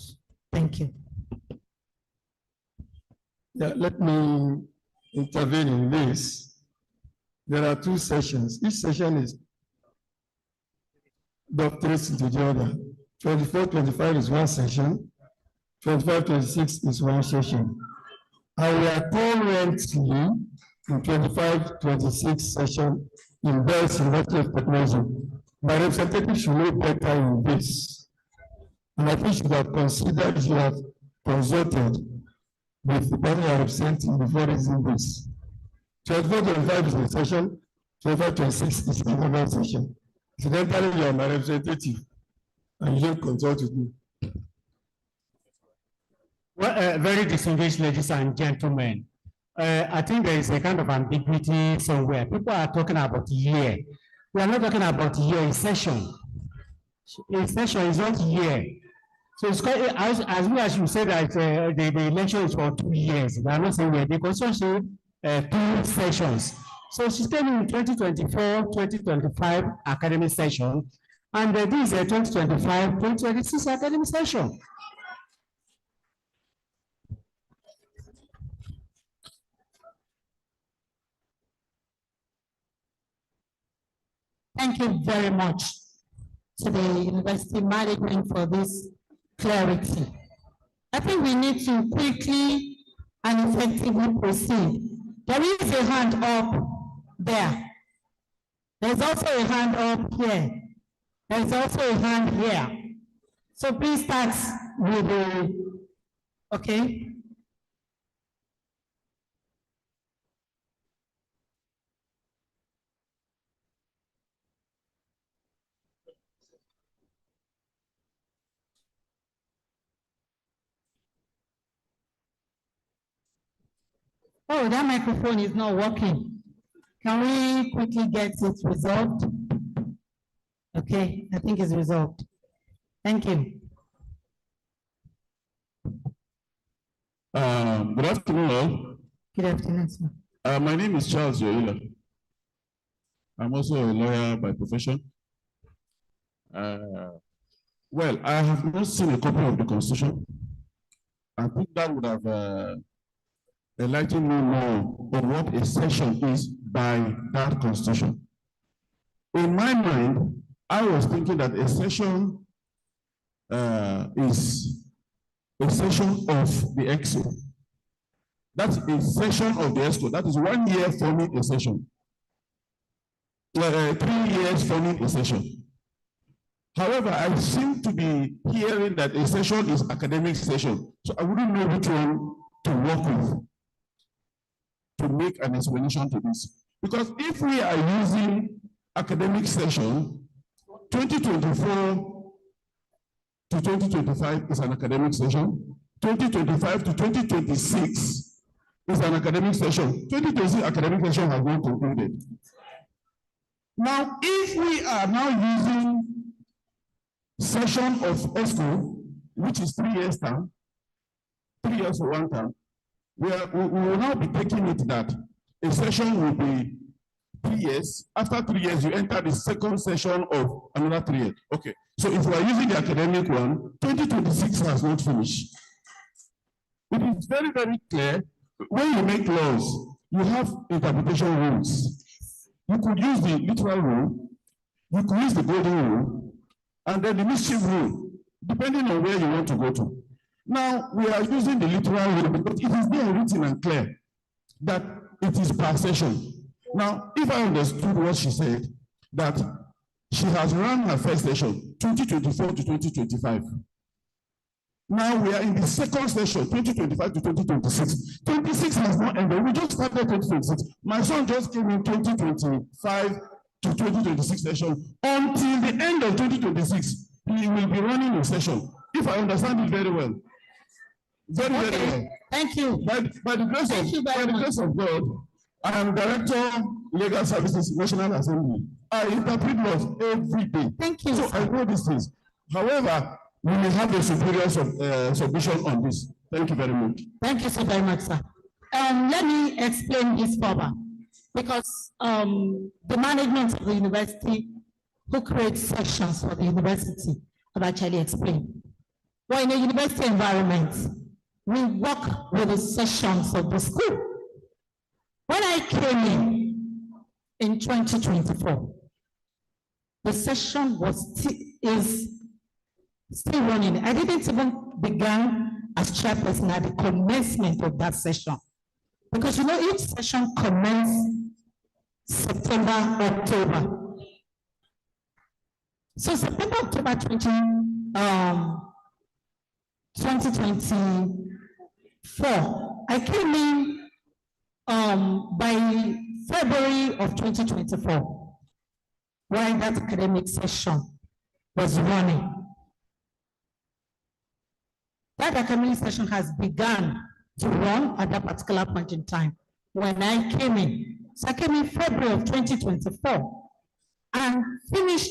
Thank you. Yeah, let me intervene in this. There are 2 sessions. Each session is doctorates into the other. 24-25 is 1 session. 25-26 is 1 session. And we are currently in 25-26 session in Bells University of Technology. My representative should know better in this. And I think you should have considered, you have consulted with the party I represent before raising this. 24-25 is the session, 25-26 is another session. Incidentally, you are my representative, and you don't consult with me. Well, very distinguished ladies and gentlemen, I think there is a kind of ambiguity somewhere. People are talking about year. We are not talking about year in session. In session is not year. So it's quite, as well as you say that the election is for 2 years. We are not saying year. The constitution says 2 sessions. So she's came in 2024-2025 academic session, and this is a 2025-2026 academic session. Thank you very much to the university management for this clarity. I think we need to quickly and effectively proceed. There is a hand up there. There's also a hand up here. There's also a hand here. So please start with the, okay. Oh, that microphone is not working. Can we quickly get it resolved? Okay, I think it's resolved. Thank you. Good afternoon, all. Good afternoon, sir. My name is Charles Yoila. I'm also a lawyer by profession. Well, I have not seen a copy of the Constitution. I think that would have enlightened me more on what a session is by that Constitution. In my mind, I was thinking that a session is a session of the EXCO. That's a session of the EXCO. That is 1 year forming a session. 3 years forming a session. However, I seem to be hearing that a session is academic session. So I wouldn't know which one to work with to make an explanation to this. Because if we are using academic session, 2024 to 2025 is an academic session. 2025 to 2026 is an academic session. 2026 academic session has not concluded. Now, if we are now using session of ESCO, which is 3 years term, 3 years for one term, we will now be taking it that a session will be 3 years. After 3 years, you enter the second session of another 3 years. Okay. So if we are using the academic one, 2026 has not finished. It is very, very clear. When you make laws, you have interpretation rules. You could use the literal rule, you could use the golden rule, and then the mischief rule, depending on where you want to go to. Now, we are using the literal rule because it is there written and clear that it is per session. Now, if I understood what she said, that she has run her first session, 2024 to 2025. Now we are in the second session, 2025 to 2026. 26 has not ended. We just started 2026. My son just came in 2025 to 2026 session. Until the end of 2026, he will be running a session. If I understand it very well. Very, very well. Thank you. By the grace of God, I am Director, Legal Services, National Assembly. I interpret laws every day. Thank you. So I know these things. However, we will have a superior submission on this. Thank you very much. Thank you so very much, sir. Let me explain this further, because the management of the university who creates sessions for the university have actually explained. Well, in a university environment, we work with the sessions of the school. When I came in 2024, the session is still running. I didn't even begin as chairperson at the commencement of that session. Because you know, each session commences September, October. So September, October 2024, I came in by February of 2024, when that academic session was running. That academic session has begun to run at that particular point in time when I came in. So I came in February of 2024 and finished.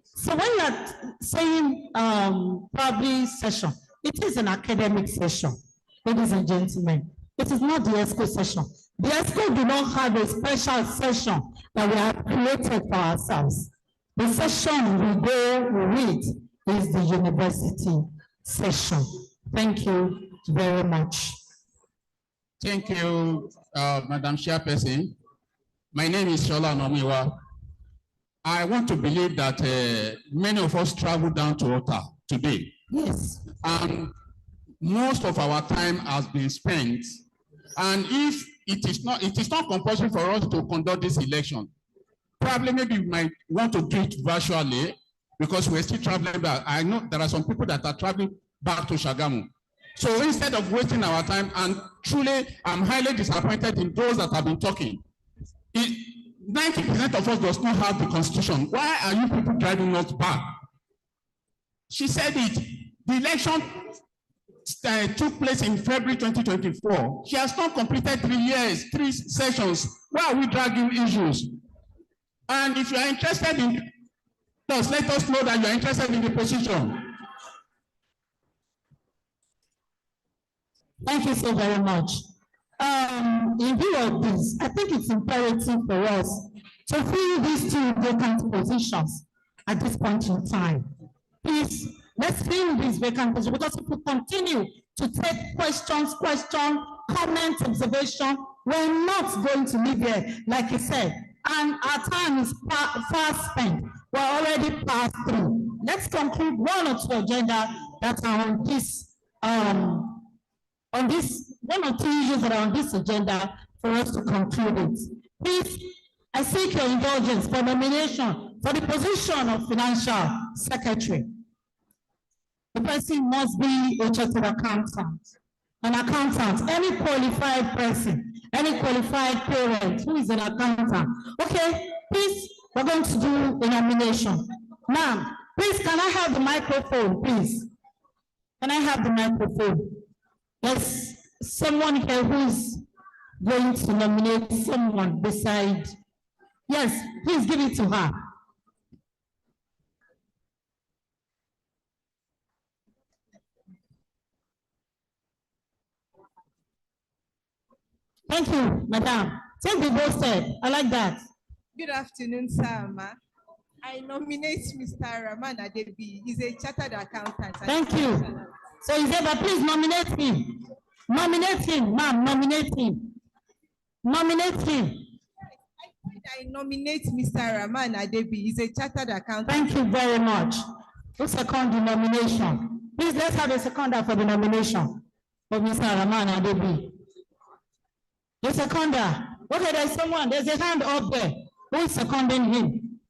So when you're saying probably session, it is an academic session, ladies and gentlemen. It is not the ESCO session. The ESCO do not have a special session that we have created for ourselves. The session we go with is the university session. Thank you very much. Thank you, Madam Chairperson. My name is Shola Nomiwa. I want to believe that many of us traveled down to Ota today. Yes. And most of our time has been spent. And if it is not compulsory for us to conduct this election, probably maybe we might want to do it virtually, because we're still traveling back. I know there are some people that are traveling back to Shagamu. So instead of wasting our time, and truly I'm highly disappointed in those that have been talking. 90% of us does not have the constitution. Why are you people driving us back? She said it. The election took place in February 2024. She has not completed 3 years, 3 sessions. Why are we dragging issues? And if you are interested in us, let us know that you are interested in the position. Thank you so very much. In view of this, I think it's imperative for us to fill these 2 vacant positions at this point in time. Please, let's fill these vacant positions, because if we continue to take questions, comments, observation, we're not going to live here, like you said. And our time is fast spent. We're already past 3. Let's conclude 1 or 2 agenda that are on this, 1 or 2 issues that are on this agenda for us to conclude it. Please, I seek your indulgence for nomination for the position of financial secretary. The person must be a chartered accountant. An accountant, any qualified person, any qualified parent who is an accountant. Okay, please, we're going to do a nomination. Ma'am, please, can I have the microphone, please? Can I have the microphone? Yes, someone here who is going to nominate someone beside. Yes, please give it to her. Thank you, madam. Take the vote step. I like that. Good afternoon, sir. Ma. I nominate Mr. Rahman Adebi. He's a chartered accountant. Thank you. So Isabel, please nominate him. Nominate him, ma'am. Nominate him. Nominate him. I nominate Mr. Rahman Adebi. He's a chartered accountant. Thank you very much. Who second the nomination? Please, let's have a seconder for the nomination of Mr. Rahman Adebi. The seconder. Okay, there's someone. There's a hand up there. Who is seconding him?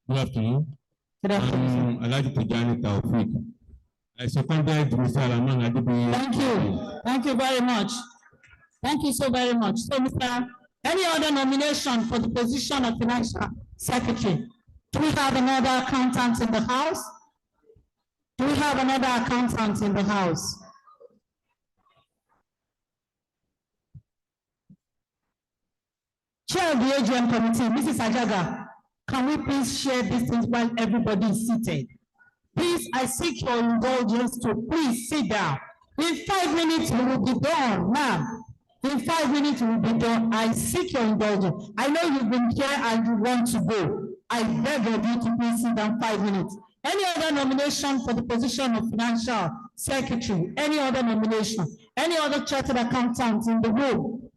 Good afternoon. Good afternoon. Alhaji Tijani Taufik. I seconded Mr. Rahman Adebi. Thank you. Thank you very much. Thank you so very much. So, Mr. Any other nomination for the position of Financial Secretary? Do we have another accountant in the house? Do we have another accountant in the house? Chair of the AGM committee, Mrs. Ajaga, can we please share this thing while everybody is seated? Please, I seek your indulgence to please sit down. In 5 minutes, we will be done, ma'am. In 5 minutes, we will be done. I seek your indulgence. I know you've been here and you want to go. I beg of you to please sit down 5 minutes. Any other nomination for the position of Financial Secretary? Any other nomination? Any other chartered accountant in the room?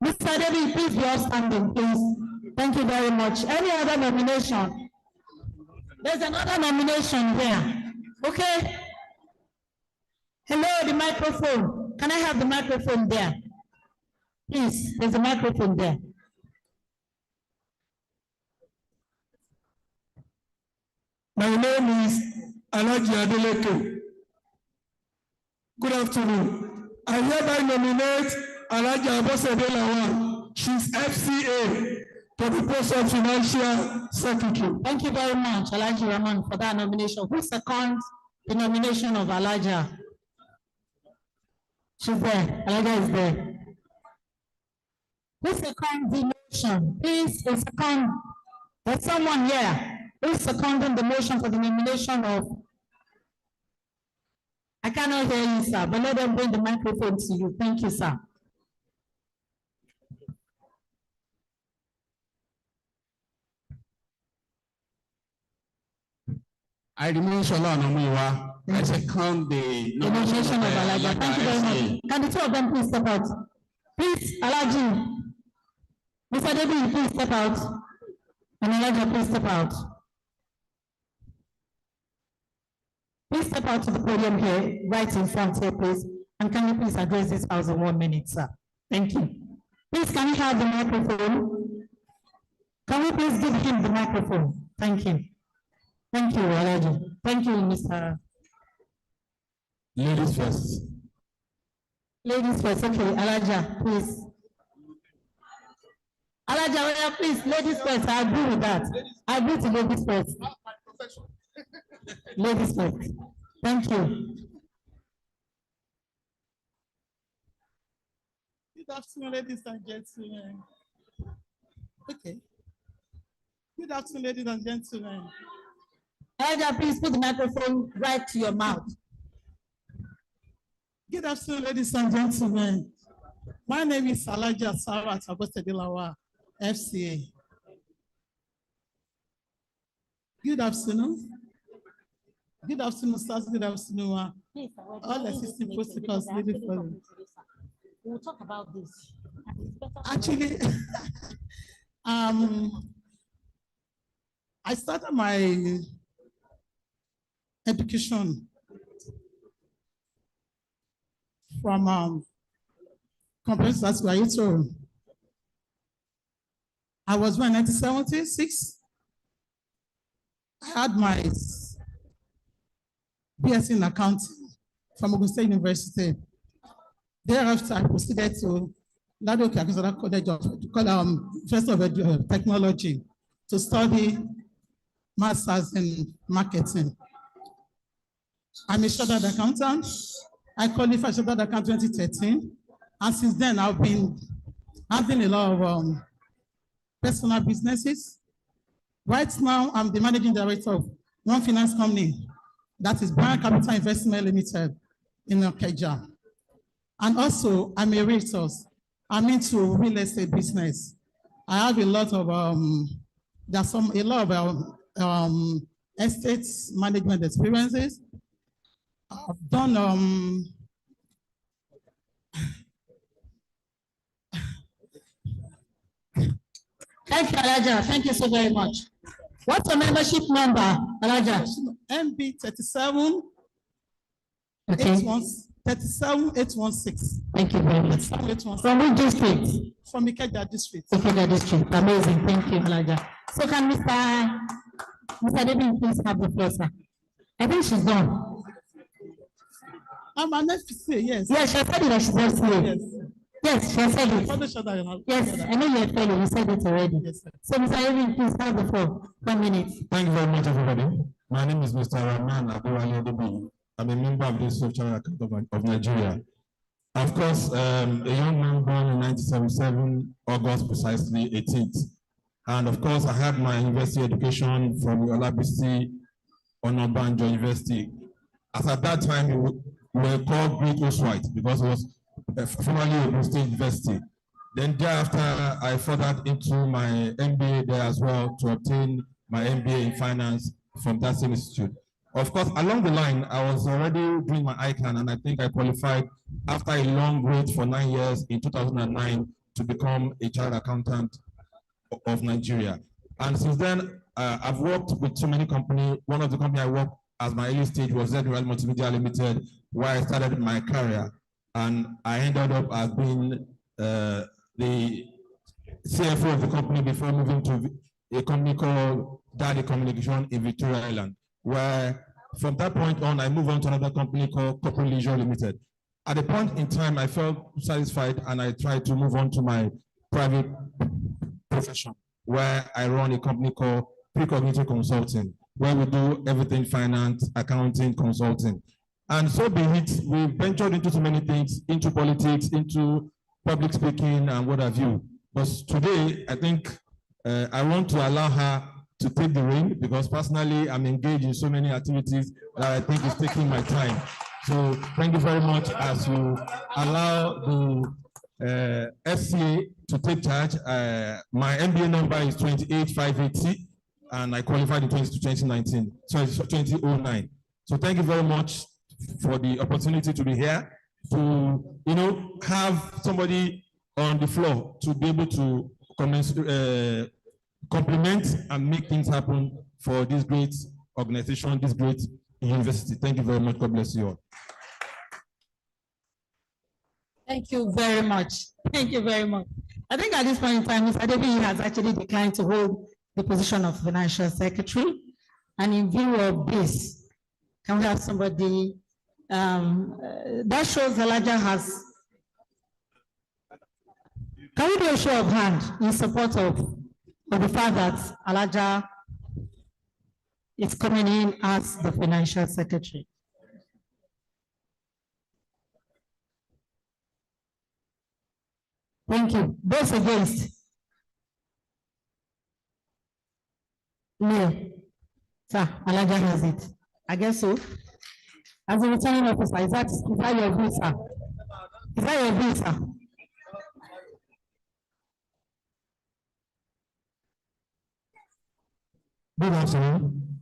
Mr. David, please be outstanding, please. Thank you very much. Any other nomination? There's another nomination here. Okay. Hello, the microphone. Can I have the microphone there? Please, there's a microphone there. My name is Alhaji Adeleke. Good afternoon. I hereby nominate Alhaji Abosede Lawal. She's FCA to the post of Financial Secretary. Thank you very much, Alhaji Rahman, for that nomination. Who seconds the nomination of Alhaja? She's there. Alhaja is there. Who seconds the motion? Please, a second. There's someone here. Who's seconding the motion for the nomination of? I cannot hear you, sir, but let them bring the microphone to you. Thank you, sir. I remain Shola Onomuyiwa. I second the nomination of Alhaja. Thank you very much. Can the two of them please step out? Please, Alhaji. Mr. David, please step out. And Alhaja, please step out. Please step out to the podium here, right in front here, please. And can you please address this house in 1 minute, sir? Thank you. Please, can we have the microphone? Can we please give him the microphone? Thank you. Thank you, Alhaji. Thank you, Mr. Ladies first. Ladies first, okay. Alhaja, please. Alhaja, please, ladies first. I agree with that. I agree to ladies first. Ladies first. Thank you. Good afternoon, ladies and gentlemen. Okay. Good afternoon, ladies and gentlemen. Alhaja, please put the microphone right to your mouth. Good afternoon, ladies and gentlemen. My name is Alhaja Sarat Abosede Lawal, FCA. Good afternoon. Good afternoon, stars. Good afternoon, ma. All assistant protocols, ladies first. We'll talk about this. Actually, I started my education from Comprehensive Associate. I was born in 1976. I had my BSc in accounting from Ogun State University. Thereafter, I proceeded to Ladoke Akintola College of University of Technology to study masters in marketing. I'm a chartered accountant. I qualified chartered accountant 2013, and since then I've been having a lot of personal businesses. Right now, I'm the managing director of one finance company, that is Brown Capital Investment Limited in Ikeja. And also, I'm a realtor. I'm into real estate business. I have a lot of estate management experiences. I've done Thank you, Elijah. Thank you so very much. What's your membership number, Elijah? MB 37 Okay. 37816. Thank you very much. 37816. From which district? From Ikeja district. Ikeja district. Amazing. Thank you, Elijah. So can Mr. David please have the floor, sir? I think she's done. I'm an FCA, yes. Yes, she said that she's FCA. Yes. Yes, she said it. Yes, I know you're a fellow. You said it already. Yes, sir. So, Mr. David, please have the floor. 1 minute. Thank you very much, everybody. My name is Mr. Rahman Abdulwali Odebi. I'm a member of the Social Account of Nigeria. Of course, a young man born in 1977, August precisely 18th. And of course, I had my university education from Olabisi Onabanjo University. As at that time, we were called Great Coast White because it was formerly Ogun State University. Then thereafter, I furthered into my MBA there as well to obtain my MBA in finance from that same institute. Of course, along the line, I was already doing my ICANN, and I think I qualified after a long wait for 9 years in 2009 to become a chartered accountant of Nigeria. And since then, I've worked with so many companies. One of the companies I worked as my early stage was ZRL Multimedia Limited, where I started my career. And I ended up as being the CFO of the company before moving to a company called Daddy Communication in Victoria Island, where from that point on, I moved on to another company called Corporate Leisure Limited. At a point in time, I felt satisfied and I tried to move on to my private profession, where I run a company called Precognitive Consulting, where we do everything finance, accounting, consulting. And so be it, we ventured into so many things, into politics, into public speaking and what have you. But today, I think I want to allow her to take the reign because personally, I'm engaged in so many activities that I think is taking my time. So thank you very much as you allow the FCA to take charge. My MBA number is 28580 and I qualified in 2019, sorry, 2009. So thank you very much for the opportunity to be here, to have somebody on the floor to be able to compliment and make things happen for this great organization, this great university. Thank you very much. God bless you all. Thank you very much. Thank you very much. I think at this point in time, Mr. Adebiyi has actually declined to hold the position of financial secretary. And in view of this, can we have somebody that shows Elijah has. Can we do a show of hand in support of the fact that Elijah is coming in as the financial secretary? Thank you. Those against? No. Sir, Elijah has it. I guess so. As a returning officer, is that your view, sir? Is that your view, sir? Good afternoon.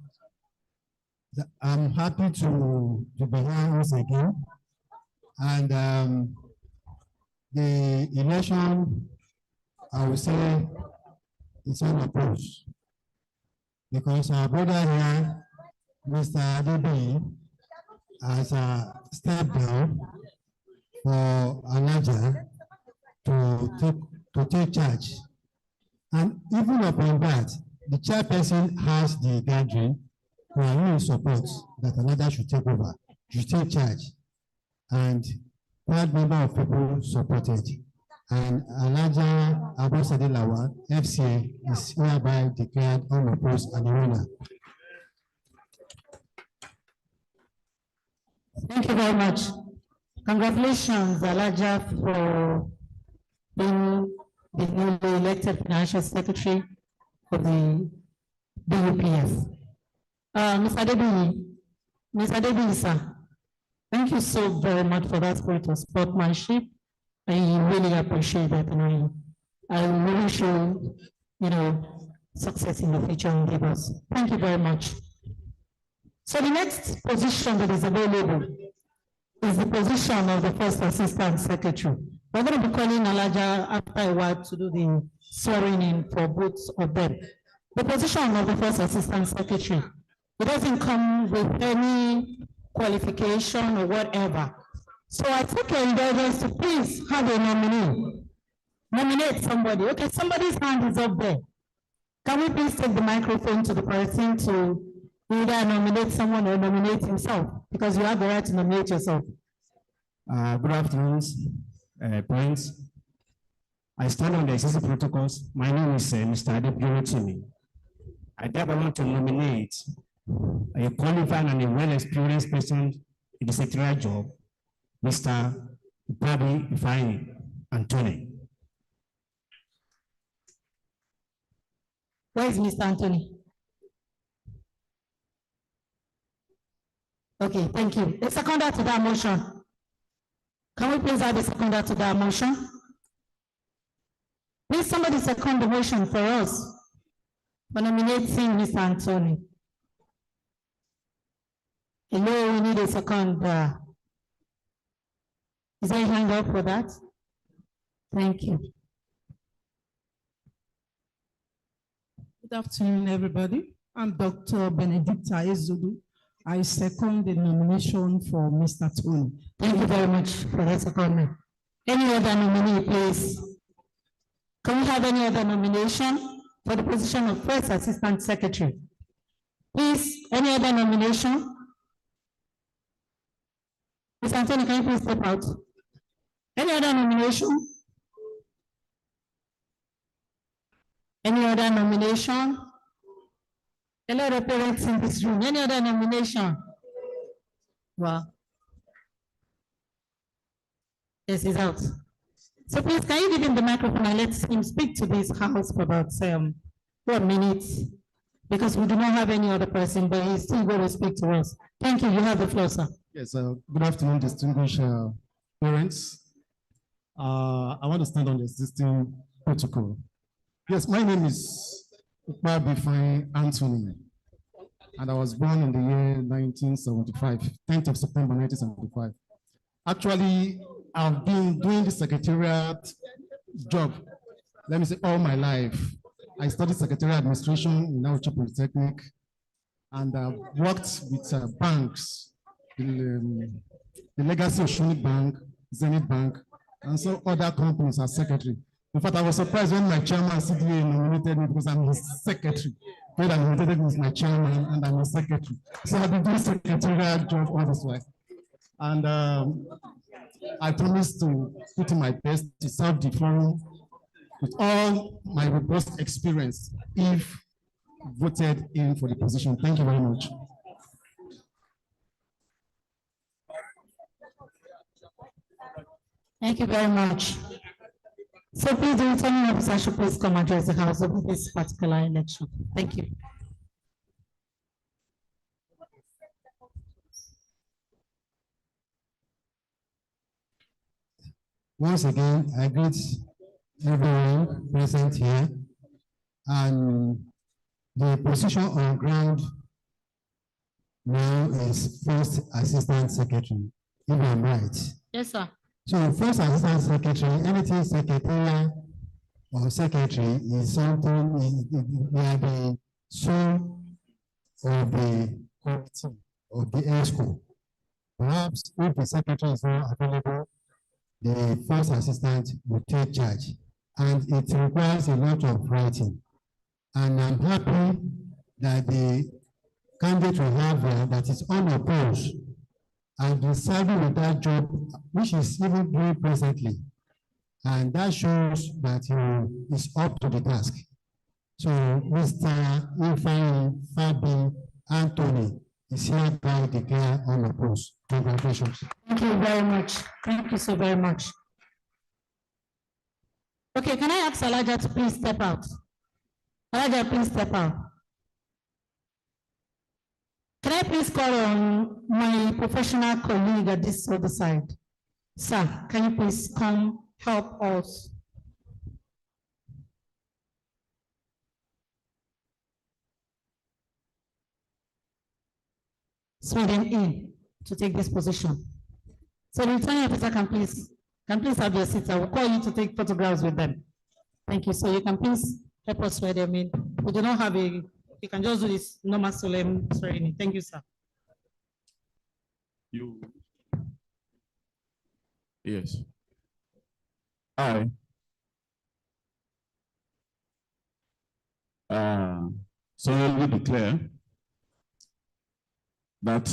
I'm happy to be here once again. And the election, I would say, is unopposed. Because our brother here, Mr. Adebiyi, has stepped down for Elijah to take charge. And even upon that, the chairperson has the gathering who are in support that Elijah should take over, should take charge. And quite a number of people supported. And Elijah Abosede Lawal, FCA, is hereby declared unopposed and the winner. Thank you very much. Congratulations, Elijah, for being the newly elected financial secretary of the BUPS. Mr. Adebiyi, sir, thank you so very much for that spirit of sportsmanship. I really appreciate that, and I will really show, success in the future endeavors. Thank you very much. So the next position that is available is the position of the First Assistant Secretary. We're going to be calling Alaja after a while to do the swearing in for both of them. The position of the First Assistant Secretary, it doesn't come with any qualification or whatever. So I take your indulgence to please have a nominee. Nominate somebody. Okay, somebody's hand is up there. Can we please take the microphone to the person to either nominate someone or nominate himself? Because you have the right to nominate yourself. Good afternoon, Prince. I stand on the existing protocols. My name is Mr. Adebiyi. I therefore want to nominate a qualified and a well-experienced person in the secretarial job, Mr. Pabi Ifeanyi Anthony. Where is Mr. Anthony? Okay, thank you. A seconder to that motion. Can we please have a seconder to that motion? Please somebody second the motion for us for nominating Mr. Anthony. Hello, we need a second. Is there a hand up for that? Thank you. Good afternoon, everybody. I'm Dr. Benedicta Ezulu. I second the nomination for Mr. Tony. Thank you very much for that secondment. Any other nominee, please? Can we have any other nomination for the position of First Assistant Secretary? Please, any other nomination? Mr. Anthony, can you please step out? Any other nomination? Any other nomination? A lot of parents in this room. Any other nomination? Wow. Yes, he's out. So please, can you give him the microphone and let him speak to this house for about 1 minute? Because we do not have any other person, but he's still going to speak to us. Thank you. You have the floor, sir. Yes, good afternoon, distinguished parents. I want to stand on the existing protocol. Yes, my name is Pabi Ifeanyi Anthony, and I was born in the year 1975, 10th of September 1975. Actually, I've been doing the secretariat job, let me say, all my life. I studied secretarial administration in Nauchi Polytechnic, and I've worked with banks, the Legacy of Shuni Bank, Zenith Bank, and some other companies as secretary. In fact, I was surprised when my chairman CDA nominated me because I'm his secretary. When I nominated me as my chairman and I'm his secretary. So I've been doing secretarial job all this while. And I promised to put in my best to serve the forum with all my robust experience if voted in for the position. Thank you very much. Thank you very much. So please, the returning officer should please come address the House over this particular election. Thank you. Once again, I greet everyone present here, and the position on ground now is First Assistant Secretary, if I'm right. Yes, sir. So First Assistant Secretary, anything secretarial or secretary is something we are the soul of the committee of the ESCO. Perhaps if the secretary is not available, the First Assistant will take charge, and it requires a lot of writing. And I'm happy that the candidate we have there that is unopposed and is serving with that job, which is even doing presently. And that shows that he is up to the task. So Mr. Ifeanyi Anthony is hereby declared unopposed. Congratulations. Thank you very much. Thank you so very much. Okay, can I ask Elijah to please step out? Elijah, please step out. Can I please call on my professional colleague at this other side? Sir, can you please come help us? Sweden in to take this position. So the returning officer can please have your seat. I will call you to take photographs with them. Thank you. So you can please help us swear them in. We do not have a, you can just do this normal solemn swearing in. Thank you, sir. You. Yes. I. Solemnly declare that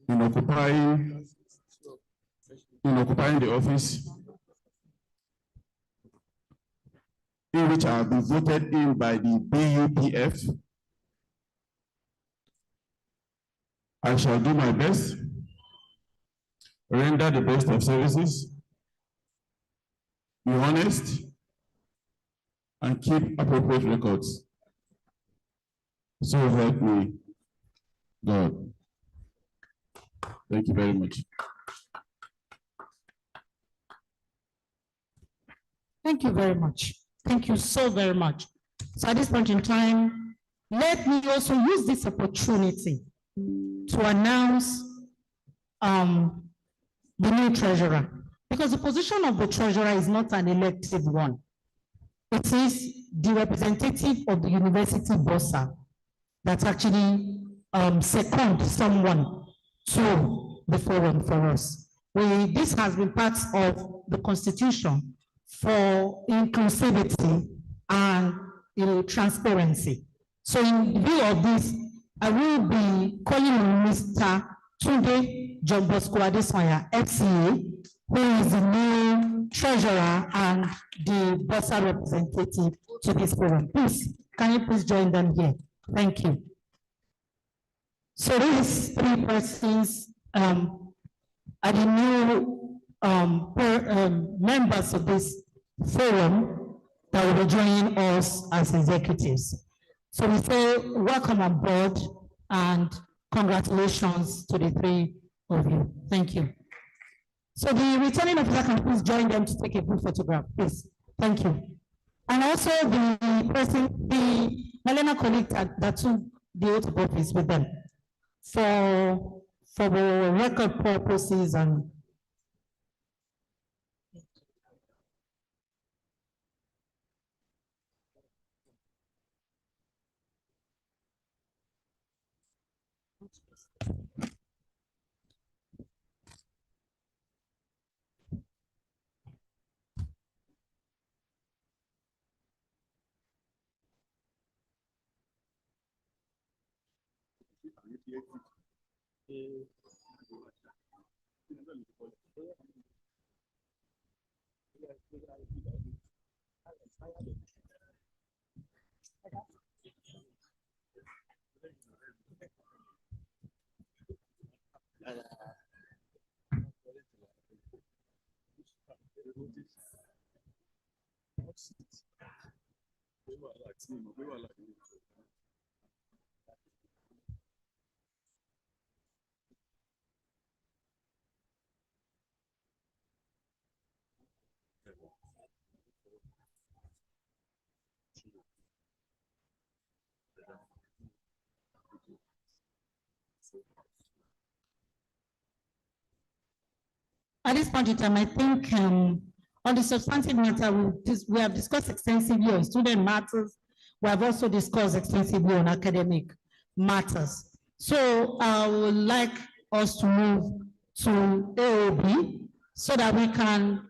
in occupying the office in which I have been voted in by the BUPF, I shall do my best, render the best of services, be honest, and keep appropriate records. So help me God. Thank you very much. Thank you very much. Thank you so very much. So at this point in time, let me also use this opportunity to announce the new treasurer, because the position of the treasurer is not an elective one. It is the representative of the university bossa that actually second someone to the forum for us. This has been part of the constitution for inclusivity and transparency. So in view of this, I will be calling on Mr. Tunde John Bosco Adesanya, FCA, who is the new treasurer and the bossa representative to this forum. Please, can you please join them here? Thank you. So these three persons are the new members of this forum that will be joining us as executives. So we say welcome on board and congratulations to the three of you. Thank you. So the returning officer can please join them to take a group photograph, please. Thank you. And also the person, the Helena colleague that took the oath of office with them for the record purposes and at this point in time, I think on the substantive matter, we have discussed extensively on student matters. We have also discussed extensively on academic matters. So I would like us to move to AOB so that we can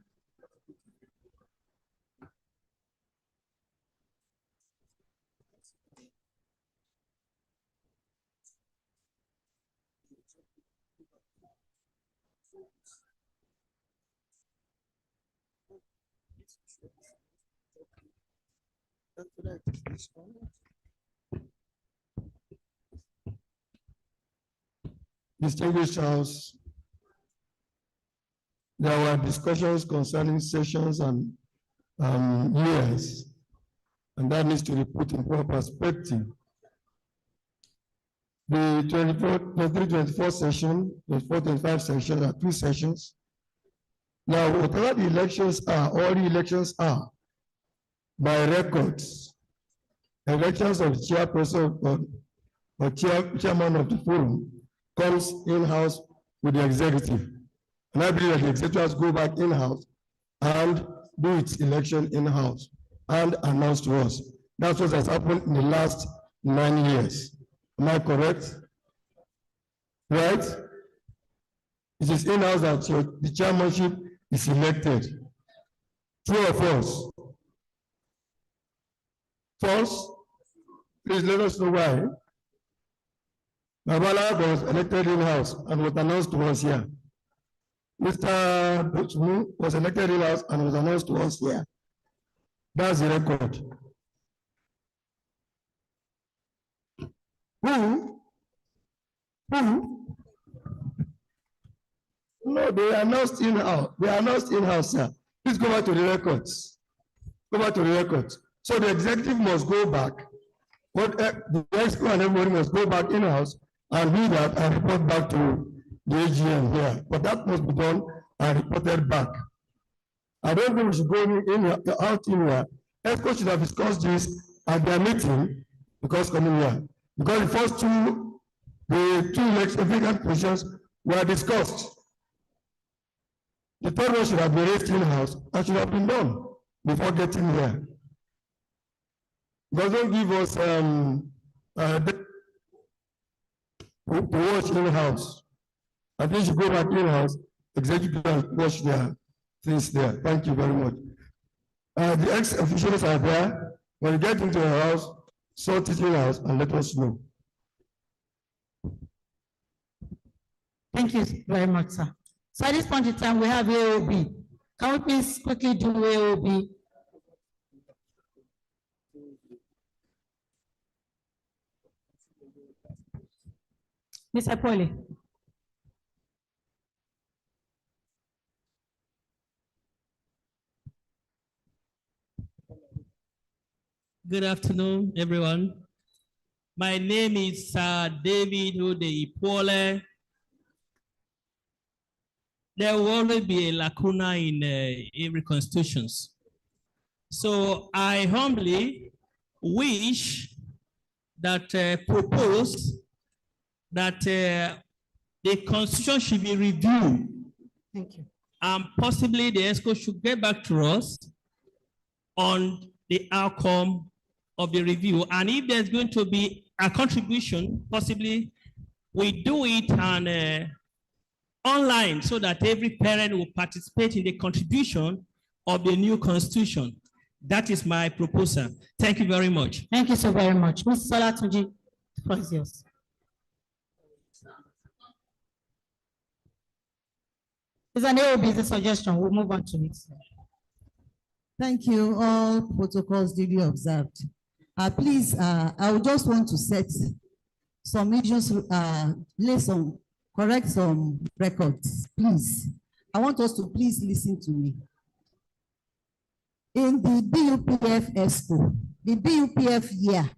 Distinguished House, there were discussions concerning sessions and years. And that needs to be put in proper perspective. The 23-24 session, the 24-25 session are 2 sessions. Now, whatever the elections are, all the elections are by records. Elections of chairperson or chairman of the forum comes in-house with the executive. And I believe that the executives go back in-house and do its election in-house and announce to us. That's what has happened in the last 9 years. Am I correct? Right? It is in-house that the chairmanship is elected. True or false? False? Please let us know why. Babala was elected in-house and was announced to us here. Mr. Dochmu was elected in-house and was announced to us here. That's the record. Who? No, they announced in-house. They announced in-house, sir. Please go back to the records. Go back to the records. So the executive must go back. The exco and everybody must go back in-house and do that and report back to the AGM here. But that must be done and reported back. I don't think we should go out in here. EXCO should have discussed this at their meeting because coming here. Because the first the two vacant positions were discussed. The third one should have been raised in-house and should have been done before getting here. Doesn't give us to watch in-house. I think you should go back in-house, executive and watch their things there. Thank you very much. The ex-officials are there. When you get into the house, sort it in-house and let us know. Thank you very much, sir. So at this point in time, we have AOB. Can we please quickly do AOB? Mr. Poli. Good afternoon, everyone. My name is David Ode-Ipole. There will always be a lacuna in every constitution. So I humbly wish that propose that the constitution should be reviewed. Thank you. And possibly the EXCO should get back to us on the outcome of the review. And if there's going to be a contribution, possibly we do it on online so that every parent will participate in the contribution of the new constitution. That is my proposal. Thank you very much. Thank you so very much. Mr. Olatunji, the floor is yours. It's an AOB suggestion. We'll move on to it. Thank you. All protocols duly observed. Please, I would just want to set some issues, correct some records, please. I want us to please listen to me. In the BUPF EXCO, the BUPF year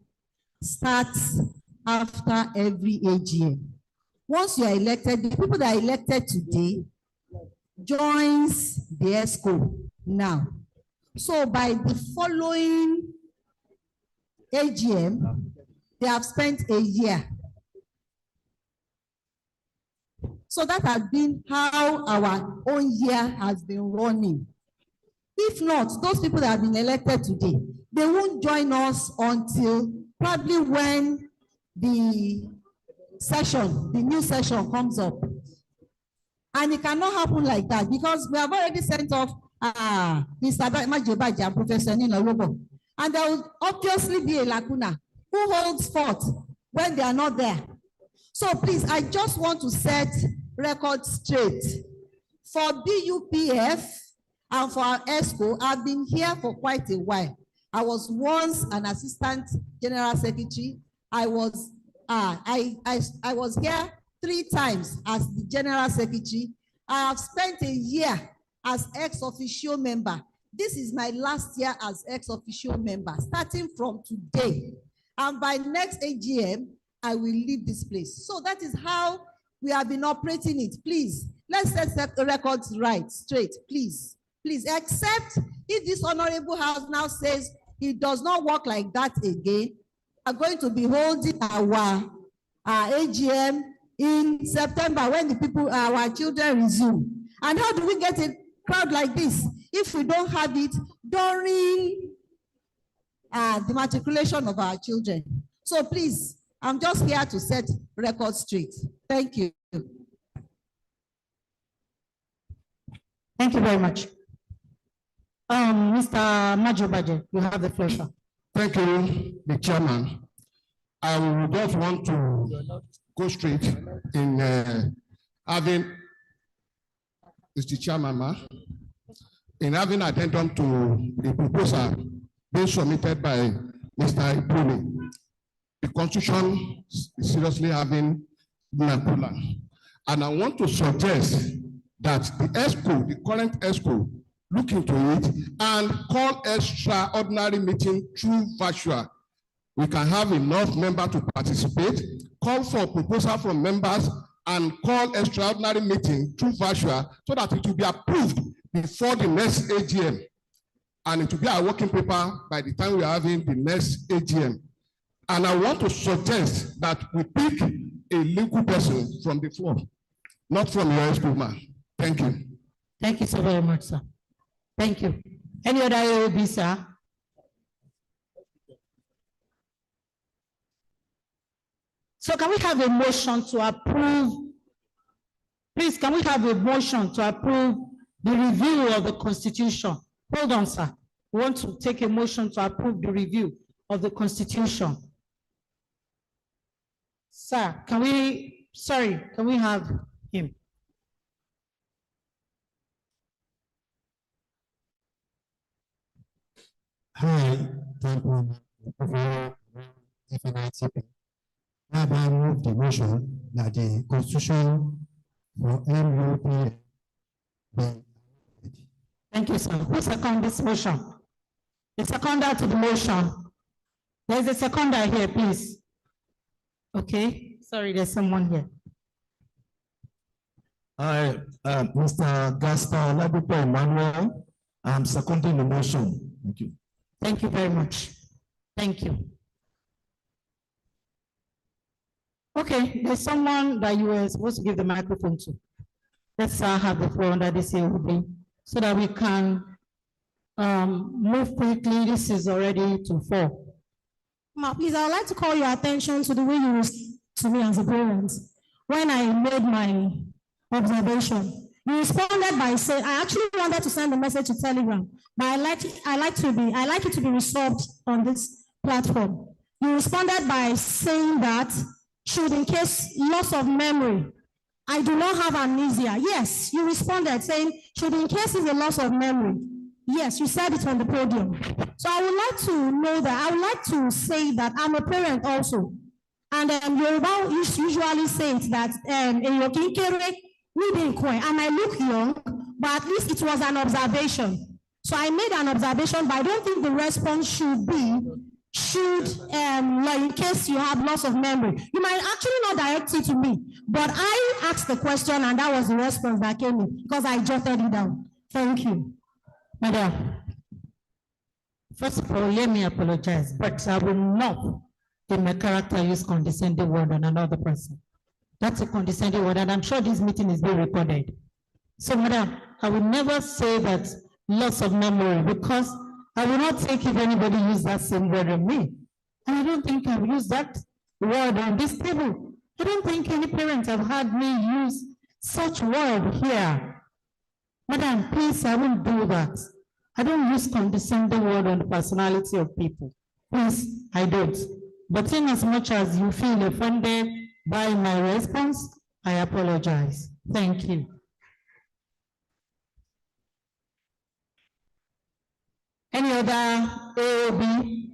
starts after every AGM. Once you are elected, the people that are elected today joins the EXCO now. So by the following AGM, they have spent a year. So that has been how our own year has been running. If not, those people that have been elected today, they won't join us until probably when the session, the new session comes up. And it cannot happen like that because we have already sent off Mr. Majebaji and Professor Nina Robo. And there will obviously be a lacuna. Who holds forth when they are not there? So please, I just want to set records straight. For BUPF and for our EXCO, I've been here for quite a while. I was once an assistant general secretary. I was here 3 times as the general secretary. I have spent a year as ex officio member this is my last year as ex-officio member, starting from today. And by next AGM, I will leave this place. So that is how we have been operating it. Please, let's set the records right, straight, please. Please, except if this honorable house now says it does not work like that again, we are going to be holding our AGM in September when the people, our children resume. And how do we get a crowd like this if we don't have it during the matriculation of our children? So please, I'm just here to set records straight. Thank you. Thank you very much. Mr. Majobaje, you have the floor, sir. Thank you, the chairman. I would just want to go straight in having, Mr. Chairman, in having addendum to the proposal being submitted by Mr. Ipuni. The Constitution is seriously having Nakula. And I want to suggest that the ESCO, the current ESCO, look into it and call extraordinary meeting through virtual. We can have enough members to participate, call for proposal from members, and call extraordinary meeting through virtual so that it will be approved before the next AGM. And it will be a working paper by the time we are having the next AGM. And I want to suggest that we pick a legal person from the floor, not from your school man. Thank you. Thank you so very much, sir. Thank you. Any other AOB, sir? So can we have a motion to approve? Please, can we have a motion to approve the review of the Constitution? Hold on, sir. We want to take a motion to approve the review of the Constitution. Sir, can we have him? Hi, thank you. FNITP. Hereby move the motion that the Constitution for MUP. Thank you, sir. Who second this motion? The seconder to the motion. There's a seconder here, please. Okay, sorry, there's someone here. Hi, Mr. Gaspar Olabipo Emmanuel. I'm seconding the motion. Thank you. Thank you very much. Thank you. Okay, there's someone that you were supposed to give the microphone to. Let's have the floor under this AOB so that we can move quickly. This is already to 4. Ma, please, I would like to call your attention to the way you responded to me as a parent. When I made my observation, you responded by saying, I actually wanted to send a message to Telegram, but I like it to be resolved on this platform. You responded by saying that, should in case loss of memory, I do not have amnesia. Yes, you responded saying, should in case is a loss of memory. Yes, you said it on the podium. So I would like to know that, I would like to say that I'm a parent also. And Yoruba usually says that and I look young, but at least it was an observation. So I made an observation, but I don't think the response should be, like in case you have loss of memory. You might actually not direct it to me, but I asked the question and that was the response that came in because I jotted it down. Thank you. Madam, first of all, let me apologize, but I will not, in my character, use condescending word on another person. That's a condescending word, and I'm sure this meeting is being recorded. So, madam, I will never say that loss of memory because I will not take if anybody use that same word on me. And I don't think I've used that word on this table. I don't think any parents have had me use such word here. Madam, please, I won't do that. I don't use condescending word on the personality of people. Please, I don't. But in as much as you feel offended by my response, I apologize. Thank you. Any other AOB?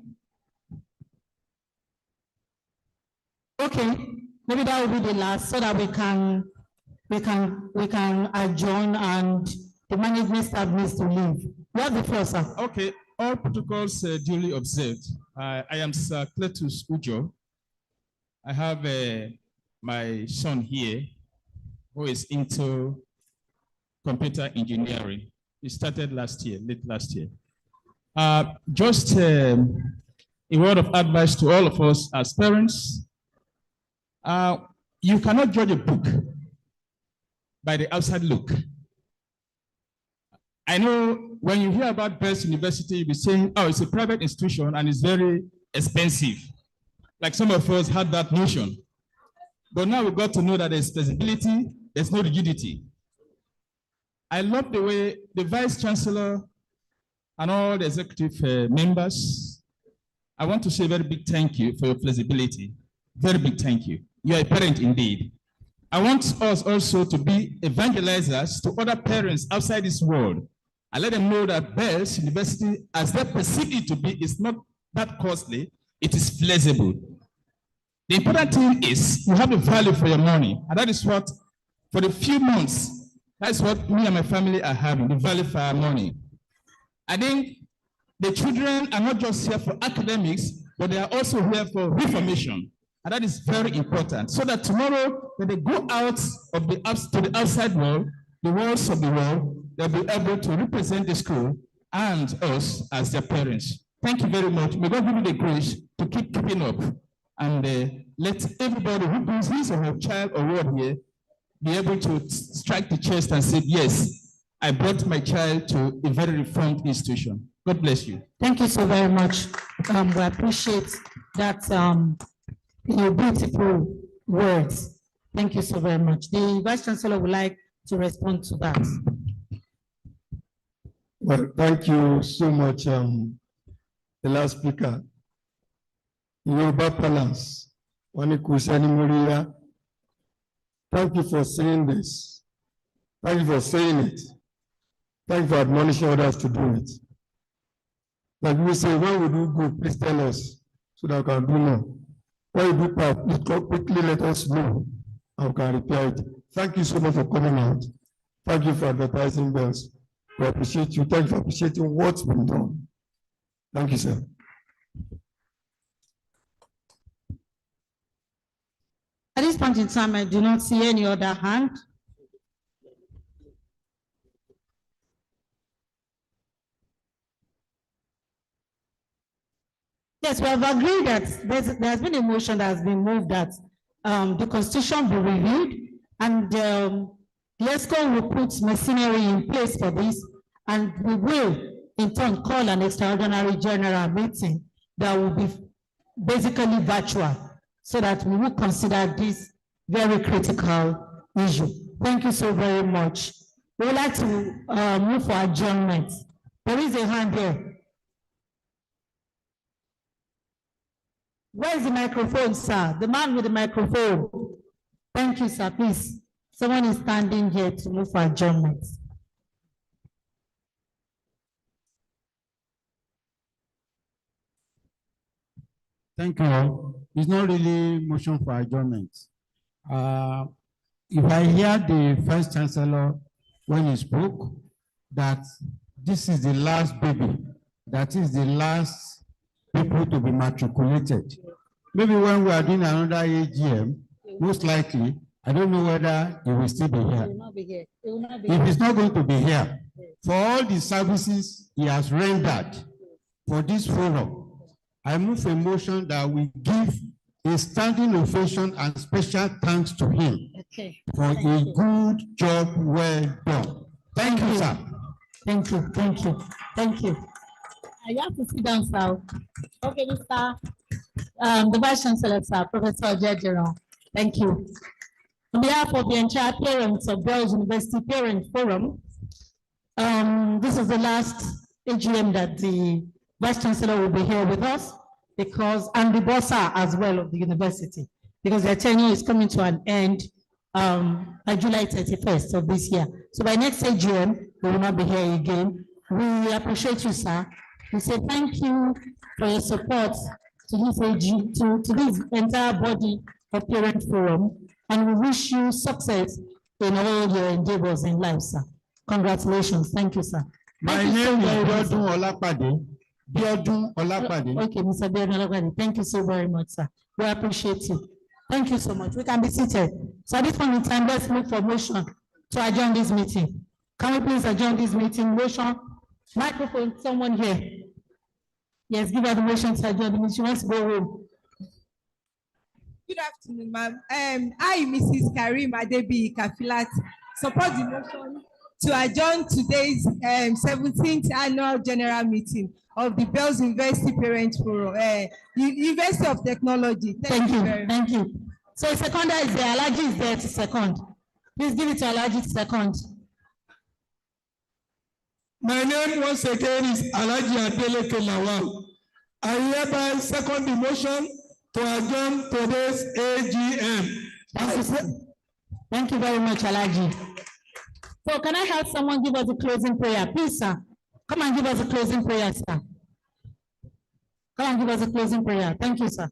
Okay, maybe that will be the last so that we can adjourn and the management staff needs to leave. You have the floor, sir. Okay, all protocols duly observed. I am Sir Cletus Ujo. I have my son here who is into computer engineering. He started last year, late last year. Just a word of advice to all of us as parents. You cannot judge a book by the outside look. I know when you hear about Best University, you'll be saying, oh, it's a private institution and it's very expensive. Like some of us had that notion. But now we got to know that there's flexibility, there's no rigidity. I love the way the Vice Chancellor and all the executive members, I want to say a very big thank you for your flexibility. Very big thank you. You are a parent indeed. I want us also to be evangelizers to other parents outside this world. I let them know that Bells University, as they perceive it to be, is not that costly, it is flexible. The important thing is you have a value for your money. And that is what, for the few months, that's what me and my family are having, the value for our money. I think the children are not just here for academics, but they are also here for reformation. And that is very important. So that tomorrow, when they go out of the to the outside world, the worlds of the world, they'll be able to represent the school and us as their parents. Thank you very much. May God give you the grace to keep keeping up and let everybody who brings his or her child or ward here be able to strike the chest and say, yes, I brought my child to a very reformed institution. God bless you. Thank you so very much. We appreciate that your beautiful words. Thank you so very much. The Vice Chancellor would like to respond to that. Well, thank you so much, the last speaker. Yoruba Palace, Wanikusani Moria. Thank you for saying this. Thank you for saying it. Thank you for admonishing others to do it. Like we say, when we do good, please tell us so that we can do more. When we do bad, please quickly let us know and we can repair it. Thank you so much for coming out. Thank you for advertising Bells. We appreciate you. Thank you for appreciating what's been done. Thank you, sir. At this point in time, I do not see any other hand. Yes, we have agreed that there's been a motion that has been moved that the Constitution be reviewed and the ESCO will put machinery in place for this, and we will in turn call an extraordinary general meeting that will be basically virtual so that we will consider this very critical issue. Thank you so very much. We would like to move for adjournment. There is a hand here. Where is the microphone, sir? The man with the microphone. Thank you, sir. Please. Someone is standing here to move for adjournment. Thank you. It's not really motion for adjournment. If I hear the Vice Chancellor when he spoke that this is the last baby, that is the last people to be matriculated. Maybe when we are doing another AGM, most likely, I don't know whether he will still be here. He will not be here. He will not be If here. he's not going to be here, for all the services he has rendered for this forum, I move a motion that we give a standing ovation and special thanks to him for a good job well done. Thank you, sir. Thank you, thank you, thank you. You have to sit down, sir. Okay, Mr. The Vice Chancellor, sir, Professor Jejeron. Thank you. On behalf of the entire parents of Bells University Parent Forum, this is the last AGM that the Vice Chancellor will be here with us because, and the bossa as well of the university, because their tenure is coming to an end by July 31st of this year. So by next AGM, we will not be here again. We appreciate you, sir. We say thank you for your support to this AG, to this entire body of Parent Forum, and we wish you success in all your endeavors in life, sir. Congratulations. Thank you, sir. My Thank you so name is very much. Biodun Olapade. Biodun Olapade. Okay, Mr. Biodun Olapade, thank you so very much, sir. We appreciate you. Thank you so much. We can be seated. So at this point in time, let's look for motion to adjourn this meeting. Can we please adjourn this meeting? Motion, microphone, someone here. Yes, give her the motion to adjourn the meeting. She wants to go home. Good afternoon, ma'am. I, Mrs. Karim Adebi Kafilat, support the motion to adjourn today's 17th annual general meeting of the Bells University Parent Forum, University of Technology. Thank you, very much. thank you. So seconder is there, Alaji is there to second. Please give it to Alaji to second. My name once again is Alhaji Adeleke Lawal. I hereby second the motion to adjourn today's AGM. Thank you, sir. Thank you very much, Alaji. So can I have someone give us a closing prayer, please, sir? Come and give us a closing prayer, sir. Come and give us a closing prayer. Thank you, sir.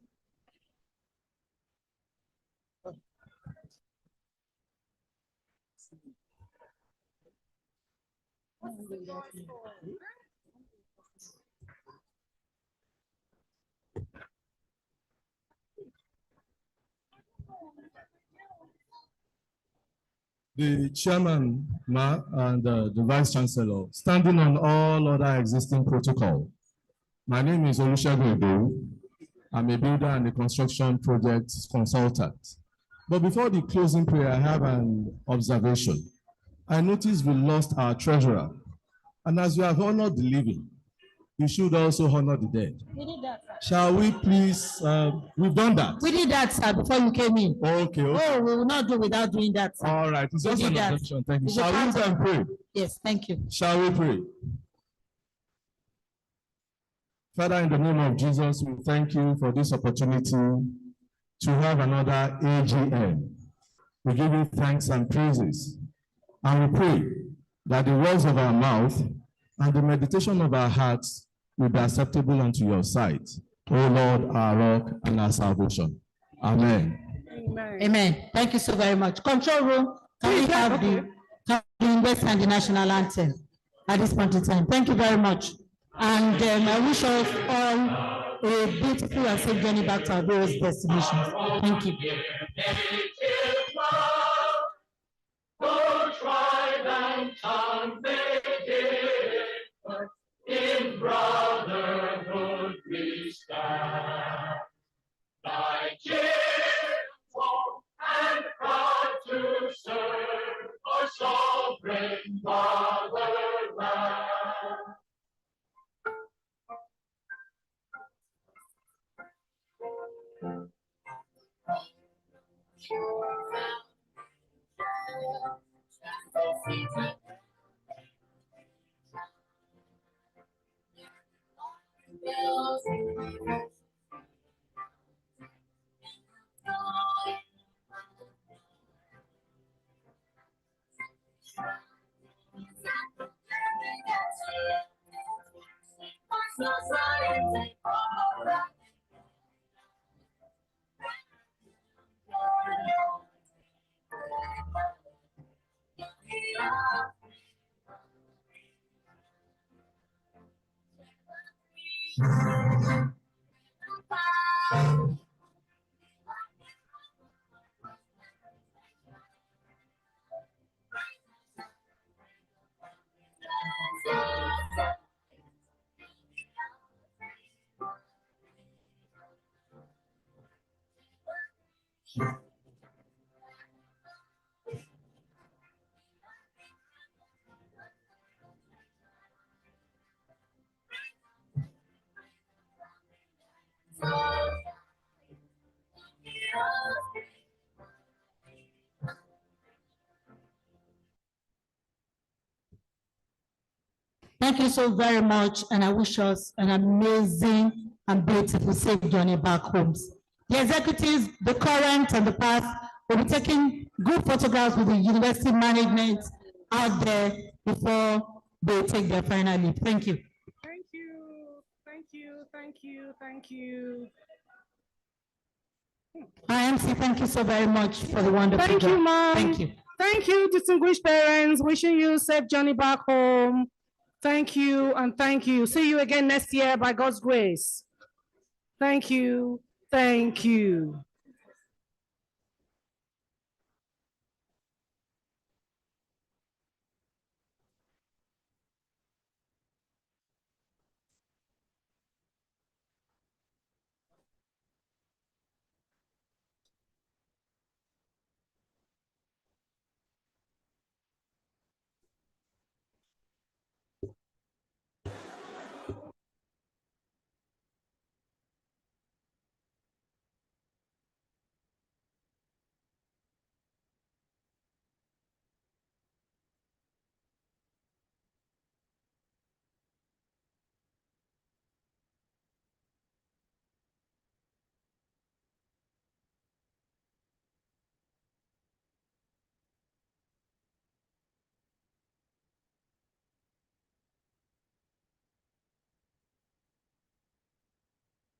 The chairman, Ma, and the vice chancellor, standing on all other existing protocol. My name is Olusegun Edowu. I'm a builder and a construction project consultant. But before the closing prayer, I have an observation. I noticed we lost our treasurer. And as you have honored the living, you should also honor the dead. We did that, sir. Shall we please, we've done that. We did that, sir, before you came in. Okay, okay. Oh, we will not do without doing that, sir. All right, it's just We an did that. objection. Thank you. It's a Shall we part of- then pray? Yes, thank you. Shall we pray? Father, in the name of Jesus, we thank you for this opportunity to have another AGM. We give you thanks and praises. And we pray that the words of our mouth and the meditation of our hearts will be acceptable unto your sight, O Lord, our rock and our salvation. Amen. Amen. Thank you so very much. Control room, can we have the University and the national anthem at this point in time? Thank you very much. And I wish us all a beautiful and safe journey back to our various destinations. Thank you. In brotherhood we stand. Thy cheerful and proud to serve our sovereign fatherland. Thank you so very much, and I wish us an amazing and beautiful safe journey back homes. The executives, the current and the past, will be taking good photographs with the university management out there before they take their final leave. Thank you. Thank you, thank you, thank you, thank you. IMC, thank you so very much for the wonderful Thank job. you, ma'am. Thank you. Thank you, distinguished parents. Wishing you safe journey back home. Thank you and thank you. See you again next year by God's grace. Thank you. Thank you.